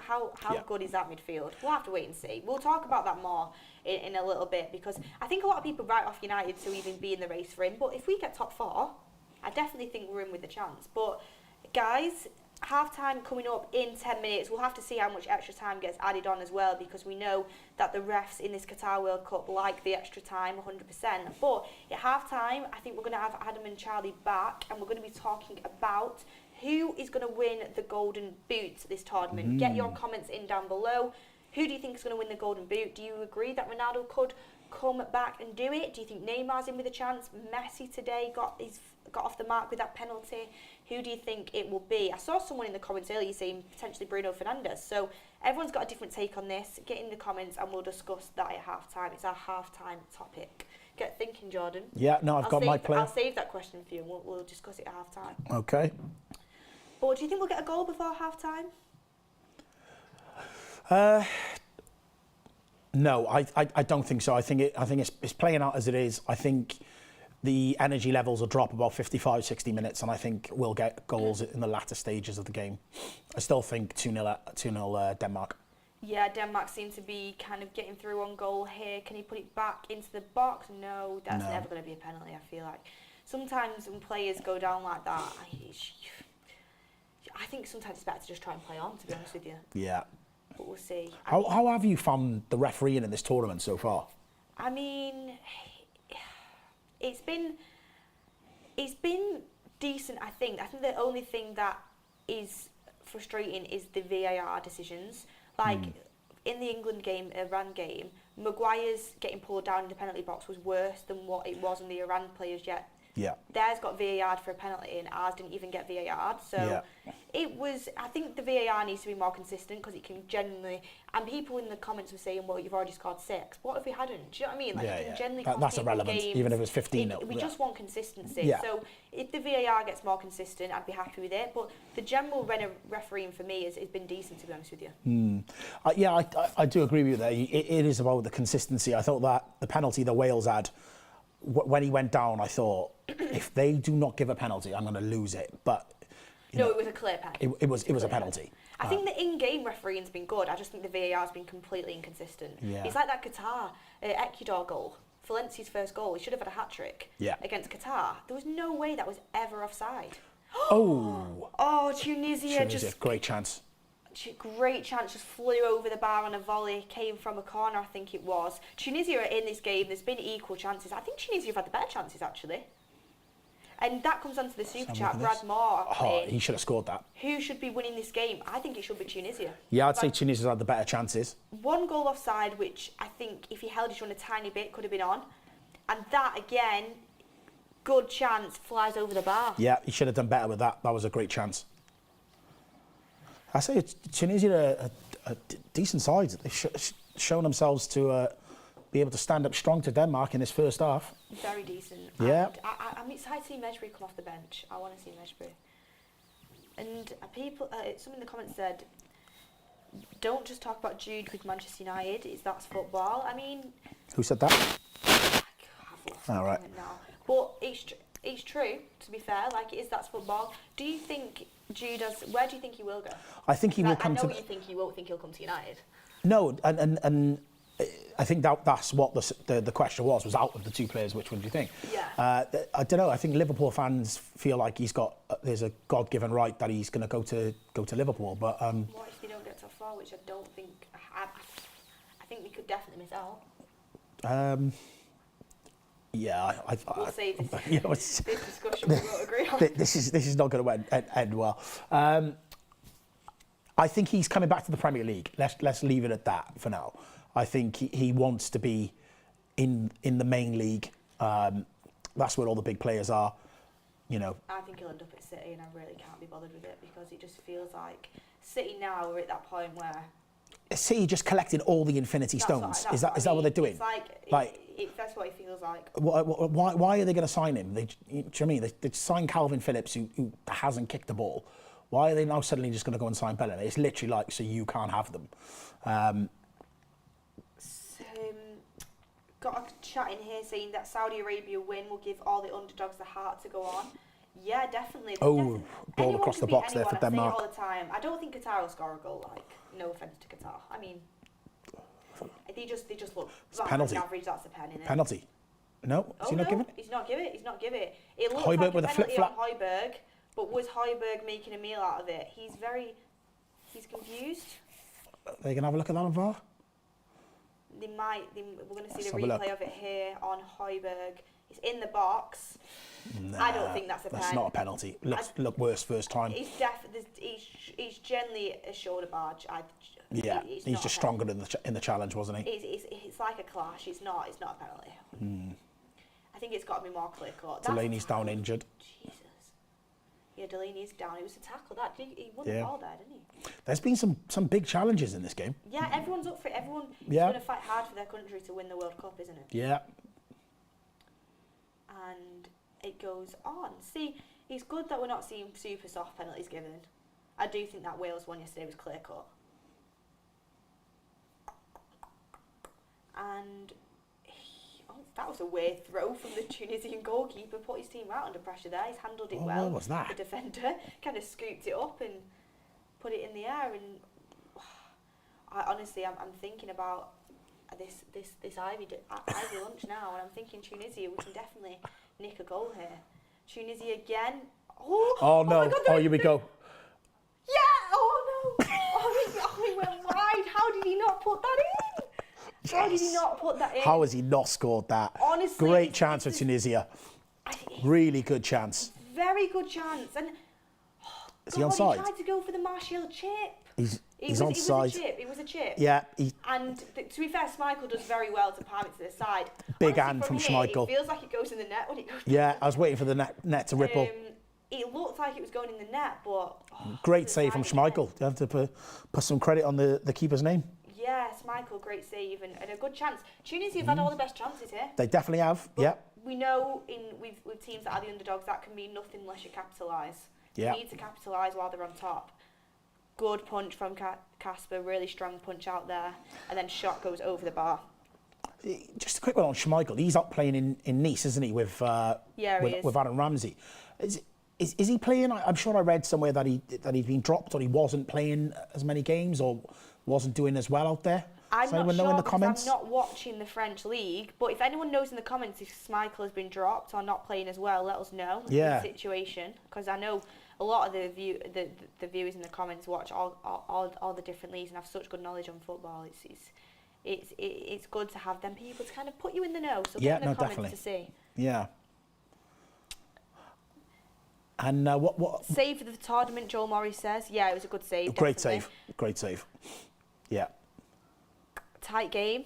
good is that midfield? We'll have to wait and see. We'll talk about that more in a little bit, because I think a lot of people write off United to even be in the race for him. But if we get top 4, I definitely think we're in with a chance. But guys, half-time coming up in 10 minutes. We'll have to see how much extra time gets added on as well, because we know that the refs in this Qatar World Cup like the extra time 100%. But at half-time, I think we're going to have Adam and Charlie back, and we're going to be talking about who is going to win the Golden Boot this tournament. Get your comments in down below. Who do you think is going to win the Golden Boot? Do you agree that Ronaldo could come back and do it? Do you think Neymar's in with a chance? Messi today got off the mark with that penalty. Who do you think it will be? I saw someone in the comments earlier saying potentially Bruno Fernandes. So everyone's got a different take on this. Get in the comments and we'll discuss that at half-time. It's our half-time topic. Get thinking, Jordan. Yeah, no, I've got my player. I'll save that question for you and we'll discuss it at half-time. Okay. But do you think we'll get a goal before half-time? No, I don't think so. I think it's playing out as it is. I think the energy levels will drop about 55, 60 minutes, and I think we'll get goals in the latter stages of the game. I still think 2-0 Denmark. Yeah, Denmark seem to be kind of getting through on goal here. Can he put it back into the box? No, that's never going to be a penalty, I feel like. Sometimes when players go down like that, I think sometimes it's better to just try and play on, to be honest with you. Yeah. But we'll see. How have you found the refereeing in this tournament so far? I mean, it's been decent, I think. I think the only thing that is frustrating is the VAR decisions. Like, in the England game, Iran game, Maguire's getting pulled down in the penalty box was worse than what it was on the Iran players yet. Yeah. Theirs got VAR'd for a penalty and ours didn't even get VAR'd. So it was, I think the VAR needs to be more consistent, because it can genuinely, and people in the comments were saying, well, you've already scored 6. What if we hadn't? Do you know what I mean? Like, it can genuinely cost that's people irrelevant, games. even if it was 15-0. We just want consistency. Yeah. So if the VAR gets more consistent, I'd be happy with it. But the general refereeing for me has been decent, to be honest with you. I do agree with you there. It is about the consistency. I thought that the penalty that Wales had, when he went down, I thought, if they do not give a penalty, I'm going to lose it. But it was a clear penalty. It was a penalty. I think the in-game refereeing's been good. I just think the VAR's been completely inconsistent. Yeah. It's like that Qatar Ecuador goal, Valencia's first goal. He should have had a hat-trick against Qatar. There was no way that was ever offside. Tunisia just... Great chance. Great chance, just flew over the bar on a volley, came from a corner, I think it was. Tunisia are in this game, there's been equal chances. I think Tunisia have had the better chances, actually. And that comes onto the super chat, Brad Moore. He should have scored that. Who should be winning this game? I think it should be Tunisia. Yeah, I'd say Tunisia's had the better chances. One goal offside, which I think if he held his run a tiny bit, could have been on. And that, again, good chance, flies over the bar. Yeah, he should have done better with that. That was a great chance. I say Tunisia are decent sides. They've shown themselves to be able to stand up strong to Denmark in this first half. Very decent. Yeah. I'm excited to see Mejbri come off the bench. I want to see Mejbri. And some in the comments said, don't just talk about Jude with Manchester United. That's football. I mean... Who said that? All right. Now. But it's true, to be fair. Like, that's football. Do you think Jude where do you think he will go? I think he will come to... I know you think he won't think he'll come to United. No, and I think that's what the question was out of the two players, which one do you think? Yeah. I don't know. I think Liverpool fans feel like there's a God-given right that he's going to go to Liverpool. But what if they don't get top 4, which I don't think... I think we could definitely miss out. Yeah, we'll save this discussion. We won't agree on. This is not going to end well. I think he's coming back to the Premier League. Let's leave it at that for now. I think he wants to be in the main league. That's where all the big players are. You know. I think he'll end up at City, and I really can't be bothered with it, because it just feels like City now are at that point where. City just collected all the Infinity Stones. Is that what they're doing? It's like that's what it feels like. Why are they going to sign him? Do you know what I mean? They signed Calvin Phillips, who hasn't kicked the ball. Why are they now suddenly just going to go and sign Bellingham? It's literally like, so you can't have them. got a chat in here saying that Saudi Arabia win will give all the underdogs the heart to go on. Yeah, definitely. Oh, ball across the box there for Denmark. I say it all the time. I don't think Qatar will score a goal. Like, no offence to Qatar. I mean, they just look. It's a penalty. Average, that's a pen, innit? Penalty. No, is he not giving it? He's not give it. He's not give it. It looks Højbjerg like with a a penalty flip-flap. on Højbjerg, but was Højbjerg making a meal out of it? He's confused. They can have a look at that on VAR. We're going to see Let's the have a look. replay of it here on Højbjerg. It's in the box. Nah, I don't think that's a pen. That's not a penalty. Look worse first time. He's generally a shoulder barge. Yeah, he's he's not just a stronger in the challenge, wasn't he? It's like a clash. It's not a penalty. I think it's got to be more clear cut. Delaney's down injured. Jesus. Yeah, Delaney's down. It was a tackle. He won the ball there, didn't he? There's been some big challenges in this game. Yeah, everyone's up for it. Everyone's Yeah. going to fight hard for their country to win the World Cup, isn't it? Yeah. And it goes on. See, it's good that we're not seeing super soft penalties given. I do think that Wales one yesterday was clear cut. And that was a weird throw from the Tunisian goalkeeper. Put his team right under pressure there. He's handled it well. What was that? The defender kind of scooped it up and put it in the air. And I'm thinking about this Ivy lunch now, and I'm thinking Tunisia. We can definitely nick a goal here. Tunisia again. Oh no! My God, Oh, here we go. Yeah! Oh no! He went wide. How did he not put that in? How did he not put that in? How has he not scored that? Honestly, Great chance for Tunisia. Really good chance. Very good chance. And Is he onside? He tried to go for the Martial chip. He's onside. It was a chip. Yeah. And to be fair, Schmeichel does very well to palm it to the side. Big Honestly, hand from here, Schmeichel. It feels like it goes in the net when it goes. Yeah, I was waiting for the net to ripple. It looked like it was going in the net, but Great save from Schmeichel. You have to put some credit on the keeper's name. Yeah, Schmeichel, great save and a good chance. Tunisia have had all the best chances here. They definitely have. But yeah. We know with teams that are the underdogs, that can mean nothing unless you capitalise. Yeah. You need to capitalise while they're on top. Good punch from Casper, really strong punch out there, and then shot goes over the bar. Just a quick one on Schmeichel. He's up playing in Nice, isn't he, with Aaron Ramsey. Is he playing? I'm sure I read somewhere that he'd been dropped or he wasn't playing as many games or wasn't doing as well out there. I'm not know sure in the because comments? I'm not watching the French league, but if anyone knows in the comments if Schmeichel has been dropped or not playing as well, let us know the situation, because I know a lot of the viewers in the comments watch all the different leagues and have such good knowledge on football. It's good to have them people to kind of put you in the know. So get in the comments definitely. to see. Yeah. And what save for the tournament? Joel Morris says, yeah, it was a good save. Great save. Yeah. Tight game.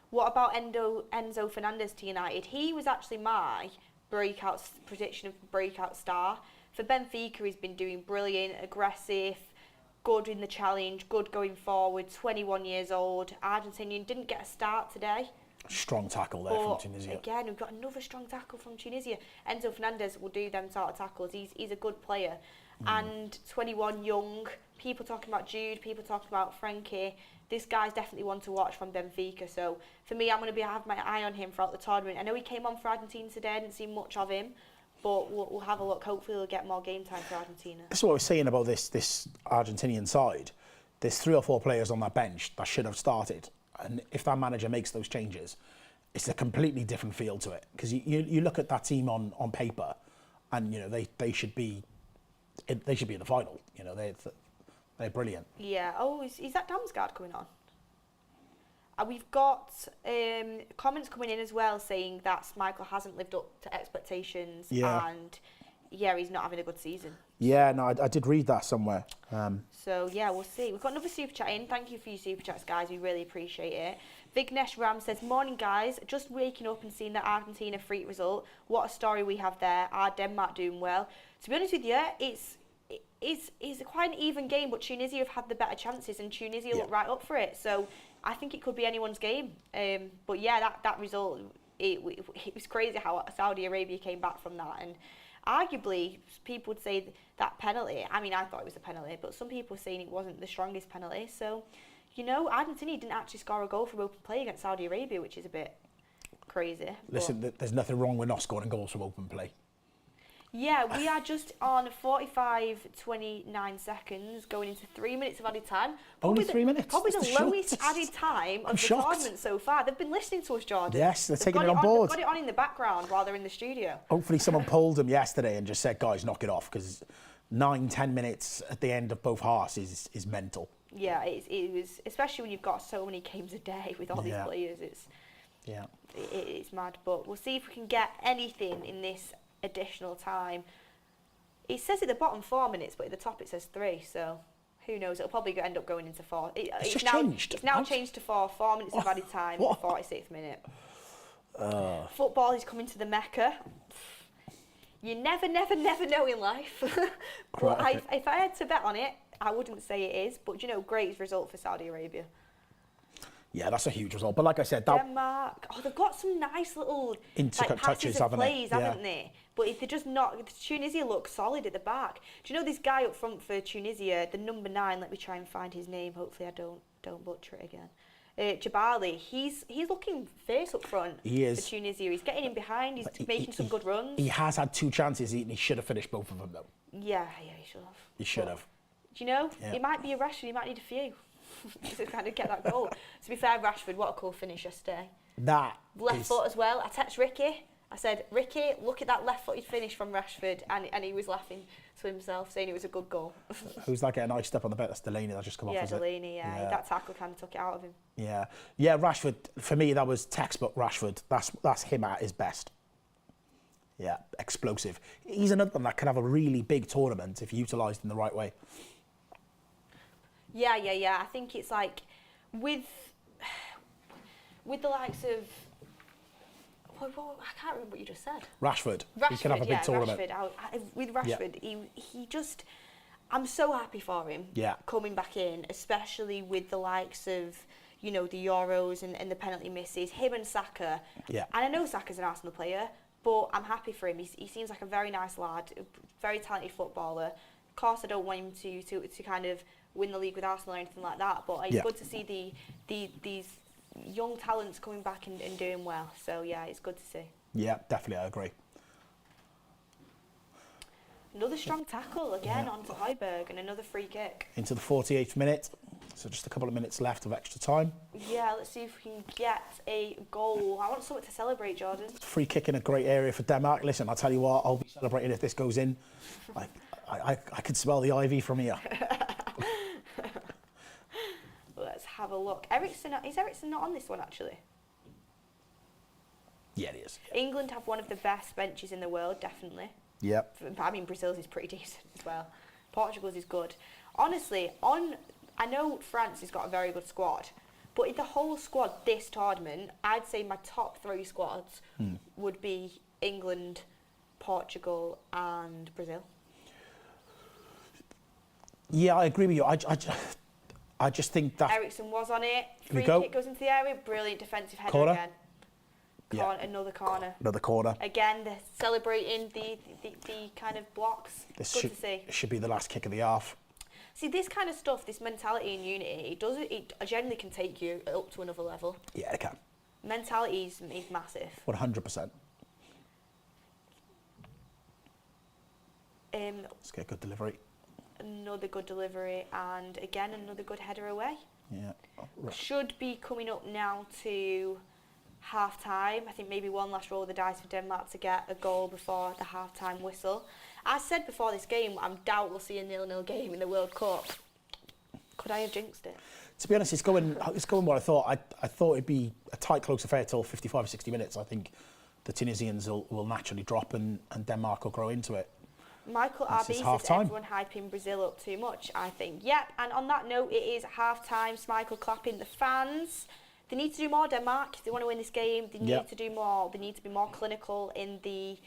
What about Enzo Fernandez to United? He was actually my prediction of breakout star. For Benfica, he's been doing brilliant, aggressive, good in the challenge, good going forward, 21 years old. Argentinian didn't get a start today. Strong tackle there from Tunisia. Again, we've got another strong tackle from Tunisia. Enzo Fernandez will do them sort of tackles. He's a good player. And 21, young. People talking about Jude, people talking about Frankie. This guy's definitely one to watch from Benfica. So for me, I'm going to have my eye on him throughout the tournament. I know he came on for Argentina today. I didn't see much of him. But we'll have a look. Hopefully we'll get more game time for Argentina. That's what I was saying about this Argentinian side. There's 3 or 4 players on that bench that should have started. And if that manager makes those changes, it's a completely different feel to it. Because you look at that team on paper, and they should be in the final. They're brilliant. Yeah. Oh, is that Damsgaard coming on? We've got comments coming in as well saying that Schmeichel hasn't lived up to expectations. Yeah. And he's not having a good season. Yeah, no, I did read that somewhere. So, yeah, we'll see. We've got another super chat in. Thank you for your super chats, guys. We really appreciate it. Vignesh Ram says, morning, guys. Just waking up and seeing that Argentina freak result. What a story we have there. Our Denmark doing well. To be honest with you, it's quite an even game, but Tunisia have had the better chances and Tunisia look right up for it. So I think it could be anyone's game. But, yeah, that result, it was crazy how Saudi Arabia came back from that. And arguably, people would say that penalty, I mean, I thought it was a penalty, but some people were saying it wasn't the strongest penalty. So, Argentina didn't actually score a goal from open play against Saudi Arabia, which is a bit crazy. Listen, there's nothing wrong with not scoring goals from open play. Yeah, we are just on 45:29 seconds, going into 3 minutes of added time. Only 3 minutes? Probably That's the the lowest shortest. added time I'm of the shocked. tournament so far. They've been listening to us, Jordan. Yes, they're taking got it on board. They've got it on in the background while they're in the studio. Hopefully someone pulled them yesterday and just said, guys, knock it off, because 9-10 minutes at the end of both halves is mental. Yeah, it was, especially when you've got so many games a day with all these players. It's mad, but we'll see if we can get anything in this additional time. It says at the bottom 4 minutes, but at the top it says 3, so who knows? It'll probably end up going into 4. It's just now, changed. It's now changed to 4 minutes of added time in the 46th minute. Football is coming to the Mecca. You never know in life. But Right. if I had to bet on it, I wouldn't say it is, but great result for Saudi Arabia. Yeah, that's a huge result. But like I said, that Denmark, they've got some nice little Intricate touches, passes haven't they? plays, Yeah. haven't they? But if they're just not, Tunisia looks solid at the back. Do you know this guy up front for Tunisia, the number 9? Let me try and find his name. Hopefully, I don't butcher it again. Jabali, he's looking fierce up front. He is. For Tunisia, he's getting in behind. He's making some good runs. he has had 2 chances and he should have finished both of them, though. Yeah, he should have. He should have. Do you know? Yeah. It might be a Rashford. He might need a few to kind of get that goal. To be fair, Rashford, what a cool finish yesterday. That Left is, foot as well. I texted Ricky. I said, Ricky, look at that left-footed finish from Rashford, and he was laughing to himself, saying it was a good goal. who's that getting iced up on the bet? That's Delaney that just come off, is Delaney, it? That tackle kind of took it out of him. Yeah, Rashford, for me, that was textbook Rashford. That's him at his best. Yeah, explosive. He's another one that can have a really big tournament if utilised in the right way. Yeah. I think it's like, with the likes of... I can't remember what you just said. Rashford, he can have a big tournament. With Rashford, he just... I'm so happy for him coming back in, especially with the likes of, the Euros and the penalty misses. Him and Saka. Yeah. And I know Saka's an Arsenal player, but I'm happy for him. He seems like a very nice lad, a very talented footballer. Of course, I don't want him to kind of win the league with Arsenal or anything like that, but it's good to see these young talents coming back and doing well. So, yeah, it's good to see. Yeah, definitely, I agree. Another strong tackle again onto Højbjerg and another free kick. Into the 48th minute, so just a couple of minutes left of extra time. Yeah, let's see if we can get a goal. I want something to celebrate, Jordan. Free kick in a great area for Denmark. Listen, I'll tell you what, I'll be celebrating if this goes in. I could smell the ivy from here. Let's have a look. Is Ericsson not on this one, actually? Yeah, it is. England have one of the best benches in the world, definitely. Yep. I mean, Brazil's is pretty decent as well. Portugal's is good. Honestly, I know France has got a very good squad, but in the whole squad this tournament, I'd say my top 3 squads would be England, Portugal and Brazil. Yeah, I agree with you. I just think that... Ericsson was on it. Free go. kick goes into the area. Brilliant defensive header Corner. again. Another corner. Another corner. Again, they're celebrating the kind of blocks. This Good to see. should be the last kick of the half. See, this kind of stuff, this mentality and unity, it generally can take you up to another level. Yeah, it can. Mentality is massive. 100%. Let's get a good delivery. Another good delivery, and again, another good header away. Yeah. Should be coming up now to half-time. I think maybe one last roll of the dice for Denmark to get a goal before the half-time whistle. I said before this game, I'm doubt we'll see a 0-0 game in the World Cup. Could I have jinxed it? To be honest, it's going what I thought. I thought it'd be a tight, close affair till 55 or 60 minutes. I think the Tunisians will naturally drop and Denmark will grow into it. Michael RB says everyone hyping Brazil up too much, I think. Yep, and on that note, it is half-time. Michael clapping the fans. They need to do more, Denmark. If they want to win this game, they need to do more. They need to be more clinical in the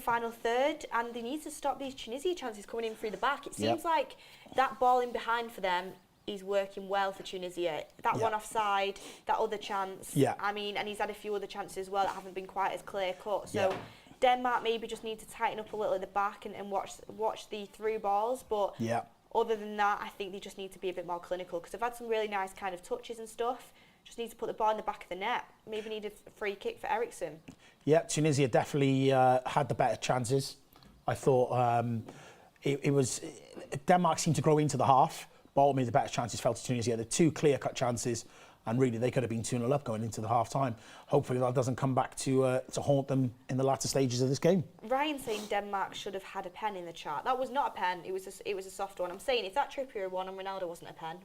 final third, and they need to stop these Tunisia chances coming in through the back. It seems like that ball in behind for them is working well for Tunisia. That one offside, that other chance. Yeah. I mean, and he's had a few other chances as well that haven't been quite as clear-cut. So Denmark maybe just need to tighten up a little at the back and watch the through balls. But other than that, I think they just need to be a bit more clinical because they've had some really nice kind of touches and stuff. just needs to put the ball in the back of the net. Maybe need a free kick for Eriksson. Yeah, Tunisia definitely had the better chances. I thought it was Denmark seemed to grow into the half, but ultimately the better chances fell to Tunisia. The 2 clear-cut chances, and really they could have been 2-0 up going into the half-time. Hopefully that doesn't come back to haunt them in the latter stages of this game. Ryan saying Denmark should have had a pen in the chart. That was not a pen, it was a soft one. I'm saying if that Trippier one and Ronaldo wasn't a pen,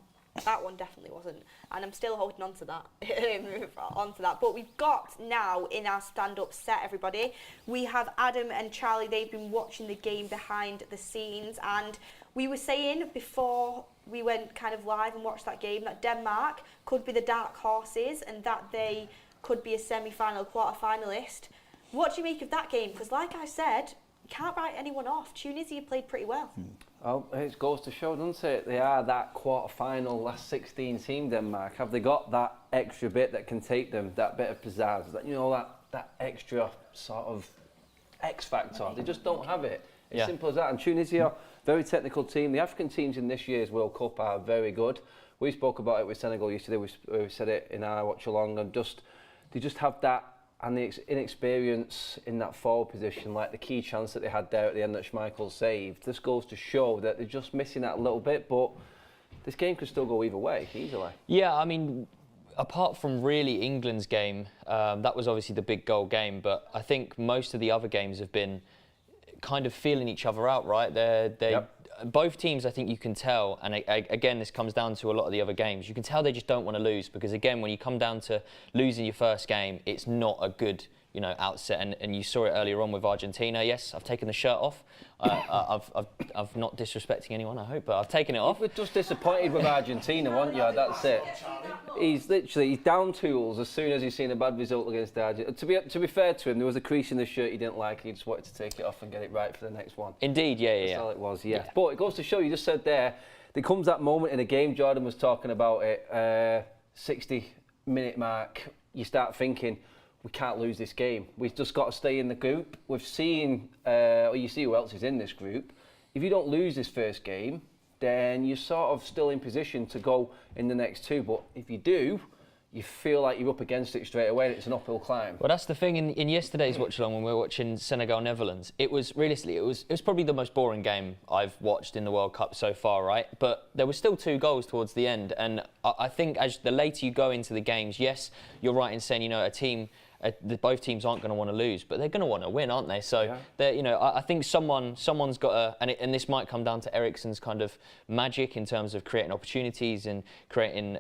that one definitely wasn't. And I'm still holding on to that. But we've got now in our stand-up set, everybody, we have Adam and Charlie. They've been watching the game behind the scenes. And we were saying before we went kind of live and watched that game that Denmark could be the dark horses and that they could be a semi-final, quarter-finalist. What do you make of that game? Because like I said, you can't write anyone off. Tunisia played pretty well. Oh, it goes to show, doesn't it? They are that quarter-final, last 16 team, Denmark. Have they got that extra bit that can take them, that bit of pizzazz, that extra sort of X factor? They just don't have it. It's simple as that. And Tunisia, very technical team. The African teams in this year's World Cup are very good. We spoke about it with Senegal yesterday. We said it in our watch-along, and they just have that. And the inexperience in that forward position, like the key chance that they had there at the end that Schmeichel saved, this goes to show that they're just missing that little bit, but this game could still go either way, easily. Yeah, I mean, apart from really England's game, that was obviously the big goal game, but I think most of the other games have been kind of feeling each other out, right? Both teams, I think you can tell, and again, this comes down to a lot of the other games, you can tell they just don't want to lose, because again, when you come down to losing your first game, it's not a good outset, and you saw it earlier on with Argentina. Yes, I've taken the shirt off. I've not disrespecting anyone, I hope, but I've taken it off. You were just disappointed with Argentina, weren't you? That's it. He's down tools as soon as he's seen a bad result against Argentina. To be fair to him, there was a crease in the shirt he didn't like. He just wanted to take it off and get it right for the next one. Indeed, yeah. That's all it was, yeah. But it goes to show, you just said there comes that moment in a game, Jordan was talking about it, 60-minute mark, you start thinking, we can't lose this game. We've just got to stay in the group. We've seen, you see who else is in this group. If you don't lose this first game, then you're sort of still in position to go in the next 2. But if you do, you feel like you're up against it straight away and it's an uphill climb. Well, that's the thing. In yesterday's watch-along, when we were watching Senegal-Netherlands, it was probably the most boring game I've watched in the World Cup so far, right? But there were still 2 goals towards the end. And I think as the later you go into the games, yes, you're right in saying, both teams aren't going to want to lose, but they're going to want to win, aren't they? So, I think someone's got to, and this might come down to Eriksson's kind of magic in terms of creating opportunities and creating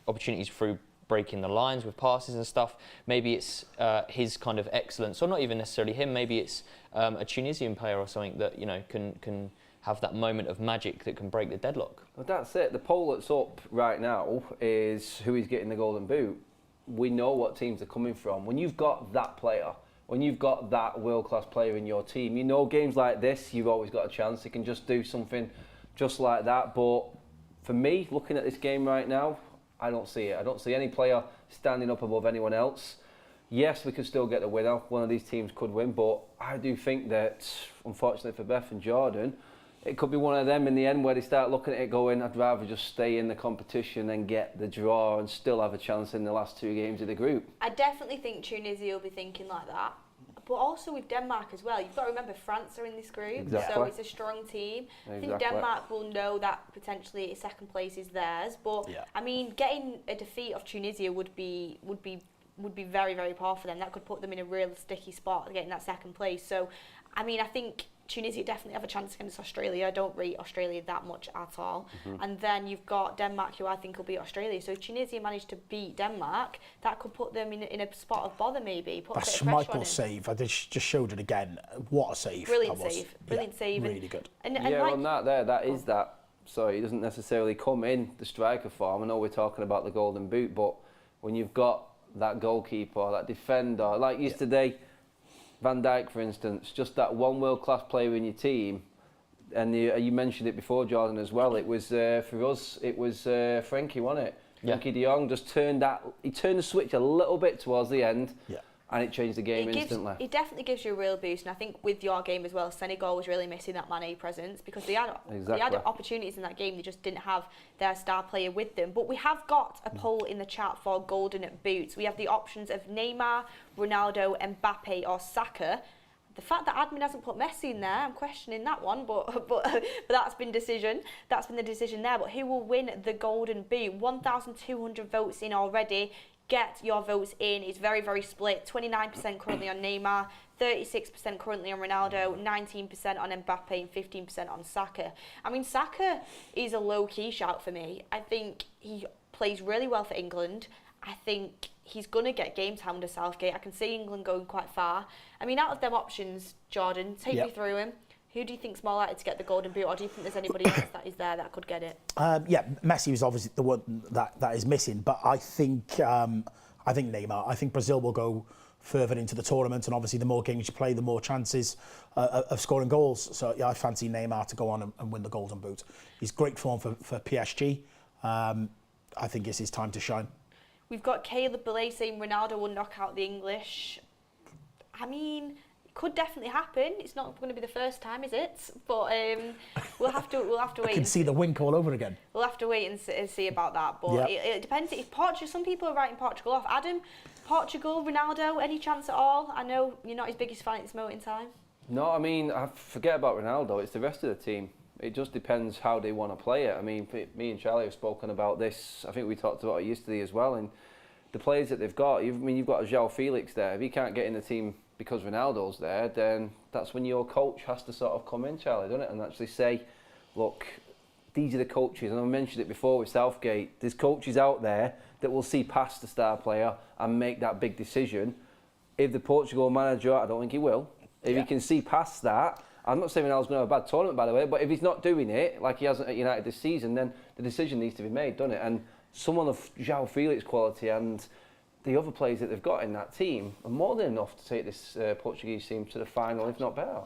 opportunities through breaking the lines with passes and stuff. Maybe it's his kind of excellence, or not even necessarily him. Maybe it's a Tunisian player or something that can have that moment of magic that can break the deadlock. Well, that's it. The poll that's up right now is who is getting the Golden Boot. We know what teams are coming from. When you've got that player, when you've got that world-class player in your team, games like this, you've always got a chance. They can just do something just like that. But for me, looking at this game right now, I don't see it. I don't see any player standing up above anyone else. Yes, we could still get the winner. One of these teams could win, but I do think that, unfortunately for Beth and Jordan, it could be one of them in the end where they start looking at it going, I'd rather just stay in the competition and get the draw and still have a chance in the last 2 games of the group. I definitely think Tunisia will be thinking like that. But also with Denmark as well. You've got to remember France are in this group, exactly. So it's a strong team. Exactly. I think Denmark will know that potentially second place is theirs. But I mean, getting a defeat of Tunisia would be very, very poor for them. That could put them in a real sticky spot getting that second place. So, I mean, I think Tunisia definitely have a chance against Australia. I don't rate Australia that much at all. Mm-hmm. And then you've got Denmark, who I think will beat Australia. So if Tunisia managed to beat Denmark, that could put them in a spot of bother maybe. Put a bit of pressure on him. Schmeichel's save, I just showed it again. What a save. Brilliant save. Really good. And on that is that. Sorry, he doesn't necessarily come in the striker form. I know we're talking about the Golden Boot, but when you've got that goalkeeper, that defender, like yesterday, Van Dijk, for instance, just that one world-class player in your team, and you mentioned it before, Jordan, as well. It was for us. It was Frankie, wasn't it? Yeah. Frankie De Jong just turned the switch a little bit towards the end, and it changed the game instantly. It definitely gives you a real boost, and I think with your game as well, Senegal was really missing that Mané presence because they had opportunities in that game, they just didn't have their star player with them. But we have got a poll in the chat for Golden Boots. We have the options of Neymar, Ronaldo, Mbappe or Saka. The fact that admin hasn't put Messi in there, I'm questioning that one, but that's been decision. That's been the decision there. But who will win the Golden Boot? 1,200 votes in already. Get your votes in. It's very, very split. 29% currently on Neymar, 36% currently on Ronaldo, 19% on Mbappe and 15% on Saka. I mean, Saka is a low-key shout for me. I think he plays really well for England. I think he's going to get game time under Southgate. I can see England going quite far. I mean, out of them options, Jordan, take me through him. Who do you think's more likely to get the Golden Boot, or do you think there's anybody else that is there that could get it? Messi was obviously the one that is missing, but I think Neymar. I think Brazil will go further into the tournament, and obviously the more games you play, the more chances of scoring goals. So yeah, I fancy Neymar to go on and win the Golden Boot. He's great form for PSG. I think it's his time to shine. We've got Caleb Belay saying Ronaldo will knock out the English. I mean, it could definitely happen. It's not going to be the first time, is it? But we'll have to wait. I can see the wink all over again. We'll have to wait and see about that. But it depends. If Portugal, some people are writing Portugal off. Adam, Portugal, Ronaldo, any chance at all? I know you're not his biggest fan at this moment in time. No, I mean, I forget about Ronaldo. It's the rest of the team. It just depends how they want to play it. I mean, me and Charlie have spoken about this. I think we talked about it yesterday as well. And the players that they've got, you've got a João Felix there. If he can't get in the team because Ronaldo's there, then that's when your coach has to sort of come in, Charlie, doesn't it? And actually say, look, these are the coaches. And I mentioned it before with Southgate. There's coaches out there that will see past the star player and make that big decision. If the Portugal manager, I don't think he will, if he can see past that, I'm not saying Ronaldo's going to have a bad tournament, by the way, but if he's not doing it like he hasn't at United this season, then the decision needs to be made, doesn't it? And someone of João Felix quality and the other players that they've got in that team are more than enough to take this Portuguese team to the final, if not better.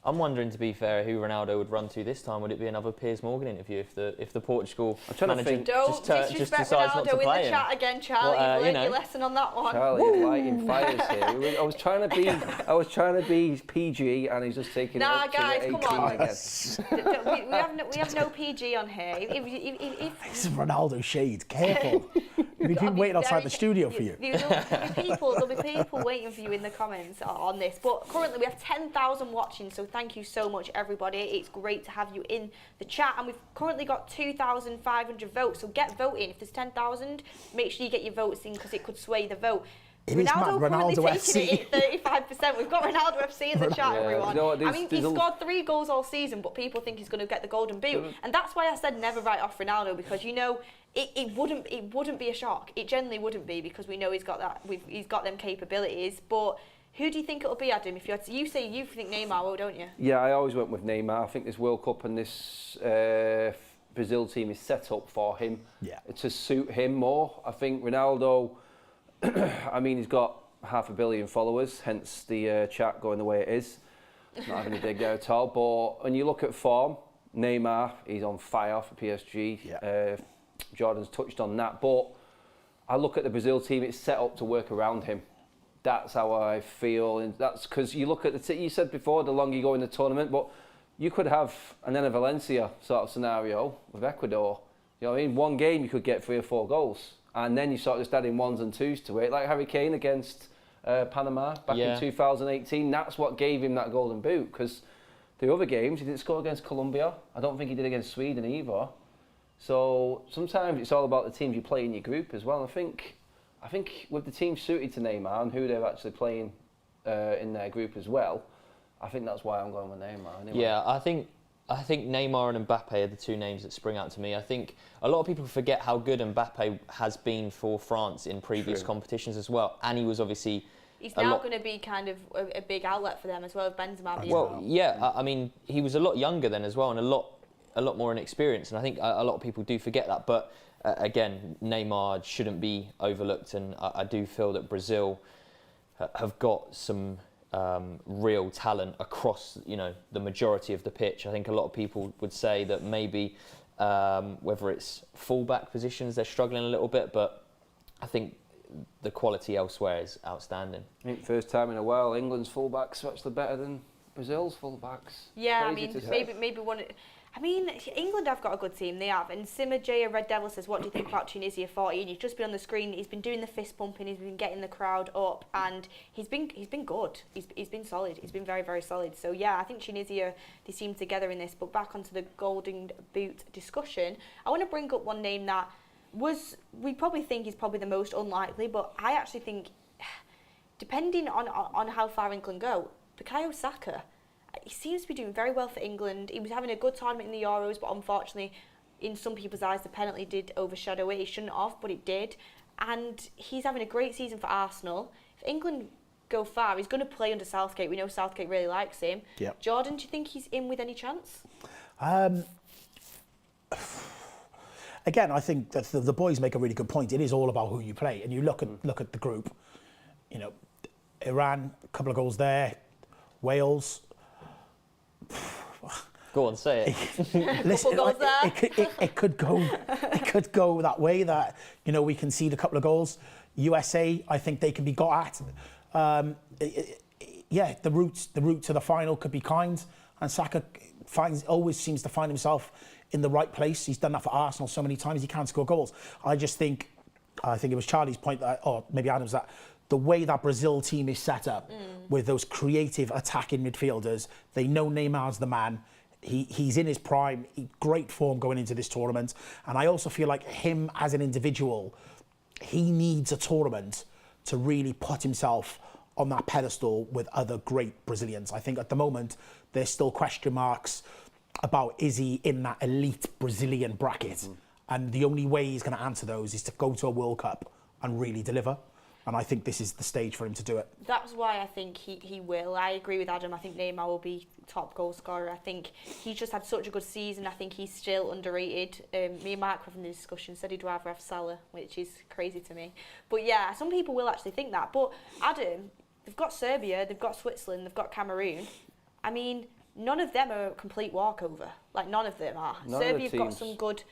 I'm wondering, to be fair, who Ronaldo would run to this time. Would it be another Piers Morgan interview if the Portugal manager just decides Ronaldo not to play in the chat again, Charlie? Well, you've learned your lesson on that one. Charlie, lighting fires here. I was trying to be PG, and he's just taking it up guys, to the come on. Again. we have no PG on here. This is Ronaldo shade. Careful. We've been waiting outside the studio for you. There'll be people waiting for you in the comments on this. But currently we have 10,000 watching, so thank you so much, everybody. It's great to have you in the chat, and we've currently got 2,500 votes. So get voting. If there's 10,000, make sure you get your votes in because it could sway the vote. Ronaldo taking it at 35%. We've got Ronaldo FC in the chat, everyone. You know, I mean, he scored 3 goals all season, but people think he's going to get the Golden Boot, and that's why I said never write off Ronaldo, because you know it wouldn't be a shock. It generally wouldn't be, because we know he's got them capabilities. But who do you think it'll be, Adam? If you say you think Neymar, don't you? Yeah, I always went with Neymar. I think this World Cup and this Brazil team is set up for him to suit him more. I think Ronaldo, I mean, he's got 500 million followers, hence the chat going the way it is. Not having a dig there at all. But when you look at form, Neymar, he's on fire for PSG. Yeah. Jordan's touched on that. But I look at the Brazil team, it's set up to work around him. That's how I feel. And that's because you look at you said before, the longer you go in the tournament, but you could have an Enner Valencia sort of scenario with Ecuador. You know what I mean? One game you could get 3 or 4 goals. And then you sort of just adding 1s and 2s to it, like Harry Kane against Panama back in 2018. That's what gave him that Golden Boot, because the other games he didn't score against Colombia. I don't think he did against Sweden either. So sometimes it's all about the teams you play in your group as well. I think with the team suited to Neymar and who they're actually playing in their group as well, I think that's why I'm going with Neymar. Anyway. Yeah, I think Neymar and Mbappe are the 2 names that spring out to me. I think a lot of people forget how good Mbappe has been for France in previous competitions as well. And he was obviously... He's now going to be kind of a big outlet for them as well, with Benzema being well. Yeah, I mean, he was a lot younger then as well, and a lot more inexperienced. And I think a lot of people do forget that. But again, Neymar shouldn't be overlooked. And I do feel that Brazil have got some... real talent across, the majority of the pitch. I think a lot of people would say that maybe whether it's fullback positions, they're struggling a little bit, but I think the quality elsewhere is outstanding. I think first time in a while, England's fullbacks are actually better than Brazil's fullbacks. Yeah, I Crazy mean, to say. maybe one. I mean, England have got a good team. They have. And Simmer J, a Red Devil, says, "What do you think about Tunisia 14?" He's just been on the screen. He's been doing the fist pumping. He's been getting the crowd up, and he's been good. He's been solid. He's been very, very solid. So yeah, I think Tunisia, they seem together in this. But back onto the Golden Boot discussion, I want to bring up one name that we probably think is probably the most unlikely, but I actually think, depending on how far England go, Bukayo Saka. He seems to be doing very well for England. He was having a good tournament in the Euros, but unfortunately, in some people's eyes, the penalty did overshadow it. He shouldn't have, but it did. And he's having a great season for Arsenal. If England go far, he's going to play under Southgate. We know Southgate really likes him. Yep. Jordan, do you think he's in with any chance? Again, I think that the boys make a really good point. It is all about who you play. And you look at the group, you know, Iran, a couple of goals there, Wales. Go on, say it. Listen, goals there. it could go that way. That, you know, we concede a couple of goals. USA, I think they can be got at. Yeah, the route to the final could be kind, and Saka always seems to find himself in the right place. He's done that for Arsenal so many times. He can't score goals. I think it was Charlie's point that, or maybe Adam's, that the way that Brazil team is set up with those creative attacking midfielders, they know Neymar's the man. He's in his prime, great form going into this tournament. And I also feel like him as an individual, he needs a tournament to really put himself on that pedestal with other great Brazilians. I think at the moment, there's still question marks about, is he in that elite Brazilian bracket? And the only way he's going to answer those is to go to a World Cup and really deliver. And I think this is the stage for him to do it. That's why I think he will. I agree with Adam. I think Neymar will be top goal scorer. I think he's just had such a good season. I think he's still underrated. Me and Mark were having the discussion, said he'd rather have Salah, which is crazy to me. But yeah, some people will actually think that. But Adam, they've got Serbia, they've got Switzerland, they've got Cameroon. I mean, none of them are a complete walkover. Like, none of them are. Serbia have got some good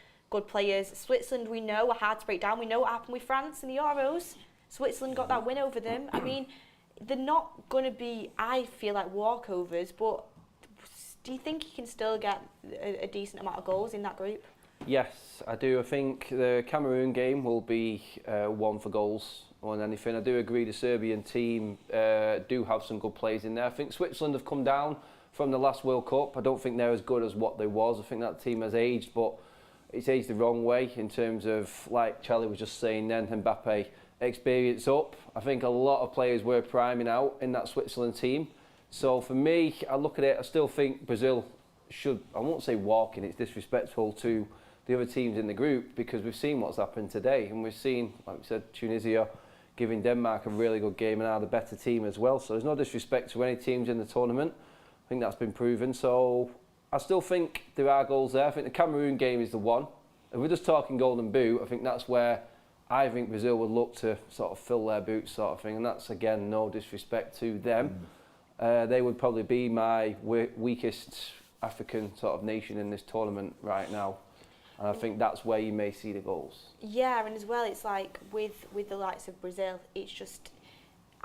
players. Switzerland, we know, are hard to break down. We know what happened with France in the Euros. Switzerland got that win over them. I mean, they're not going to be, I feel like, walkovers, but do you think you can still get a decent amount of goals in that group? Yes, I do. I think the Cameroon game will be one for goals more than anything. I do agree the Serbian team do have some good players in there. I think Switzerland have come down from the last World Cup. I don't think they're as good as what they was. I think that team has aged, but it's aged the wrong way in terms of, like Charlie was just saying then, Mbappe experience up. I think a lot of players were priming out in that Switzerland team. So for me, I look at it, I still think Brazil should, I won't say walk in, it's disrespectful to the other teams in the group, because we've seen what's happened today, and we've seen, like we said, Tunisia giving Denmark a really good game and are the better team as well. So there's no disrespect to any teams in the tournament. I think that's been proven. So I still think there are goals there. I think the Cameroon game is the one. If we're just talking Golden Boot, I think that's where I think Brazil would look to sort of fill their boots, sort of thing, and that's, again, no disrespect to them. They would probably be my weakest African sort of nation in this tournament right now, and I think that's where you may see the goals. Yeah, and as well, it's like with the likes of Brazil, it's just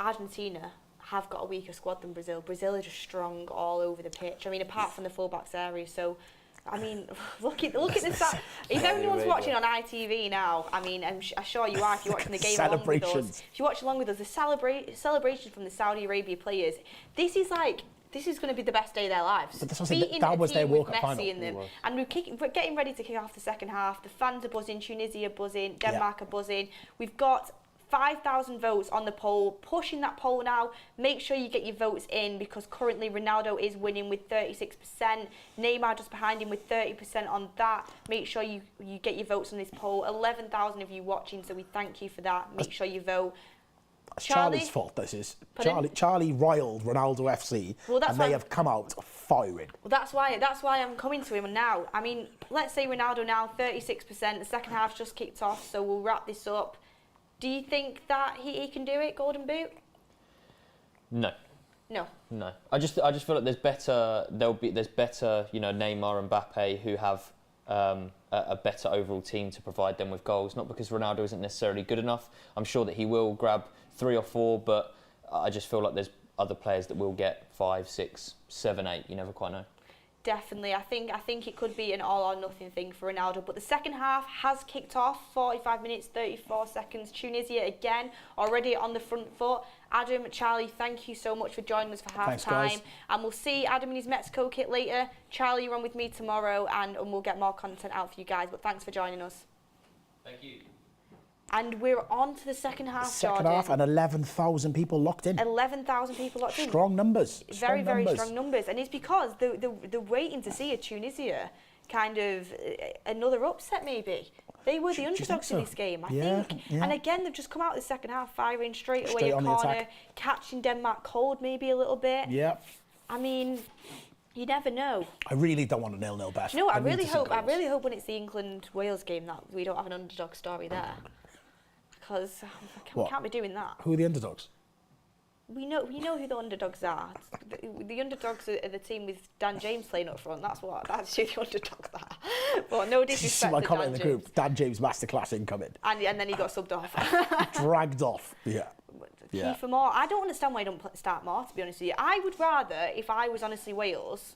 Argentina have got a weaker squad than Brazil. Brazil are just strong all over the pitch. I mean, apart from the fullbacks area, so. I mean, look at this. If anyone's watching on ITV now, I mean, I'm sure you are if you're watching the game along with us. If you watch along with us, the celebrations from the Saudi Arabia players, this is going to be the best day of their lives. But that was their World Cup final. In them. And we're getting ready to kick off the second half. The fans are buzzing, Tunisia are buzzing, Denmark are buzzing. We've got 5,000 votes on the poll, pushing that poll now. Make sure you get your votes in, because currently Ronaldo is winning with 36%. Neymar just behind him with 30% on that. Make sure you get your votes on this poll. 11,000 of you watching, so we thank you for that. Make sure you vote. It's Charlie's fault, this is. Charlie riled Ronaldo FC, and they have come out firing. Well, that's why I'm coming to him now. I mean, let's say Ronaldo now, 36%. The second half's just kicked off, so we'll wrap this up. Do you think that he can do it, Golden Boot? No. No. I just feel like there's better, you know, Neymar and Mbappe who have a better overall team to provide them with goals. Not because Ronaldo isn't necessarily good enough. I'm sure that he will grab 3 or 4, but I just feel like there's other players that will get 5, 6, 7, 8. You never quite know. Definitely. I think it could be an all or nothing thing for Ronaldo. But the second half has kicked off. 45 minutes, 34 seconds. Tunisia again, already on the front foot. Adam, Charlie, thank you so much for joining us for half time. And we'll see Adam in his Mexico kit later. Charlie, you're on with me tomorrow, and we'll get more content out for you guys. But thanks for joining us. Thank you. And we're on to the second half, Second half, and 11,000 people locked in. 11,000 people locked in. Strong numbers. Very strong numbers. And it's because they're waiting to see a Tunisia kind of another upset maybe. They were the underdogs in this game, I think. Yeah. And again, they've just come out of the second half, firing straight away a corner, catching Denmark cold maybe a little bit. Yeah. I mean, you never know. I really don't want a 0-0 bet. No, I really hope when it's the England-Wales game that we don't have an underdog story there. Because we can't be doing that. Who are the underdogs? We know who the underdogs are. The underdogs are the team with Dan James playing up front. That's who the underdogs are. But no disrespect to Dan comment in the group. Dan James masterclass incoming. And then he got subbed off. Dragged off. Yeah. Kiefer Moore. I don't understand why he don't start more. To be honest with you, I would rather, if I was honestly Wales'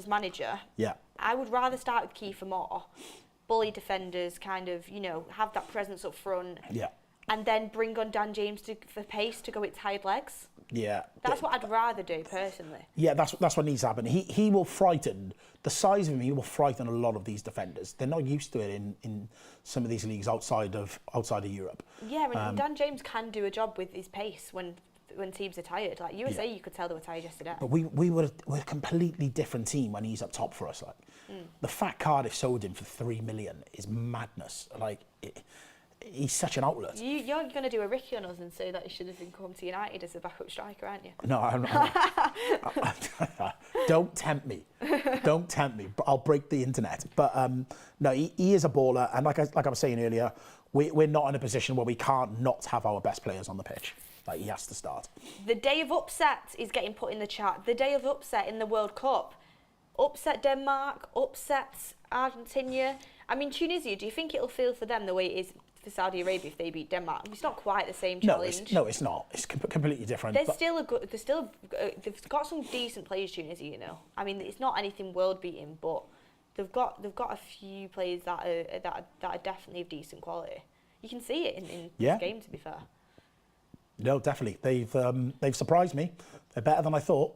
manager. Yeah. I would rather start with Kiefer Moore. Bully defenders, kind of, have that presence up front. Yeah. And then bring on Dan James for pace to go with tired legs. Yeah. That's what I'd rather do, personally. Yeah, that's what needs to happen. He will frighten, the size of him, he will frighten a lot of these defenders. They're not used to it in some of these leagues outside of Europe. Yeah, and Dan James can do a job with his pace when teams are tired. Like USA, you could tell they were tired yesterday. But we're a completely different team when he's up top for us. Like the fact Cardiff sold him for 3 million is madness. Like he's such an outlet. You're going to do a Ricky on us and say that he should have come to United as a backup striker, aren't you? No, I'm not. Don't tempt me. Don't tempt me. But I'll break the internet. But no, he is a baller, and like I was saying earlier, we're not in a position where we can't not have our best players on the pitch. Like, he has to start. The day of upset is getting put in the chat. The day of upset in the World Cup. Upset Denmark, upset Argentina. I mean, Tunisia, do you think it'll feel for them the way it is for Saudi Arabia if they beat Denmark? It's not quite the same challenge. No, it's not. It's completely different. They've got some decent players, Tunisia, I mean, it's not anything world-beating, but they've got a few players that are definitely of decent quality. You can see it in this game, to be fair. No, definitely. They've surprised me. They're better than I thought.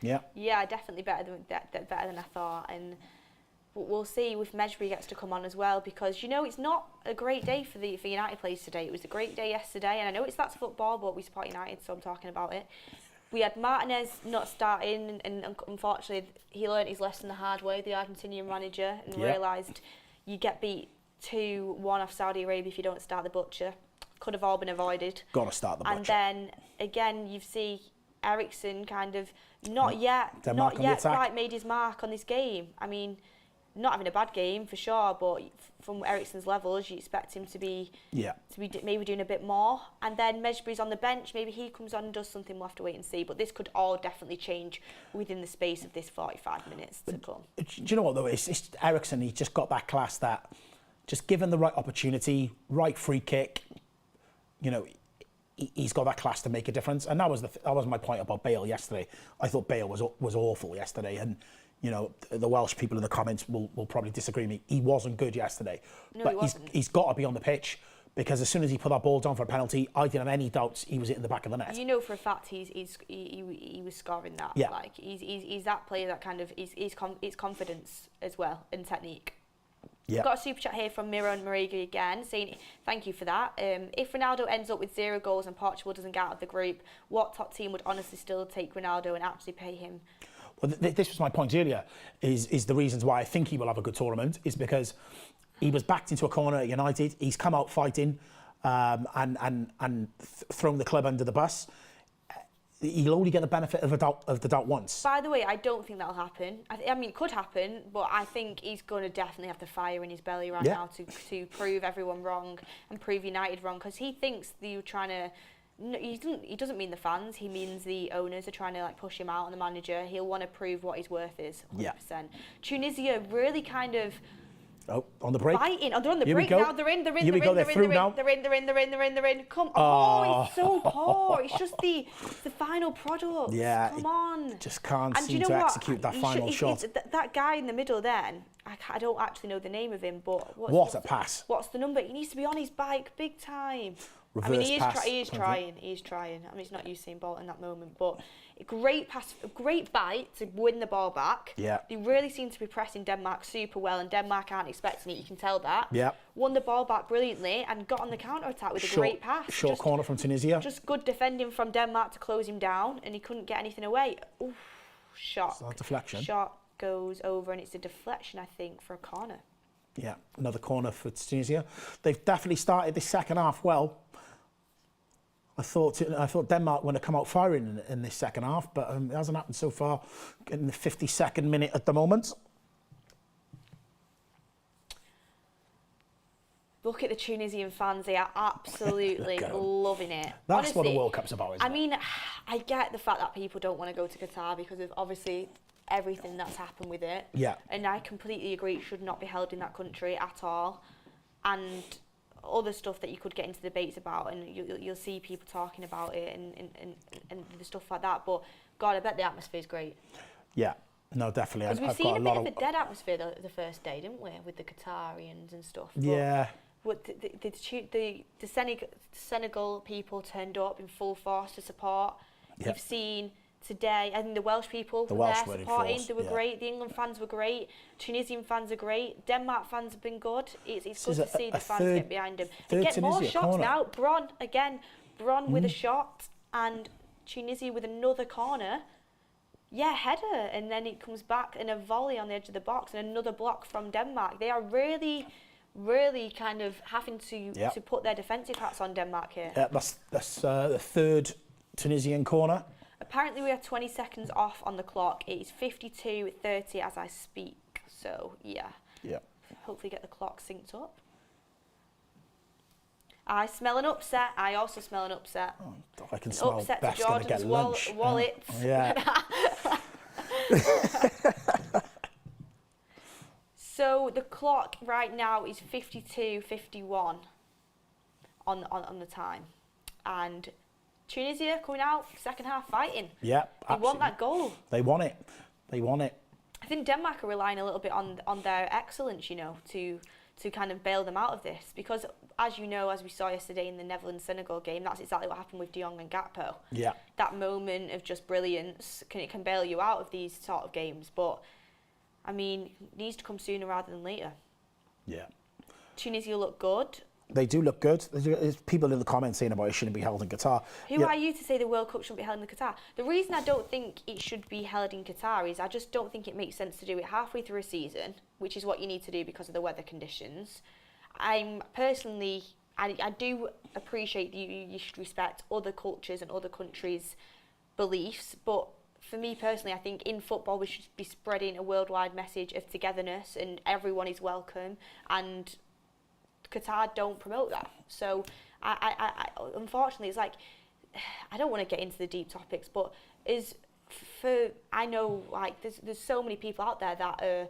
Yeah. Yeah, definitely better than I thought. And we'll see if Mejbri gets to come on as well, because it's not a great day for United players today. It was a great day yesterday, and I know that's football, but we support United, so I'm talking about it. We had Martinez not starting, and unfortunately he learnt his lesson the hard way, the Argentinian manager, and realised you get beat 2-1 off Saudi Arabia if you don't start the butcher. Could have all been avoided. Got to start the butcher. And then again, you see Eriksen kind of not yet quite made his mark on this game. I mean, not having a bad game for sure, but from Eriksen's levels, you expect him to be maybe doing a bit more. And then Mejbri's on the bench. Maybe he comes on and does something. We'll have to wait and see. But this could all definitely change within the space of this 45 minutes to come. Do you know what though? It's Eriksen. He's just got that class that, just given the right opportunity, right free kick. He's got that class to make a difference, and that was my point about Bale yesterday. I thought Bale was awful yesterday, and the Welsh people in the comments will probably disagree with me. He wasn't good yesterday, but he's got to be on the pitch, because as soon as he put that ball down for a penalty, I didn't have any doubts he was hitting the back of the net. For a fact he was scoring that. Yeah. Like he's that player that kind of is confidence as well and technique. Yep. Got a super chat here from Miron Mariga again, saying thank you for that. If Ronaldo ends up with 0 goals and Portugal doesn't get out of the group, what top team would honestly still take Ronaldo and actually pay him? Well, this was my point earlier, is the reasons why I think he will have a good tournament, is because he was backed into a corner at United, he's come out fighting and thrown the club under the bus. He'll only get the benefit of the doubt once. By the way, I don't think that'll happen. I mean, it could happen, but I think he's going to definitely have the fire in his belly now to prove everyone wrong and prove United wrong, because he thinks that you're trying to No, he doesn't mean the fans. He means the owners are trying to like push him out, and the manager. He'll want to prove what his worth is. 100%. Yeah. Tunisia really kind of. Oh, on the break. Fighting. Oh, they're on the Here we break go. now. They're in. Here we go. They're through now. They're in. Come on. Oh, it's so poor. It's just the final product. Yeah. Come on. Just can't And do seem you know to what? execute that final shot. That guy in the middle then, I don't actually know the name of him, but What a pass. What's the number? He needs to be on his bike big time. Reverse I mean, he pass, is trying. He's trying. I mean, he's not Usain Bolt in that moment, but a great pass, a great bite to win the ball back. Yeah. They really seem to be pressing Denmark super well, and Denmark aren't expecting it. You can tell that. Yeah. Won the ball back brilliantly and got on the counter attack with a great pass. Short corner from Tunisia. Just good defending from Denmark to close him down, and he couldn't get anything away. Oof, shot. So deflection. Shot goes over, and it's a deflection, I think, for a corner. Yeah, another corner for Tunisia. They've definitely started the second half well. I thought Denmark were going to come out firing in this second half, but it hasn't happened so far. In the 52nd minute at the moment. Look at the Tunisian fans; they are absolutely loving it. That's Honestly, what the World Cup's about, isn't it? I mean, I get the fact that people don't want to go to Qatar because of obviously everything that's happened with it. Yeah. And I completely agree; it should not be held in that country at all. And other stuff that you could get into debates about, and you'll see people talking about it and the stuff like that. But God, I bet the atmosphere is great. Yeah, no, definitely. Because we've seen a bit of a dead atmosphere the first day, didn't we, with the Qatarians and stuff. Yeah. But the Senegal people turned up in full force to support. Yep. You've seen today, I think the Welsh people were Welsh there were in supporting. force, They were yeah. great. The England fans were great. Tunisian fans are great. Denmark fans have been good. It's good to see the fans get behind them. And get more Tunisia shots corner. now. Bron with a shot, and Tunisia with another corner. Yeah, header, and then it comes back and a volley on the edge of the box and another block from Denmark. They are really kind of having to put their defensive hats on Denmark here. Yeah, that's the third Tunisian corner. Apparently we are 20 seconds off on the clock. It is 52:30 as I speak. So, yeah. Yeah. Hopefully get the clock synced up. I smell an upset. I also smell an upset. Oh, I can smell Upset to Beth's going to get Jordan's lunch. wallet. Yeah. So the clock right now is 52:51 on the time. And Tunisia coming out, second half fighting. Yeah, They want that goal. They want it. They want it. I think Denmark are relying a little bit on their excellence, to kind of bail them out of this. Because, as you know, as we saw yesterday in the Netherlands-Senegal game, that's exactly what happened with De Jong and Gakpo. Yeah. That moment of just brilliance can bail you out of these sort of games. But, I mean, it needs to come sooner rather than later. Yeah. Tunisia look good. They do look good. There's people in the comments saying about it shouldn't be held in Qatar. Who are you to say the World Cup shouldn't be held in Qatar? The reason I don't think it should be held in Qatar is I just don't think it makes sense to do it halfway through a season, which is what you need to do because of the weather conditions. I'm personally, I do appreciate you should respect other cultures and other countries' beliefs, but for me personally, I think in football we should be spreading a worldwide message of togetherness and everyone is welcome, and Qatar don't promote that. So I unfortunately, it's like, I don't want to get into the deep topics, but I know like there's so many people out there that are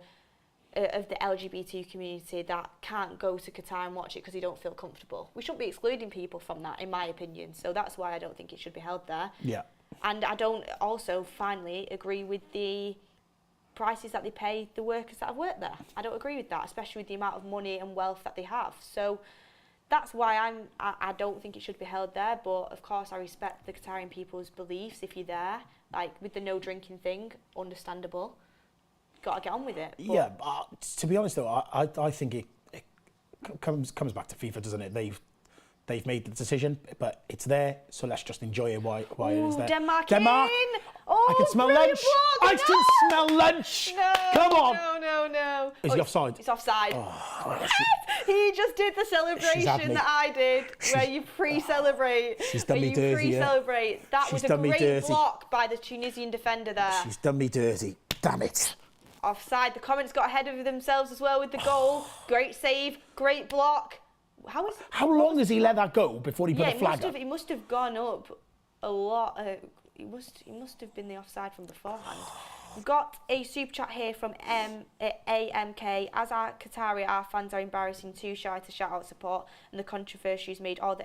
of the LGBT community that can't go to Qatar and watch it because they don't feel comfortable. We shouldn't be excluding people from that, in my opinion. So that's why I don't think it should be held there. Yeah. And I don't also finally agree with the prices that they pay the workers that have worked there. I don't agree with that, especially with the amount of money and wealth that they have. So that's why I don't think it should be held there. But of course, I respect the Qatarian people's beliefs. If you're there, like with the no drinking thing, understandable. Got to get on with it. But yeah, to be honest though, I think it comes back to FIFA, doesn't it? They've made the decision, but it's there, so let's just enjoy it while it is there. Denmark! Oh, I can smell lunch! I can smell lunch! No, come on! No. Is he offside? It's offside. Oh, he just did the celebration that I did, where you pre-celebrate. She's done me dirty. Pre-celebrate. That was a great block by the Tunisian defender there. She's done me dirty. Damn it. Offside. The comments got ahead of themselves as well with the goal. Great save, great block. How long has he let that go before he put a flag up? He must have gone up a lot. He must have been the offside from beforehand. We've got a super chat here from AMK. As our Qatari, our fans are embarrassing, too shy to shout out support, and the controversy is made all the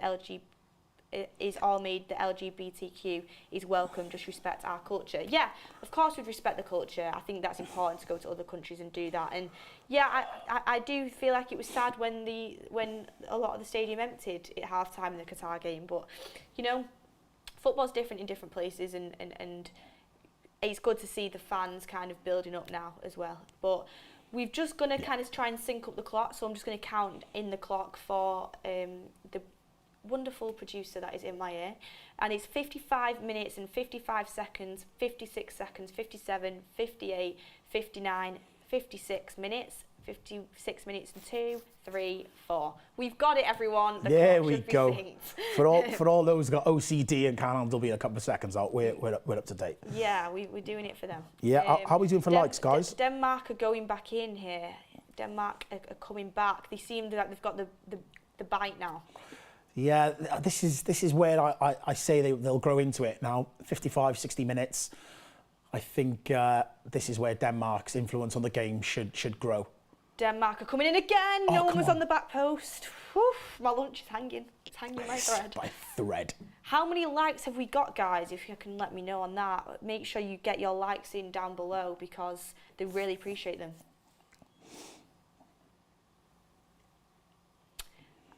LGBTQ is welcome. Just respect our culture. Yeah, of course we'd respect the culture. I think that's important to go to other countries and do that. And yeah, I do feel like it was sad when a lot of the stadium emptied at half time in the Qatar game. But you know, football's different in different places, and it's good to see the fans kind of building up now as well. But we're just going to kind of try and sync up the clock, so I'm just going to count in the clock for the wonderful producer that is in my ear, and it's 55 minutes and 55 seconds, 56 seconds, 57, 58, 59, 56 minutes, 56 minutes and 2, 3, 4. We've got it, everyone. There we go. For all those who got OCD and can't handle being a couple of seconds out, we're up to date. Yeah, we're doing it for them. Yeah, how are we doing for likes, guys? Denmark are going back in here. Denmark are coming back. They seem like they've got the bite now. Yeah, this is where I say they'll grow into it now. 55, 60 minutes. I think this is where Denmark's influence on the game should grow. Denmark are coming in again. No one was on the back post. Whew, my lunch is hanging. It's hanging by thread. By thread. How many likes have we got, guys? If you can let me know on that. Make sure you get your likes in down below because they really appreciate them.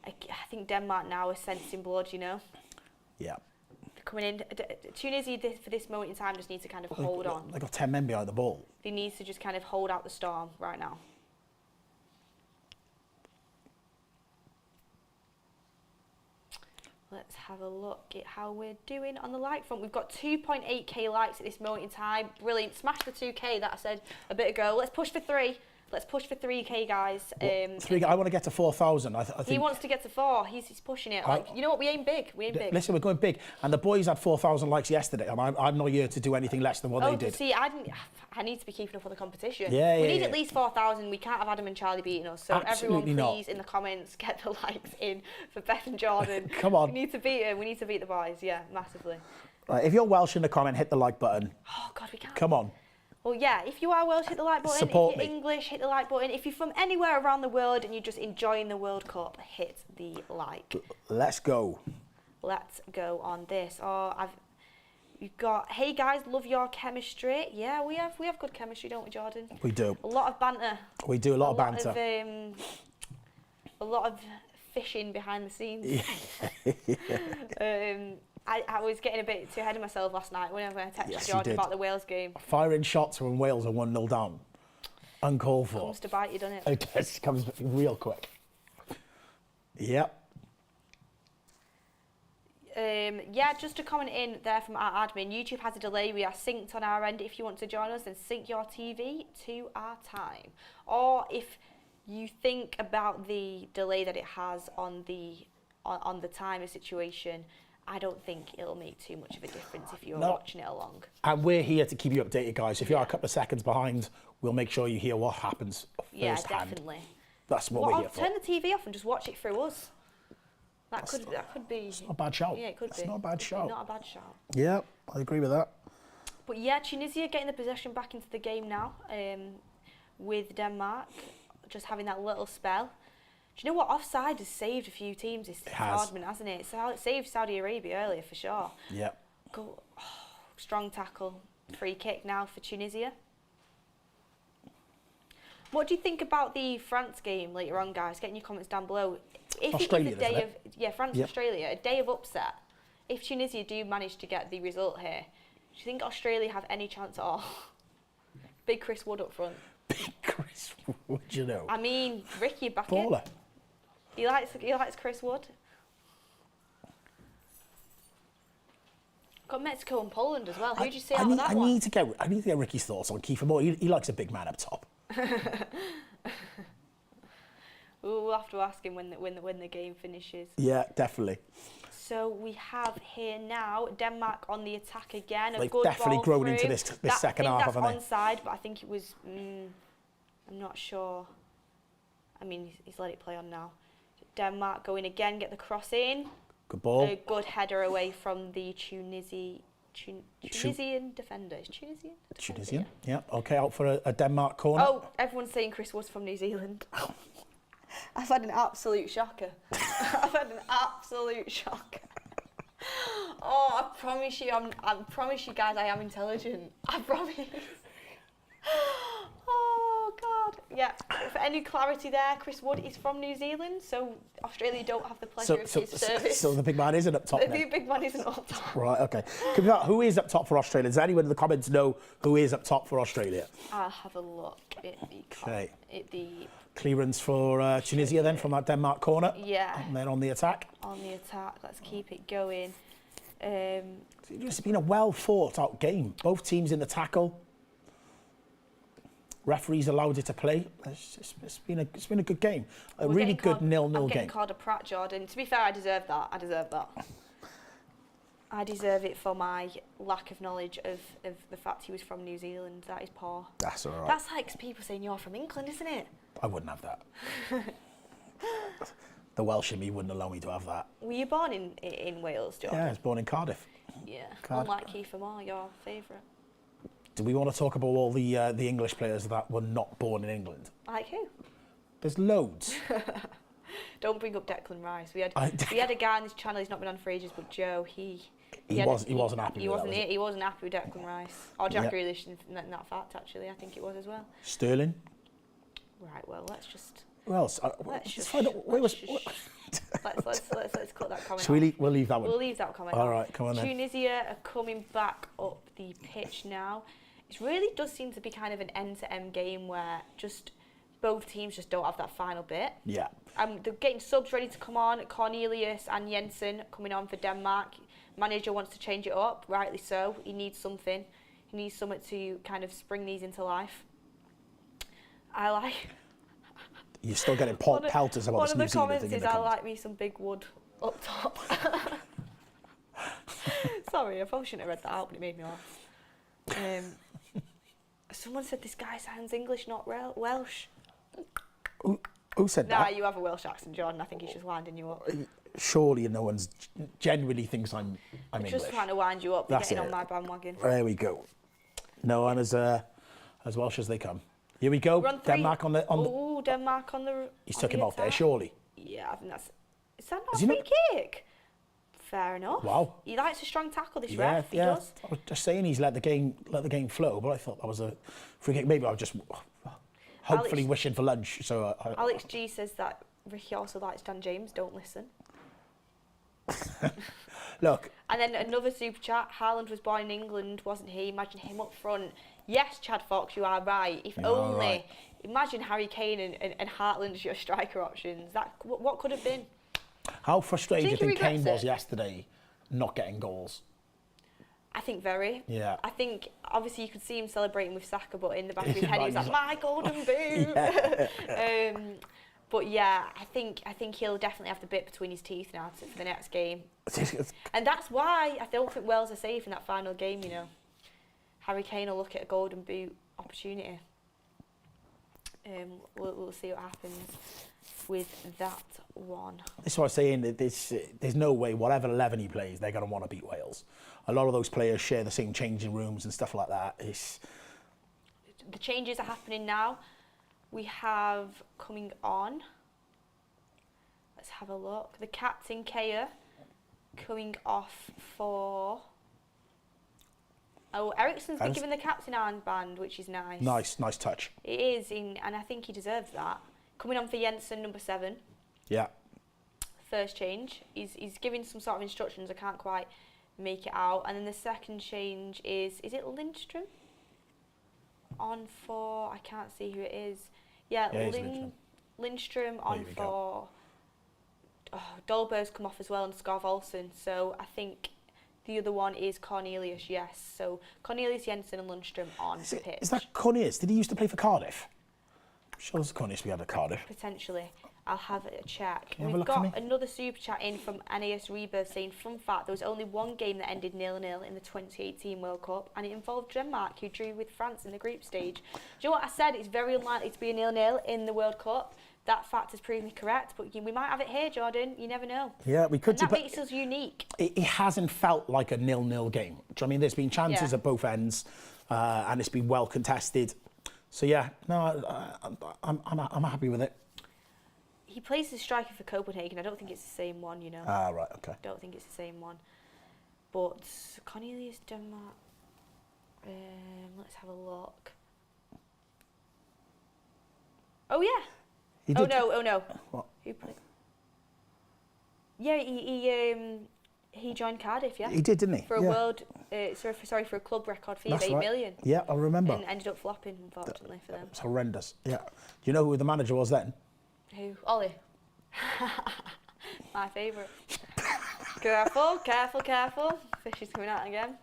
I think Denmark now is sensing blood, you know? Yeah. They're coming in. Tunisia, for this moment in time, just need to kind of hold on. They've got 10 men behind the ball. They need to just kind of hold out the storm right now. Let's have a look at how we're doing on the like front. We've got 2.8k likes at this moment in time. Brilliant. Smash the 2k that I said a bit ago. Let's push for 3. Let's push for 3k, guys. 3K. I want to get to 4,000. I think he wants to get to 4. He's pushing it. Like, you know what? We aim big. We aim big. Listen, we're going big. And the boys had 4,000 likes yesterday, and I'm not here to do anything less than what they did. See, I need to be keeping up with the competition. Yeah, we need at least 4,000. We can't have Adam and Charlie beating us. So Absolutely everyone, please, in the comments, get the likes in for Beth and Jordan. Come on. We need to beat them. We need to beat the boys. Yeah, massively. Right, if you're Welsh in the comment, hit the like button. Oh God, we can't. Come on. Well, yeah, if you are Welsh, hit the like button. Support if you're English, hit the like button. If you're from anywhere around the world and you're just enjoying the World Cup, hit the like. Let's go. Let's go on this. You've got, hey guys, love your chemistry. Yeah, we have good chemistry, don't we, Jordan? We do. A lot of banter. We do a lot of banter. A lot of fishing behind the scenes. I was getting a bit too ahead of myself last night when I texted Jordan about the Wales game. Firing shots when Wales are 1-0 down. Uncalled for. Comes to bite you, doesn't it? It does. Comes real quick. Yep. Yeah, just a comment in there from our admin. YouTube has a delay. We are synced on our end. If you want to join us, then sync your TV to our time. Or if you think about the delay that it has on the timer situation, I don't think it'll make too much of a difference if you're watching it along. And we're here to keep you updated, guys. If you are a couple of seconds behind, we'll make sure you hear what happens firsthand. Yeah, definitely. That's what we're here for. Turn the TV off and just watch it through us. That could be. It's not a bad shout. Yeah, it could be. It's not a bad shout. Not a bad shout. Yeah, I agree with that. But yeah, Tunisia getting the possession back into the game now, with Denmark just having that little spell. Do you know what? Offside has saved a few teams this tournament, hasn't it? So it saved Saudi Arabia earlier for sure. Yeah. Strong tackle. Free kick now for Tunisia. What do you think about the France game later on, guys? Get in your comments down below. If Australia, it is a day of France-Australia, a day of upset. If Tunisia do manage to get the result here, do you think Australia have any chance at all? Big Chris Wood up front. Big Chris Wood, you know. I mean, Ricky back Baller. in. He likes Chris Wood. Got Mexico and Poland as well. Who do you see out of that one? I need to get Ricky's thoughts on Kiefer Moore. He likes a big man up top. We'll have to ask him when the game finishes. Yeah, definitely. So we have here now Denmark on the attack again. They've definitely grown into this second half, haven't they? That's onside, but I think it was. I'm not sure. I mean, he's let it play on now. Denmark going again, get the cross in. Good ball. A good header away from the Tunisian defender. Is Tunisian? Tunisian, yeah. Okay, out for a Denmark corner. Oh, everyone's saying Chris was from New Zealand. I've had an absolute shocker. I've had an absolute shocker. Oh, I promise you guys, I am intelligent. I promise. Oh, God. Yeah, for any clarity there, Chris Wood is from New Zealand, so Australia don't have the pleasure of his service. So the big man isn't up top The big man isn't up top. Right, okay. Who is up top for Australia? Does anyone in the comments know who is up top for Australia? I'll have a look at the clearance for Tunisia then from that Denmark corner. Yeah. And then on the attack. On the attack, let's keep it going. It's been a well thought out game. Both teams in the tackle. Referees allowed it to play. It's been a good game. A really good 0-0 game. I'm getting called a prat, Jordan. To be fair, I deserve that. I deserve it for my lack of knowledge of the fact he was from New Zealand. That is poor. That's all right. That's like people saying you're from England, isn't it? I wouldn't have that. The Welsh in me wouldn't allow me to have that. Were you born in Wales, Jordan? Yeah, I was born in Cardiff. Yeah, unlike Kiefer Moore, your favourite. Do we want to talk about all the English players that were not born in England? Like who? There's loads. Don't bring up Declan Rice. We had a guy on this channel. He's not been on for ages, but Joe. He wasn't happy. He wasn't happy with Declan Rice or Jack Grealish in that fact. Actually, I think it was as well. Sterling. Right. Well, let's just. Who else? Let's cut that comment. We'll leave that one. We'll leave that comment. All right, come on then. Tunisia are coming back up the pitch now. It really does seem to be kind of an end-to-end game where just both teams just don't have that final bit. Yeah. They're getting subs ready to come on. Cornelius and Jensen coming on for Denmark. Manager wants to change it up, rightly so. He needs something. He needs something to kind of spring these into life. You're still getting pelters about this New Zealand thing. One of the comments is I like me some big wood up top. Sorry, I probably shouldn't have read that out, but it made me laugh. Someone said this guy sounds English, not Welsh. Who said that? Nah, you have a Welsh accent, Jordan. I think he's just winding you up. Surely no one's genuinely thinks I'm English. Just trying to wind you up. That's getting on my bandwagon. There we go. No one as Welsh as they come. Here we go. Denmark on the. Oh, Denmark on the. He's took him off there, surely. Yeah, I think that's. Is that not a free kick? Fair enough. Wow. He likes a strong tackle, this ref. He does. I was just saying he's let the game flow, but I thought that was a free kick. Maybe I was just hopefully wishing for lunch. So Alex G says that Ricky also likes Dan James. Don't listen. Look. And then another super chat. Haaland was born in England, wasn't he? Imagine him up front. Yes, Chad Fox, you are right. If only. Right. Imagine Harry Kane and Haaland as your striker options. What could have been? How frustrated do you think Kane was yesterday not getting goals? I think very. Yeah. I think, obviously, you could see him celebrating with Saka, but in the back of his head, he was like, my golden boot. But yeah, I think he'll definitely have the bit between his teeth now for the next game. And that's why I don't think Wales are safe in that final game, you know. Harry Kane will look at a golden boot opportunity. We'll see what happens with that one. This is what I'm saying. There's no way, whatever 11 he plays, they're going to want to beat Wales. A lot of those players share the same changing rooms and stuff like that. The changes are happening now. We have coming on. Let's have a look. The captain, Kea, coming off for... Oh, Eriksen's been given the captain armband, which is nice. Nice touch. It is, and I think he deserves that. Coming on for Jensen, number 7. Yeah. First change. He's giving some sort of instructions. I can't quite make it out. And then the second change is it Lindstrom? On for, I can't see who it is. Yeah, Lindstrom on for... Oh, Dolberg's come off as well and Skarv Olsen. So I think... The other one is Cornelius, yes. So Cornelius, Jensen and Lundstrom on the pitch. Is that Cornelius? Did he used to play for Cardiff? I'm sure it's Cornelius we had at Cardiff. Potentially. I'll have a check. We've got another super chat in from Aeneas Rebirth saying, fun fact, there was only one game that ended 0-0 in the 2018 World Cup and it involved Denmark, who drew with France in the group stage. Do you know what I said? It's very unlikely to be a 0-0 in the World Cup. that fact has proven me correct, but we might have it here, Jordan. You never know. Yeah, we could And do, that but makes us unique. it hasn't felt like a 0-0 game. Do you know what I mean? There's been chances at both ends, and it's been well contested. So yeah, no, I'm happy with it. He plays the striker for Copenhagen. I don't think it's the same one, you know. Ah, right, okay. Don't think it's the same one. But Cornelius Denmark. Let's have a look. Oh yeah. He did. Oh no. What? Who played? Yeah, he joined Cardiff. Yeah. He did, didn't he? For a world, for a club record fee of $8 million. Yeah, I remember. And ended up flopping, unfortunately, for them. It's horrendous. Yeah. Do you know who the manager was then? Who? Ollie. My favourite. Careful. Fish is coming out again.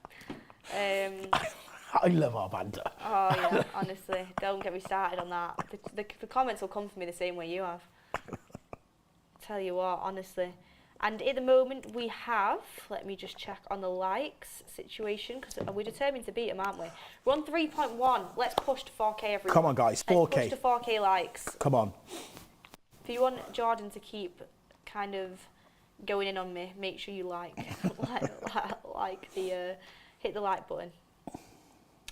I love our banter. Oh yeah, honestly, don't get me started on that. The comments will come for me the same way you have. Tell you what, honestly. And at the moment we have, let me just check on the likes situation, because we're determined to beat them, aren't we? We're on 3.1. Let's push to 4K, everyone. Come on, guys, 4K. Let's push to 4K likes. Come on. If you want Jordan to keep kind of going in on me, make sure you hit the like button.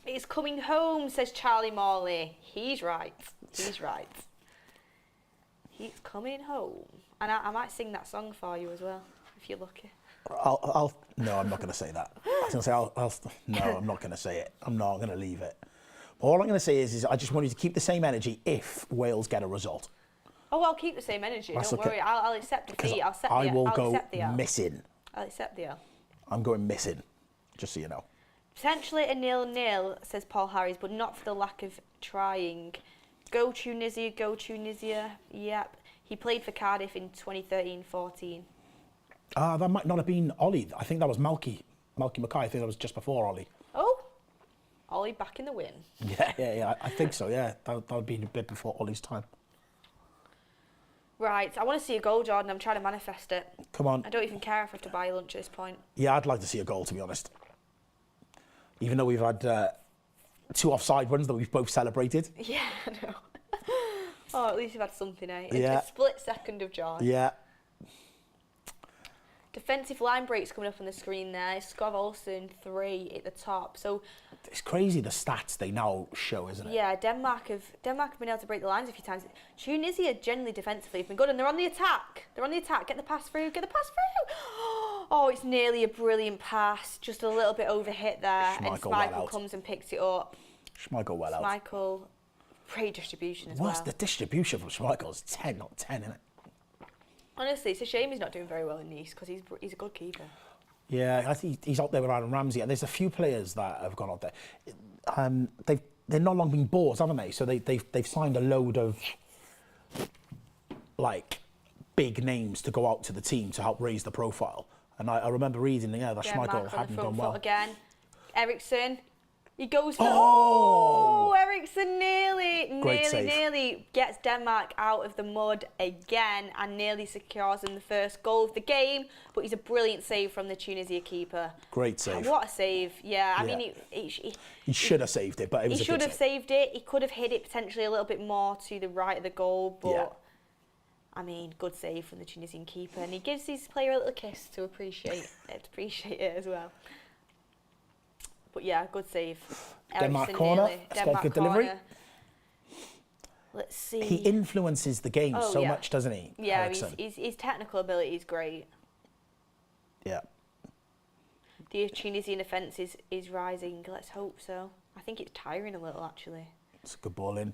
It's coming home, says Charlie Morley. He's right. He's coming home. And I might sing that song for you as well, if you're lucky. No, I'm not going to say that. I was going to say, no, I'm not going to say it. I'm not going to leave it. But all I'm going to say is I just want you to keep the same energy if Wales get a result. Oh, I'll keep the same energy. Don't worry. I'll accept defeat. I will go L. missing. I'll accept the L. I'm going missing, just so you know. Potentially a 0-0, says Paul Harris, but not for the lack of trying. Go Tunisia. Yep. He played for Cardiff in 2013-14. That might not have been Ollie. I think that was Malky Mackay. I think that was just before Ollie. Oh, Ollie back in the win. Yeah. I think so, yeah. That would be a bit before Ollie's time. Right, I want to see a goal, Jordan. I'm trying to manifest it. Come on. I don't even care if I have to buy lunch at this point. Yeah, I'd like to see a goal, to be honest. Even though we've had 2 offside runs that we've both celebrated. Yeah, I know. Oh, at least you've had something, eh? Yeah. A split second of joy. Yeah. Defensive line breaks coming up on the screen there. Skov Olsen 3 at the top. So it's crazy the stats they now show, isn't it? Yeah, Denmark have been able to break the lines a few times. Tunisia generally defensively have been good, and they're on the attack. Get the pass through. Oh, it's nearly a brilliant pass. Just a little bit overhit there, and Schmeichel comes and picks it up. Schmeichel, great distribution as well. What's the distribution from Schmeichel? It's 10, not 10, isn't it? Honestly, it's a shame he's not doing very well in Nice, because he's a good keeper. Yeah, I think he's up there with Aaron Ramsey, and there's a few players that have gone up there. They've not long been bought, haven't they? So they've signed a load of like big names to go out to the team to help raise the profile. And I remember reading, that Schmeichel hadn't done well. Again, Eriksson. He goes for Eriksson nearly gets Denmark out of the mud again and nearly secures them the first goal of the game. But he's a brilliant save from the Tunisia keeper. Great save. What a save! Yeah, I mean he should have saved it, but it was he should have saved it. He could have hit it potentially a little bit more to the right of the goal, but I mean, good save from the Tunisian keeper, and he gives his player a little kiss to appreciate it as well. But yeah, good save. Denmark corner. Denmark good delivery. Let's see. He influences the game so much, doesn't he? Yeah, his technical ability is great. Yeah. The Tunisian offence is rising. Let's hope so. I think it's tiring a little, actually. It's a good ball in.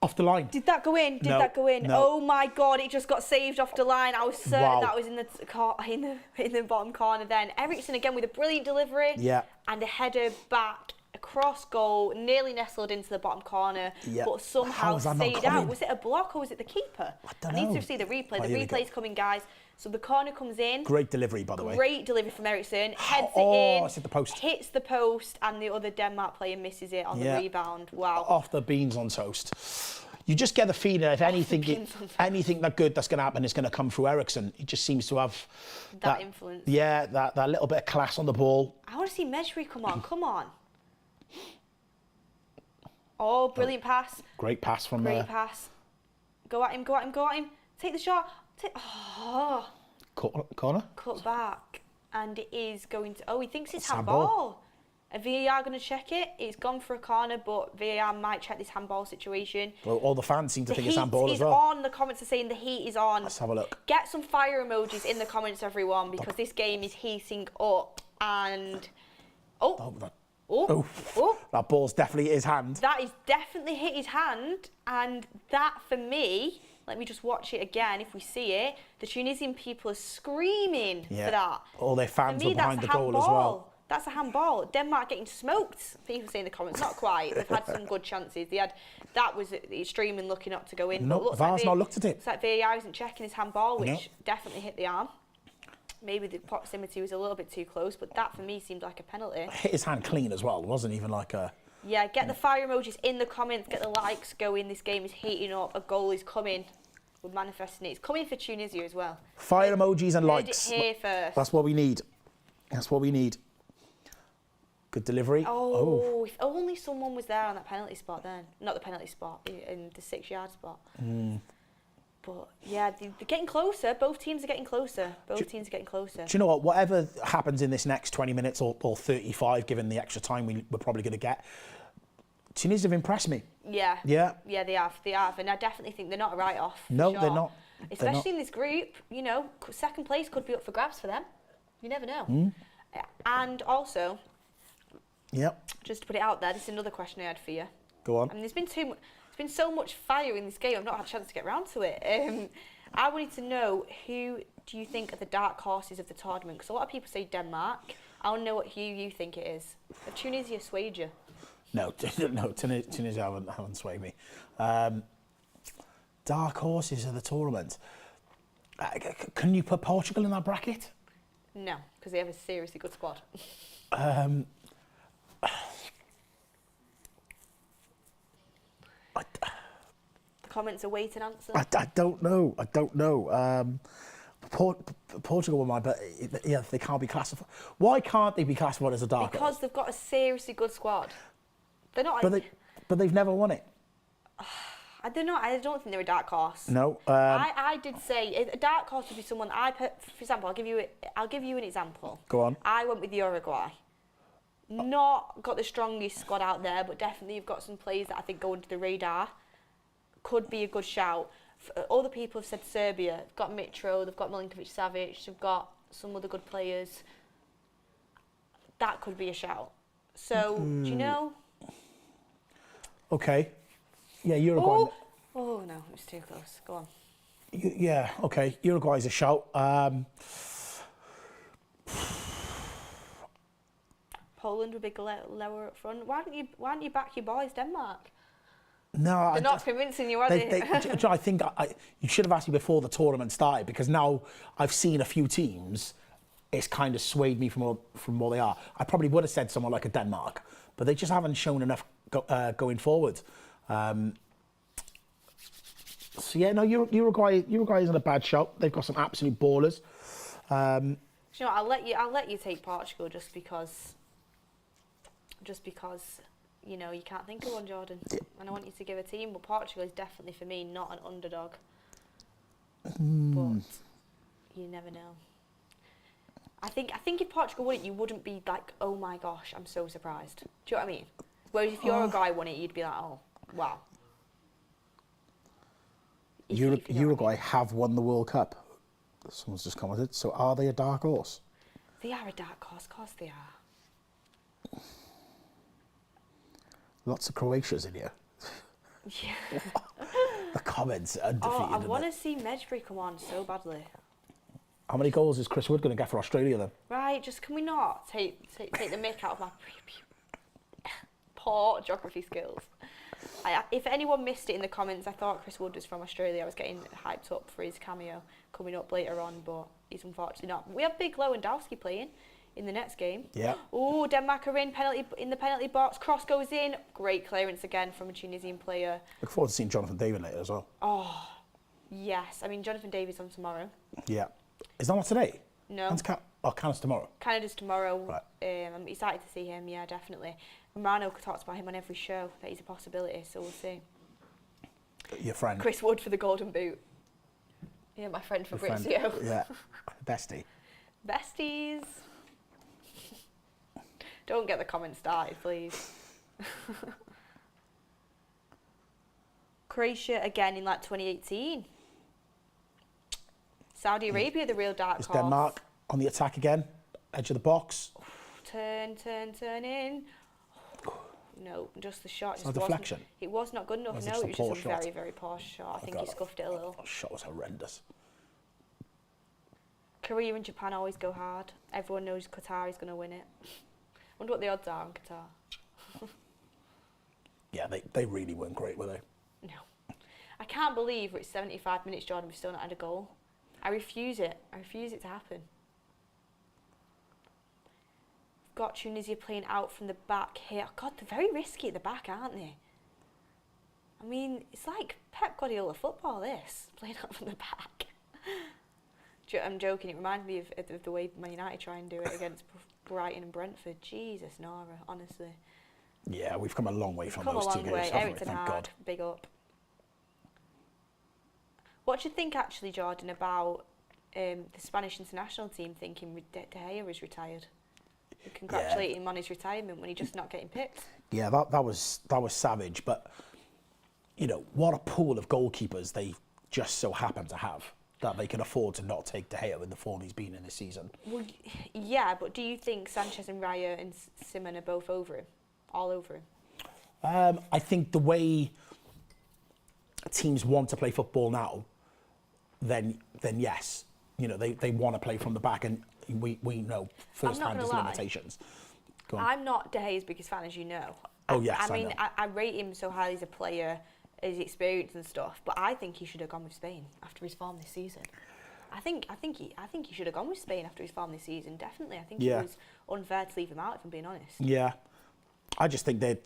Off the line. Did that go in? No. Oh my God! It just got saved off the line. I was certain that was in the bottom corner. Then Eriksson again with a brilliant delivery. Yeah. And a header back across goal, nearly nestled into the bottom corner, but somehow stayed out. Was it a block or was it the keeper? I don't know. Need to see the replay. The replay's coming, guys. So the corner comes in. Great delivery, by the way. Great delivery from Eriksson. Heads it in. It's hit the post. Hits the post, and the other Denmark player misses it on the rebound. Wow. Off the beans on toast. You just get the feeling if anything that good that's going to happen is going to come through Eriksson. He just seems to have that influence. Yeah, that little bit of class on the ball. I want to see Mejri come on. Oh, brilliant pass. Great pass from Great pass. Go at him, go at him, go at him. Take the shot. Oh. Corner? Cut back. And it is going to... Oh, he thinks it's handball. handball. A VAR going to check it. It's gone for a corner, but VAR might check this handball situation. Well, all the fans seem to think it's handball as The well. heat is on. The comments are saying the heat is on. Let's have a look. Get some fire emojis in the comments, everyone, because this game is heating up. And... Oh. That ball's definitely hit his hand. That is definitely hit his hand. And that, for me... Let me just watch it again. If we see it, the Tunisian people are screaming for that. All their fans were behind the goal as well. That's a handball. Denmark getting smoked. People say in the comments, not quite. They've had some good chances. That was streaming looking up to go in. No, VAR's not looked at it. It's like VAR isn't checking his handball, which definitely hit the arm. Maybe the proximity was a little bit too close, but that for me seemed like a penalty. Hit his hand clean as well. It wasn't even like a... Yeah, get the fire emojis in the comments, get the likes going. This game is heating up. A goal is coming. We're manifesting it. It's coming for Tunisia as well. Fire emojis and likes. Heard it here first. That's what we need. That's what we need. Good delivery. Oh, if only someone was there on that penalty spot then. Not the penalty spot, in the 6-yard spot. But yeah, they're getting closer. Both teams are getting closer. Both teams are getting closer. Do you know what? Whatever happens in this next 20 minutes or 35, given the extra time we're probably going to get, Tunisia have impressed me. Yeah. Yeah. Yeah, they have. And I definitely think they're not a write-off. No, sure. they're not. Especially in this group, you know, second place could be up for grabs for them. You never know. And also, just to put it out there, this is another question I had for you. Go on. I mean, there's been so much fire in this game, I've not had a chance to get round to it. I wanted to know, who do you think are the dark horses of the tournament? Because a lot of people say Denmark. I want to know who you think it is. Have Tunisia swayed you? No, Tunisia haven't swayed me. Dark horses of the tournament. Can you put Portugal in that bracket? No, because they have a seriously good squad. The comments are waiting answer. I don't know. Portugal were mine, but yeah, they can't be classified. Why can't they be classified as a dark horse? Because they've got a seriously good squad. They're not. But they've never won it. I don't know. I don't think they're a dark horse. No. I did say a dark horse would be someone for example, I'll give you an example. Go on. I went with Uruguay. Not got the strongest squad out there, but definitely you've got some players that I think go under the radar. Could be a good shout. Other people have said Serbia. They've got Mitro, they've got Milinkovic-Savic, they've got some other good players. That could be a shout. So, do you know? Okay. Yeah, Uruguay. Oh no, it was too close. Go on. Yeah, okay. Uruguay's a shout. Poland would be lower up front. Why don't you back your boys, Denmark? No, They're not convincing you, are they? I think you should have asked me before the tournament started, because now I've seen a few teams. It's kind of swayed me from what they are. I probably would have said someone like a Denmark, but they just haven't shown enough going forward. So yeah, no, Uruguay isn't a bad shout. They've got some absolute ballers. You know what, I'll let you take Portugal just because you know you can't think of one, Jordan, and I want you to give a team. But Portugal is definitely for me not an underdog. But you never know. I think if Portugal won it, you wouldn't be like, oh my gosh, I'm so surprised. Do you know what I mean? Whereas if Uruguay won it, you'd be like, oh wow. Uruguay have won the World Cup. Someone's just commented. So are they a dark horse? They are a dark horse, of course they are. Lots of Croatians in here. Yeah. The comments are undefeated. Oh, I want to see Medjugorje come on so badly. How many goals is Chris Wood going to get for Australia then? Right, just can we not take the mick out of my poor geography skills? If anyone missed it in the comments, I thought Chris Wood was from Australia. I was getting hyped up for his cameo coming up later on, but he's unfortunately not. We have Big Lewandowski playing in the next game. Yeah. Oh, Denmark are in the penalty box. Cross goes in. Great clearance again from a Tunisian player. Look forward to seeing Jonathan David later as well. Oh, yes. I mean, Jonathan David's on tomorrow. Yeah. Is that not today? No. Oh, Canada's tomorrow. Canada's tomorrow. Right. I'm excited to see him, yeah, definitely. Romano talks about him on every show, that he's a possibility, so we'll see. Your friend. Chris Wood for the Golden Boot. Yeah, my friend Fabrizio. Yeah, bestie. Besties. Don't get the comments started, please. Croatia again in like 2018. Saudi Arabia, the real dark It's horse. Denmark on the attack again, edge of the box. Turn in. No, just the shot. It's a deflection. It was not good enough. Was No, it it just was a just poor a shot? very, very poor shot. I think he God, scuffed it a little. That shot was horrendous. Korea and Japan always go hard. Everyone knows Qatar is going to win it. Wonder what the odds are on Qatar. Yeah, they really weren't great, were they? No. I can't believe it's 75 minutes, Jordan, we've still not had a goal. I refuse it. I refuse it to happen. We've got Tunisia playing out from the back here. God, they're very risky at the back, aren't they? I mean, it's like Pep Guardiola football, this. Playing out from the back. I'm joking. It reminds me of the way Man United try and do it against Brighton and Brentford. Jesus, Nora, honestly. Yeah, we've come a long way from Come those a 2 long games, way. haven't Eric we? Ten Thank Hag, God. big up. What do you think, actually, Jordan, about the Spanish international team thinking De Gea is retired? We congratulate him on his retirement when he's just not getting picked. Yeah, that was savage. But you know what a pool of goalkeepers they just so happen to have that they can afford to not take De Gea in the form he's been in this season. Well, yeah, but do you think Sanchez and Raya and Simon are both over him, all over him? I think the way teams want to play football now, then yes, you know they want to play from the back, and we know firsthand his limitations. Go on. I'm not De Gea's biggest fan, as you know. Oh yes, I mean, know. I rate him so highly as a player, his experience and stuff. But I think he should have gone with Spain after his form this season. I think he should have gone with Spain after his form this season. Definitely, I think it was unfair to leave him out. If I'm being honest. Yeah, I just think that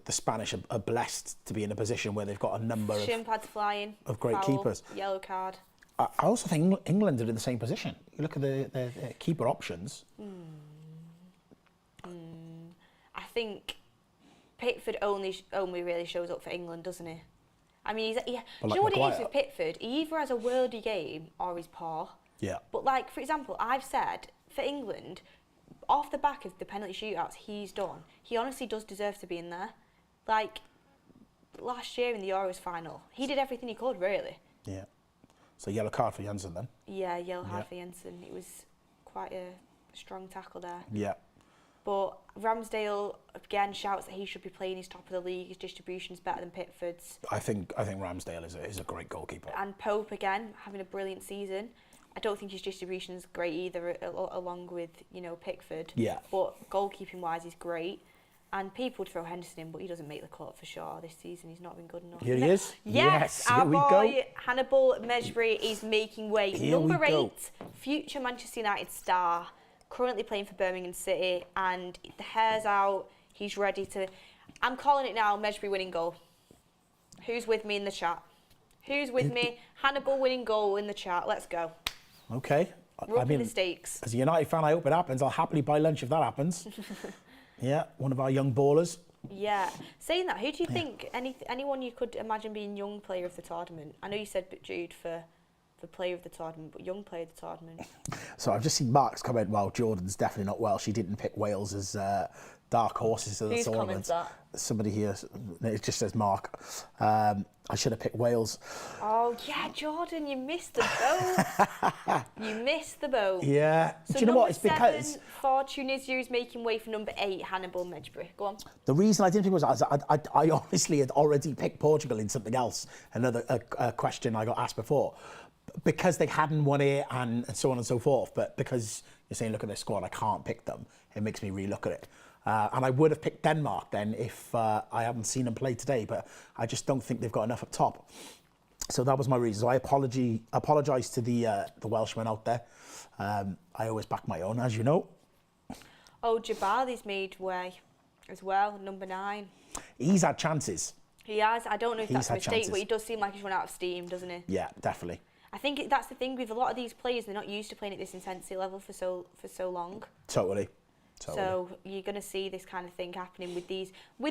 the Spanish are blessed to be in a position where they've got a number Shin pads flying of great foul, keepers. Yellow card. I also think England are in the same position. You look at the keeper options. I think Pickford only really shows up for England, doesn't he? I mean, do you know what it is with Pickford? He either has a worldy game or he's poor. Yeah. But like, for example, I've said for England, off the back of the penalty shootouts he's done, he honestly does deserve to be in there. Like last year in the Euros final, he did everything he could, really. Yeah. So yellow card for Jensen then. Yeah, yellow card for Jensen. It was quite a strong tackle there. Yeah. But Ramsdale again shouts that he should be playing. He's top of the league. His distribution's better than Pickford's. I think Ramsdale is a great goalkeeper. And Pope again having a brilliant season. I don't think his distribution's great either, along with Pickford. Yeah. But goalkeeping wise, he's great. And people would throw Henderson in, but he doesn't make the cut for sure this season. He's not been good enough. Here he is. Yes, here our we boy go. Hannibal Mejbri is making way. Here Number we go. 8, future Manchester United star, currently playing for Birmingham City, and the hair's out. He's ready to. I'm calling it now. Mejbri winning goal. Who's with me in the chat? Who's with me? Hannibal winning goal in the chat. Let's go. Okay. We're upping the stakes. As a United fan, I hope it happens. I'll happily buy lunch if that happens. Yeah, one of our young ballers. Yeah. Saying that, who do you think, anyone you could imagine being young player of the tournament? I know you said Jude for player of the tournament, but young player of the tournament. So I've just seen Mark's comment, well, Jordan's definitely not well. She didn't pick Wales as dark horses of the Whose tournament. comment's that? Somebody here, it just says Mark. I should have picked Wales. Oh, yeah, Jordan, you missed the boat. You missed the boat. Yeah. So do you know what? It's number because 7 for Tunisia is making way for number 8, Hannibal Mejbri. Go on. the reason I didn't pick was I honestly had already picked Portugal in something else, another question I got asked before, because they hadn't won it and so on and so forth. But because you're saying, look at their squad, I can't pick them, it makes me relook at it. And I would have picked Denmark then if I haven't seen them play today, but I just don't think they've got enough up top. So that was my reason. So I apologise to the Welshmen out there. I always back my own, as you know. Oh, Jabali's made way as well, number 9. He's had chances. He has. I don't know if He's that's a had mistake, chances. but he does seem like he's run out of steam, doesn't he? Yeah, definitely. I think that's the thing with a lot of these players, they're not used to playing at this intensity level for so long. Totally. So you're going to see this kind of thing happening with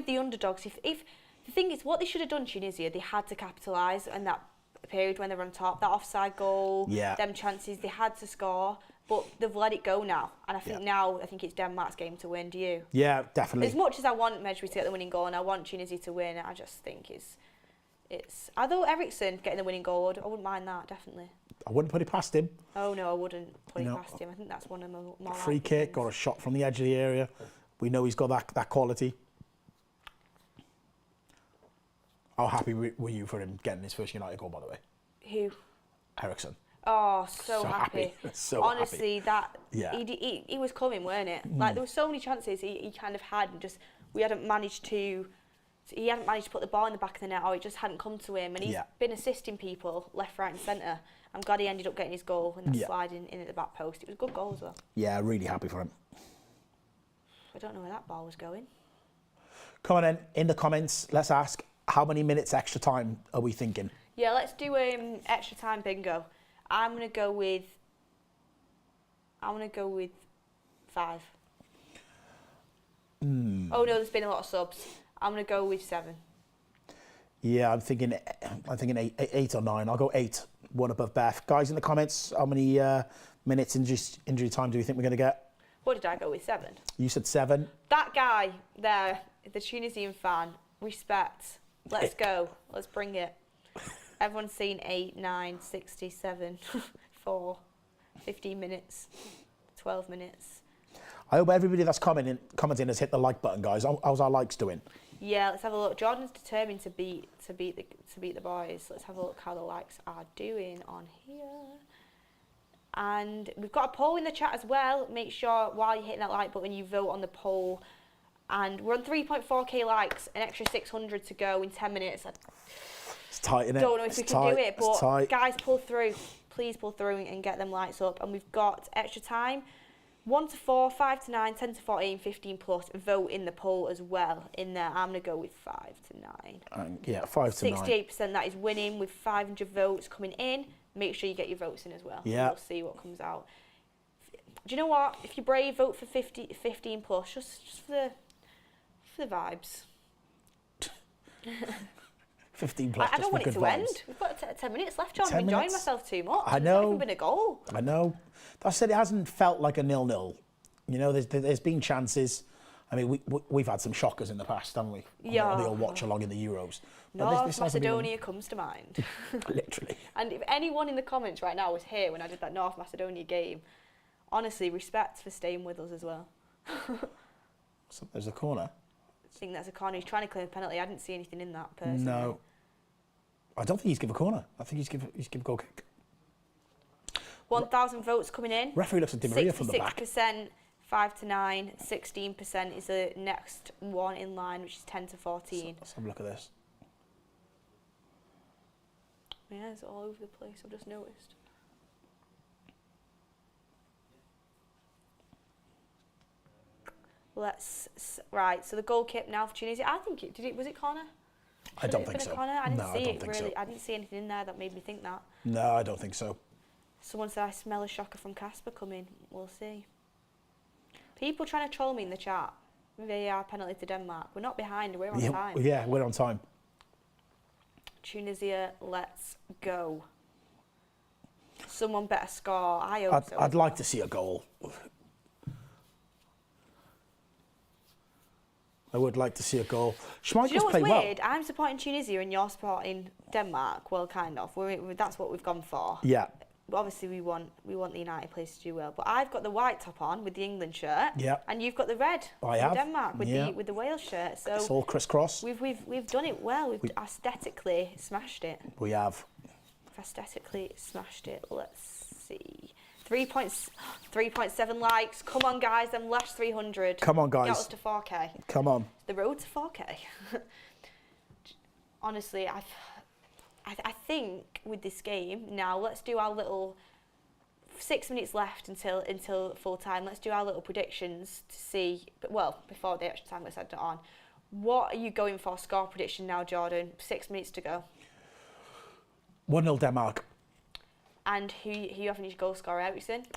the underdogs. If the thing is, what they should have done, Tunisia, they had to capitalise on that period when they were on top, that offside goal, them chances, they had to score, but they've let it go now. And I think I think it's Denmark's game to win. Do you? Yeah, definitely. As much as I want Medjugorje to get the winning goal and I want Tunisia to win, I just think it's although Eriksson getting the winning goal, I wouldn't mind that, definitely. I wouldn't put it past him. Oh no, I wouldn't put it past him. I think that's one of the more free kick or a shot from the edge of the area. We know he's got that quality. How happy were you for him getting his first United goal, by the way? Who? Eriksson. Oh, so happy. So honestly, happy. he was coming, weren't it? Like there were so many chances he kind of had, and just he hadn't managed to put the ball in the back of the net, or it just hadn't come to him. And he's been assisting people left, right, and centre. I'm glad he ended up getting his goal and that sliding in at the back post. It was a good goal as well. Yeah, really happy for him. I don't know where that ball was going. Come on in the comments, let's ask, how many minutes extra time are we thinking? Yeah, let's do extra time bingo. I'm gonna go with 5. Oh no, there's been a lot of subs. I'm gonna go with 7. Yeah, I'm thinking 8 or 9. I'll go 8, one above Beth. Guys, in the comments, how many minutes injury time do you think we're going to get? What did I go with? 7. You said 7. That guy there, the Tunisian fan, respect. Let's go. Let's bring it. Everyone's seen 8, 9, 67, 4, 15 minutes, 12 minutes. I hope everybody that's commenting has hit the like button, guys. How's our likes doing? Yeah, let's have a look. Jordan's determined to beat the boys. Let's have a look how the likes are doing on here. And we've got a poll in the chat as well. Make sure while you're hitting that like button, you vote on the poll. And we're on 3.4k likes, an extra 600 to go in 10 minutes. It's tight, isn't it? Don't know if we can do it, but guys, pull through. Please pull through and get them lights up. And we've got extra time. 1 to 4, 5 to 9, 10 to 14, 15 plus. Vote in the poll as well in there. I'm going to go with 5 to 9. Yeah, 5 to 9. 68% that is winning with 500 votes coming in. Make sure you get your votes in as well. Yeah. We'll see what comes out. Do you know what? If you're brave, vote for 15 plus, just for the vibes. 15 plus. I don't want it to end. We've got 10 minutes left, John. I'm enjoying myself too much. I know. It's not even been a goal. I know. I said it hasn't felt like a 0-0. You know, there's been chances. I mean, we've had some shockers in the past, haven't we? Yeah. The old Watchalong in the Euros. North Macedonia comes to mind. Literally. And if anyone in the comments right now was here when I did that North Macedonia game, honestly, respect for staying with us as well. So there's a corner. I think that's a corner. He's trying to claim a penalty. I didn't see anything in that personally. No. I don't think he's give a corner. I think he's give a goal kick. 1,000 votes coming in. Referee looks at Di Maria from the back. 66%, 5 to 9, 16% is the next one in line, which is 10 to 14. Let's have a look at this. Yeah, it's all over the place. I've just noticed. Right, so the goal kick now for Tunisia. I think was it corner? I don't think so. I didn't see it really. So. I didn't see anything in there that made me think that. No, I don't think so. Someone said I smell a shocker from Casper coming. We'll see. People trying to troll me in the chat. VAR penalty to Denmark. We're not behind. We're on time. Yeah, we're on time. Tunisia, let's go. Someone better score. I hope so. I'd like to see a goal. I would like to see a goal. Do you know what's weird? Well. I'm supporting Tunisia and you're supporting Denmark. Well, kind of. That's what we've gone for. Yeah. But obviously, we want the United players to do well. But I've got the white top on with the England shirt. Yeah. And you've got the red I have. Denmark with the Wales shirt. So it's all crisscross. We've done it well. We've aesthetically smashed it. We have. We've aesthetically smashed it. Let's see. 3.7 likes. Come on, guys. Them last 300. Come on, guys. Get us to 4K. Come on. The road to 4K. Honestly, I think with this game now, let's do our little 6 minutes left until full time. Let's do our little predictions to see. But well, before the extra time, let's add it on. What are you going for score prediction now, Jordan? 6 minutes to go. 1-0 Denmark. And who you having as your goal scorer out, you saying?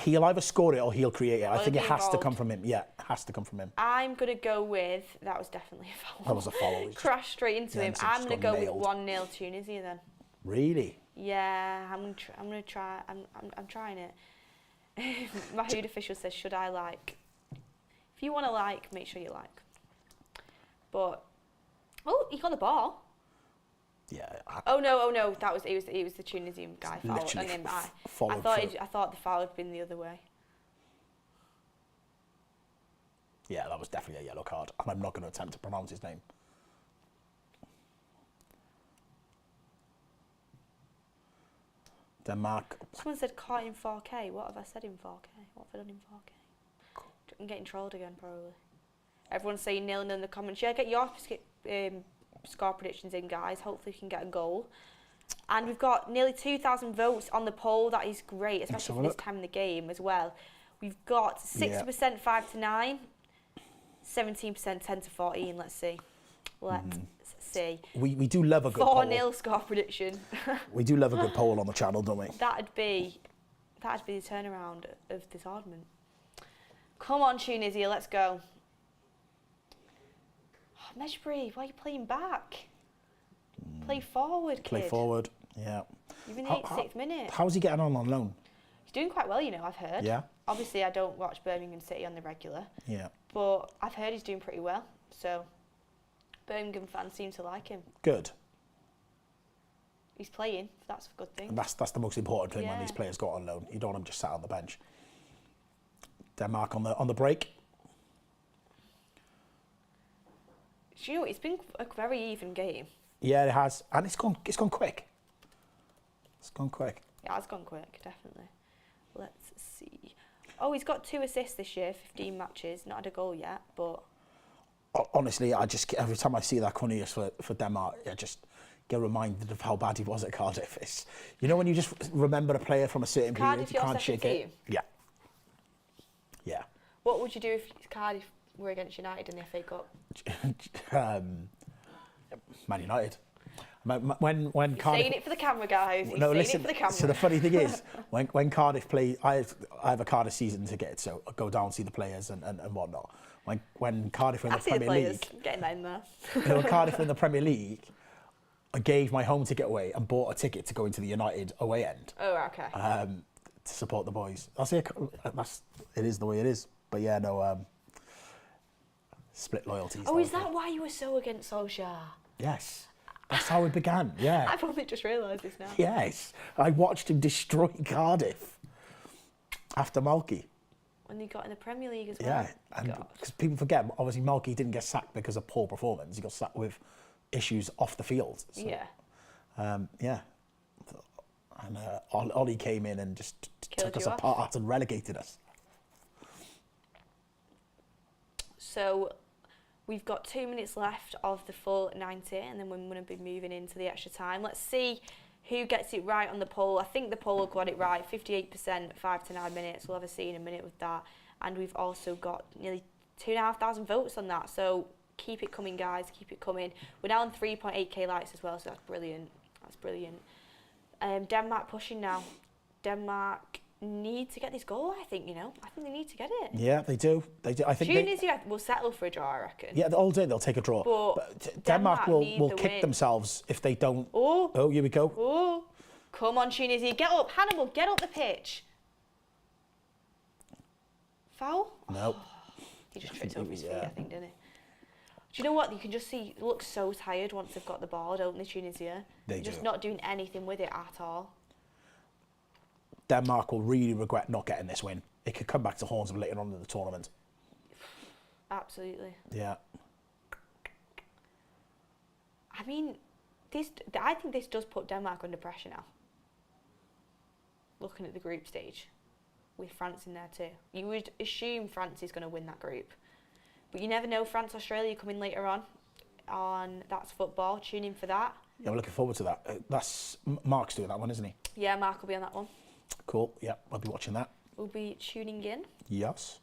He'll either score it or he'll create it. I think it be has to involved. come from him. Yeah, it has to come from him. I'm going to go with, that was definitely a foul. That was a foul. Crashed straight into him. Jensen I'm just going to got go nailed. with 1-0 Tunisia then. Really? Yeah, I'm going to try. I'm trying it. My Hood official says, should I like? If you want to like, make sure you like. But, oh, he got the ball. Yeah. Oh no, that was it was the Tunisian guy fouled on Literally him. I followed thought through. I thought the foul had been the other way. Yeah, that was definitely a yellow card. And I'm not going to attempt to pronounce his name. Denmark. Someone said caught in 4K. What have I said in 4K? What have I done in 4K? I'm getting trolled again, probably. Everyone's saying 0-0 in the comments. Yeah, get your score predictions in, guys. Hopefully we can get a goal. And we've got nearly 2,000 votes on the poll. That is great, especially for this time in the game as well. We've got 60% 5-9, 17% 10-14. Let's see. Let's see. We do love a good poll. 4-0 score prediction. We do love a good poll on the channel, don't we? That'd be the turnaround of the tournament. Come on, Tunisia, let's go. Oh, Mejbri, why are you playing back? Play forward, kid. Play forward, yeah. You're in the 86th minute. How's he getting on loan? He's doing quite well, you know, I've heard. Yeah. Obviously, I don't watch Birmingham City on the regular. Yeah. But I've heard he's doing pretty well. So, Birmingham fans seem to like him. Good. He's playing, that's a good thing. And that's the most important thing when Yeah. these players go on loan. You don't want them just sat on the bench. Denmark on the break. Do you know, it's been a very even game. Yeah, it has. And it's gone quick. It's gone quick. It has gone quick, definitely. Let's see. Oh, he's got 2 assists this year, 15 matches. Not had a goal yet, but... Honestly, every time I see that Cornelius for Denmark, I just get reminded of how bad he was at Cardiff. It's, you know when you just remember a player from a certain Cardiff, period, you your can't second shake it? team? Yeah. Yeah. What would you do if Cardiff were against United in the FA Cup? Man United. When Cardiff... Saying it for the camera, guys. He's No, saying listen. it for the camera. So the funny thing is, when Cardiff play, I have a Cardiff season ticket, so I go down see the players and whatnot. When Cardiff were in I the see the Premier players. League, I'm getting that in there. when Cardiff were in the Premier League, I gave my home ticket away and bought a ticket to go into the United away end. Oh, okay. To support the boys. It is the way it is. But yeah, no, split loyalties. Oh, is that why you were so against Solskjaer? Yes. That's how it began, yeah. I've only just realised this now. Yes. I watched him destroy Cardiff after Malky. When he got in the Premier League as well. Yeah, and because people forget, obviously Malky didn't get sacked because of poor performance. He got sacked with issues off the field. So, Yeah. yeah. And Ollie came in and just took us you off. apart and relegated us. So we've got 2 minutes left of the full 90, and then we're going to be moving into the extra time. Let's see who gets it right on the poll. I think the poll got it right, 58%, 5 to 9 minutes. We'll have a see in a minute with that. And we've also got nearly 2,500 votes on that. So keep it coming, guys, keep it coming. We're now on 3.8k likes as well, so that's brilliant. That's brilliant. Denmark pushing now. Denmark need to get this goal, I think, you know. I think they need to get it. Yeah, they do. They do. I think Tunisia will settle for a draw, I reckon. Yeah, all day they'll take a draw. But Denmark need will the kick win. themselves if they don't. Oh, Here we go. oh. Come on, Tunisia. Get up. Hannibal, get up the pitch. Foul? No. He just tripped over his feet, I think, didn't he? Do you know what? You can just see, look so tired once they've got the ball, don't they, Tunisia? They're just not doing anything with it at all. Denmark will really regret not getting this win. It could come back to haunt them later on in the tournament. Absolutely. Yeah. I mean, I think this does put Denmark under pressure now. Looking at the group stage, with France in there too. You would assume France is going to win that group. But you never know, France-Australia coming later on That's Football. Tune in for that. Yeah, we're looking forward to that. That's Mark's doing that one, isn't he? Yeah, Mark will be on that one. Cool. Yeah, we'll be watching that. We'll be tuning in. Yes.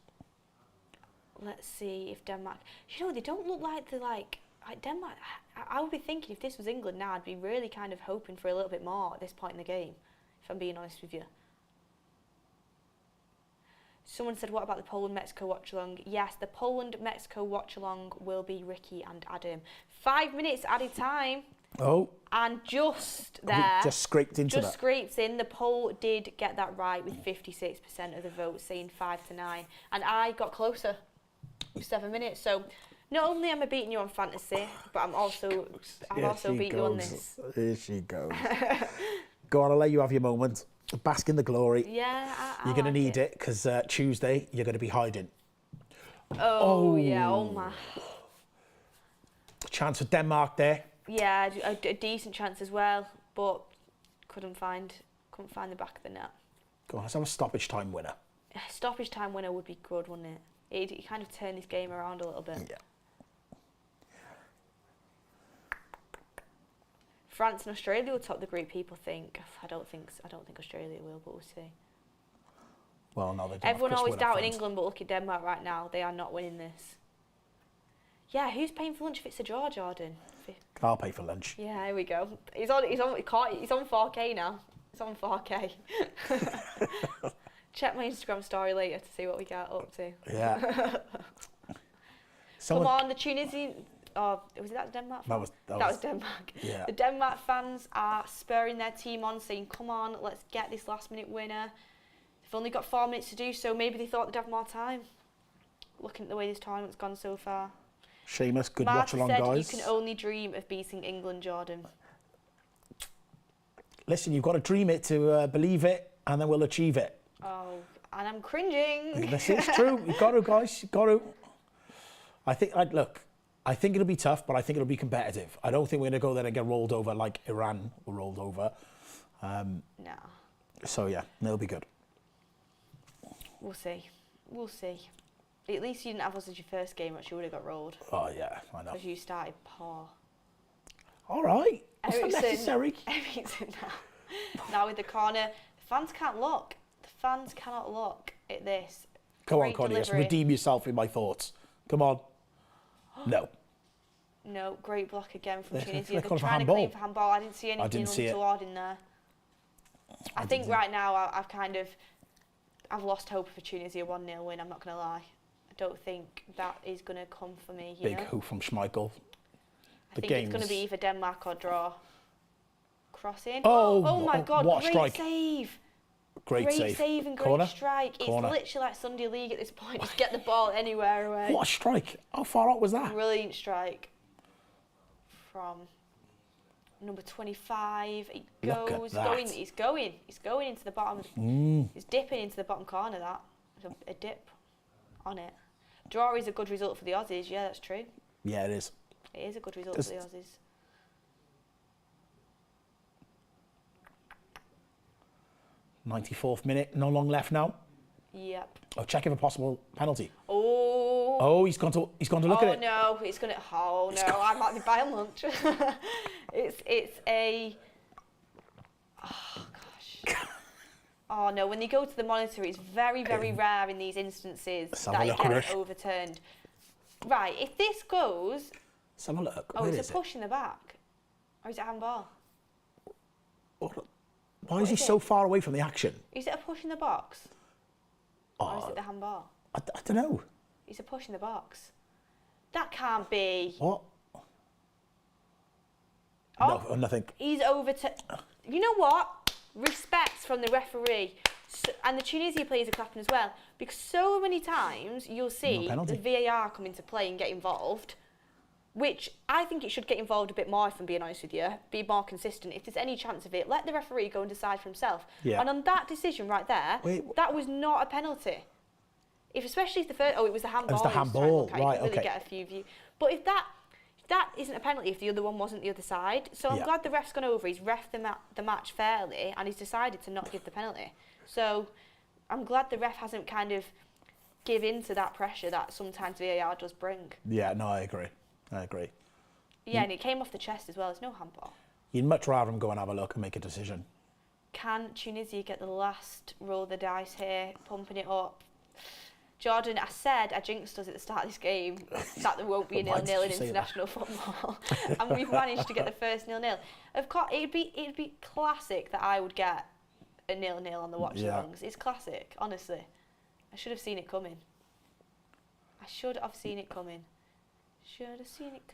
Let's see if Denmark... You know, they don't look like they're like Denmark, I would be thinking if this was England now, I'd be really kind of hoping for a little bit more at this point in the game, if I'm being honest with you. Someone said, what about the Poland-Mexico watch-along? Yes, the Poland-Mexico watch-along will be Ricky and Adam. 5 minutes added time. Oh. And just there. Just scraped into that. Just scrapes in. The poll did get that right with 56% of the vote saying 5-9. And I got closer with 7 minutes. So not only am I beating you on fantasy, but I'm also beating you on this. Here she goes. Go on, I'll let you have your moment. Bask in the glory. Yeah, you're going to need it because Tuesday you're going to be hiding. Oh, yeah, oh my. Chance for Denmark there. Yeah, a decent chance as well, but couldn't find the back of the net. Go on, let's have a stoppage time winner. A stoppage time winner would be good, wouldn't it? It kind of turn this game around a little bit. Yeah. France and Australia will top the group. People think. I don't think Australia will, but we'll see. Well, no, they don't. Everyone always doubting England, but look at Denmark right now. They are not winning this. Yeah, who's paying for lunch if it's a draw, Jordan? I'll pay for lunch. Yeah, here we go. He's on 4K now. It's on 4K. Check my Instagram story later to see what we get up to. Yeah. Come on, the Tunisian. Oh, was it that Denmark? That was Denmark. Yeah. The Denmark fans are spurring their team on, saying, "Come on, let's get this last-minute winner." They've only got 4 minutes to do so. Maybe they thought they'd have more time. Looking at the way this tournament's gone so far. Seamus, good Martha watch along, said, guys. "You can only dream of beating England, Jordan." Listen, you've got to dream it to believe it, and then we'll achieve it. Oh, and I'm cringing. This is true. You've got to, guys. You've got to. I think it'll be tough, but I think it'll be competitive. I don't think we're going to go there and get rolled over like Iran were rolled over. No. So, yeah, it'll be good. We'll see. We'll see. At least you didn't have us as your first game, which you would have got rolled. Oh, yeah, I know. Because you started poor. All right. What's that necessary? Ericsson now with the corner. The fans can't look. The fans cannot look at this. Come on, Connie, redeem yourself in my thoughts. Come on. No. No, great block again from Tunisia. They're for trying to claim for handball. I didn't see anything untoward in there. I think right now I've lost hope for Tunisia 1-0 win, I'm not going to lie. I don't think that is going to come for me. Big hoop from Schmeichel. I think it's going to be either Denmark or draw. Crossing. Oh my God, what a great strike. save. Great save and great corner. strike. Corner. It's literally like Sunday League at this point. Just get the ball anywhere away. What a strike. How far out was that? Brilliant strike from number 25. He goes. He's going into the bottom. He's dipping into the bottom corner. There's a dip on it. Draw is a good result for the Aussies. Yeah, that's true. Yeah, it is. It is a good result for the Aussies. 94th minute, no long left now. Yep. Oh, check if a possible penalty. Oh, he's gone to look at it. Oh no, I might be buying lunch. it's a. Oh gosh. Oh no, when you go to the monitor, it's very rare in these instances that it gets overturned. Right, if this goes. Let's have a look. Oh, it's a push in the back, or is it handball? Why is he so far away from the action? Is it a push in the box? Or is it the handball? I don't know. It's a push in the box. That can't be. What? Oh, no, nothing. He's over to. You know what? Respect from the referee. And the Tunisia players are clapping as well. Because so many times you'll see the VAR come into play and get involved. Which I think it should get involved a bit more, if I'm being honest with you. Be more consistent. If there's any chance of it, let the referee go and decide for himself. Yeah. And on that decision right there, that was not a penalty. Especially if the first... Oh, it was the handball. It was the handball, right, really get a few views. But if that isn't a penalty if the other one wasn't the other side. So I'm glad the ref's gone over. He's reffed the match fairly and he's decided to not give the penalty. So I'm glad the ref hasn't kind of give in to that pressure that sometimes VAR does bring. Yeah, no, I agree. Yeah, and it came off the chest as well. It's no handball. You'd much rather him go and have a look and make a decision. Can Tunisia get the last roll of the dice here, pumping it up? Jordan, I jinxed us at the start of this game that there won't be a 0-0 in international football, and we've managed to get the first 0-0. Of course, it'd be classic that I would get a 0-0 on the watch-alongs. It's classic, honestly. I should have seen it coming. Should have seen it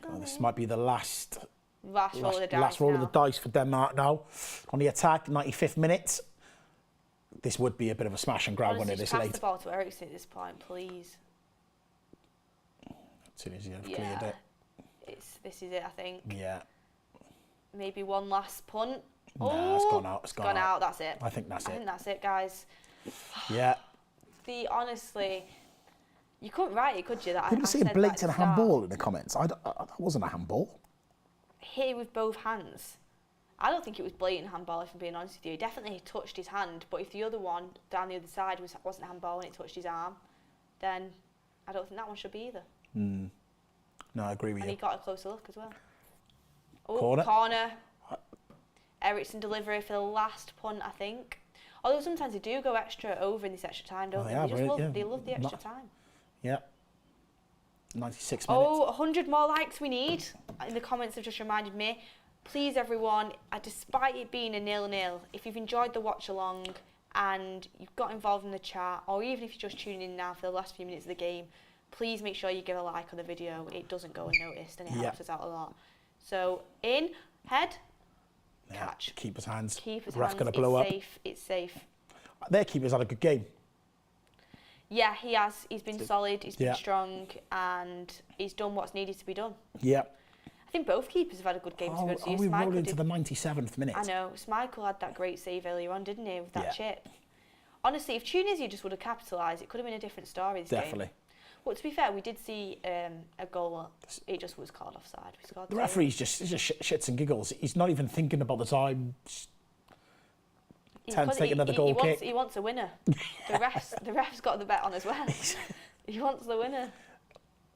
coming. Oh, this might be the last roll of the dice. Last roll of the dice for Denmark now. On the attack, 95th minute. This would be a bit of a smash and grab when it is late. Pass the ball to Eriksen at this point, please. Tunisia have cleared it. This is it, I think. Yeah. Maybe one last punt. No, it's gone out. It's gone out. That's it. I think that's it. I think that's it, guys. Yeah. Honestly, you couldn't write it, could you? People saying blatant handball in the comments. That wasn't a handball. Hit it with both hands. I don't think it was blatant handball, if I'm being honest with you. He definitely touched his hand, but if the other one down the other side wasn't handball and it touched his arm, then I don't think that one should be either. No, I agree with you. And he got a closer look as well. Corner. Eriksen delivery for the last punt, I think. Although sometimes they do go extra over in this extra time, don't they? They love the extra time. Yeah. 96 minutes. Oh, 100 more likes we need. In the comments have just reminded me. Please, everyone, despite it being a 0-0, if you've enjoyed the watch along and you've got involved in the chat, or even if you're just tuning in now for the last few minutes of the game, please make sure you give a like on the video. It doesn't go unnoticed and it helps us out a lot. So, in, head, catch. Keeper's hands. Ref going to blow up. It's safe. Their keeper's had a good game. Yeah, he has. He's been solid, he's been strong, and he's done what's needed to be done. Yeah. I think both keepers have had a good game, to be honest with you. We rolled into the 97th minute. I know. Schmeichel had that great save earlier on, didn't he, with that chip? Honestly, if Tunisia just would have capitalised, it could have been a different story this Definitely. game. Well, to be fair, we did see a goal. It just was called offside. We scored the referee's just shits and giggles. He's not even thinking about the time. Tends to take another goal kick. He wants a winner. The ref's got the bet on as well. He wants the winner.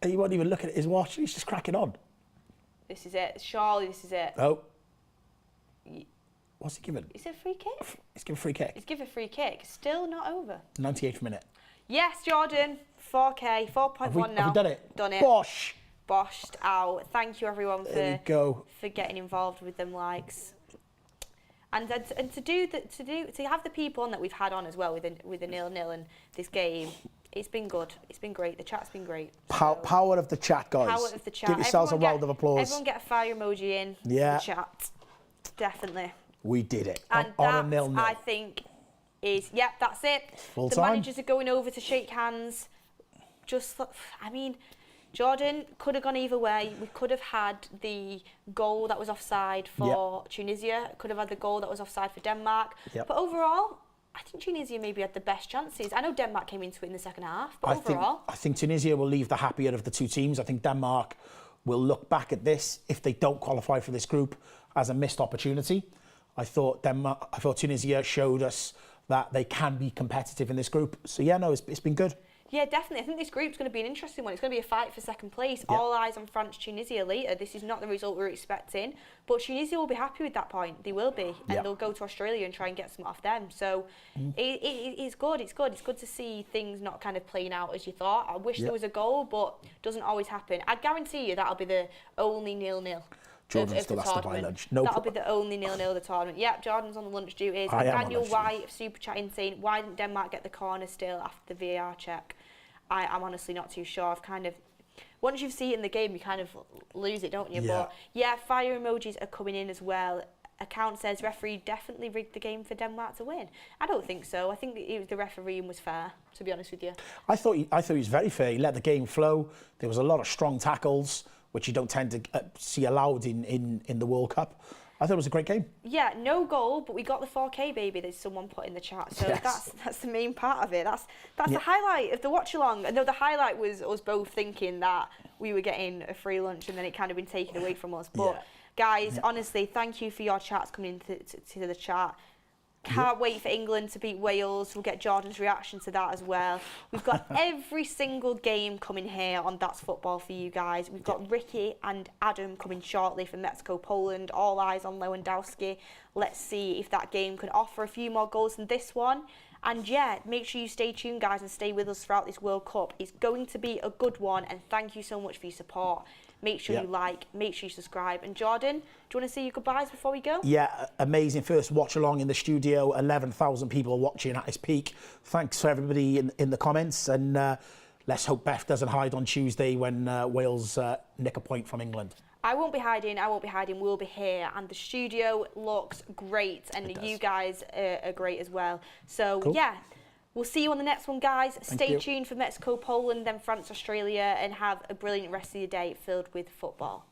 He won't even look at his watch. He's just cracking on. This is it. Surely this is it. Oh. What's he given? Is it a free kick? He's given a free kick. He's given a free kick. Still not over. 98th minute. Yes, Jordan. 4K. 4.1 now. Have we done it? Done it. Bosh. Boshed out. Thank you, everyone, for getting involved with them likes. And to have the people on that we've had on as well with the 0-0 and this game, it's been good. It's been great. The chat's been great. Power of the chat, guys. Power of the chat. Give yourselves a round of applause. Everyone get a fire emoji in the chat. Definitely. We did it. And on a 0-0. I think is, that's it. Full the time. Managers are going over to shake hands. Jordan could have gone either way. We could have had the goal that was offside for Tunisia. Could have had the goal that was offside for Denmark. But overall, I think Tunisia maybe had the best chances. I know Denmark came into it in the second half, but overall... I think Tunisia will leave the happier of the two teams. I think Denmark will look back at this, if they don't qualify for this group, as a missed opportunity. I thought Tunisia showed us that they can be competitive in this group. So it's been good. Yeah, definitely. I think this group's going to be an interesting one. It's going to be a fight for second place. All eyes on France-Tunisia later. This is not the result we're expecting. But Tunisia will be happy with that point. They will be. And they'll go to Australia and try and get some off them. So it's good. It's good. It's good to see things not kind of playing out as you thought. I wish there was a goal, but it doesn't always happen. I guarantee you that'll be the only 0-0. Jordan still has to buy lunch. That'll be the only 0-0 of the tournament. Yep, Jordan's on the lunch duties. Daniel White, super chatting, saying, why didn't Denmark get the corner still after the VAR check? I'm honestly not too sure. Once you see it in the game, you kind of lose it, don't you? Yeah. But fire emojis are coming in as well. Account says referee definitely rigged the game for Denmark to win. I don't think so. I think the refereeing was fair, to be honest with you. I thought he was very fair. He let the game flow. There was a lot of strong tackles, which you don't tend to see allowed in the World Cup. I thought it was a great game. Yeah, no goal, but we got the 4K baby that someone put in the chat. So that's the main part of it. That's the highlight of the watch along. No, the highlight was us both thinking that we were getting a free lunch and then it kind of been taken away from us. But guys, honestly, thank you for your chats coming into the chat. Can't wait for England to beat Wales. We'll get Jordan's reaction to that as well. We've got every single game coming here on That's Football for you guys. We've got Ricky and Adam coming shortly for Mexico, Poland. All eyes on Lewandowski. Let's see if that game can offer a few more goals than this one. And yeah, make sure you stay tuned, guys, and stay with us throughout this World Cup. It's going to be a good one, and thank you so much for your support. Make sure you like, make sure you subscribe. And Jordan, do you want to say your goodbyes before we go? Yeah, amazing first watch along in the studio. 11,000 people watching at its peak. Thanks for everybody in the comments, and let's hope Beth doesn't hide on Tuesday when Wales nick a point from England. I won't be hiding, we'll be here, and the studio looks great, and you guys are great as well. So cool. Yeah, we'll see you on the next one, guys. Thank Stay you. tuned for Mexico, Poland, then France, Australia, and have a brilliant rest of your day filled with football.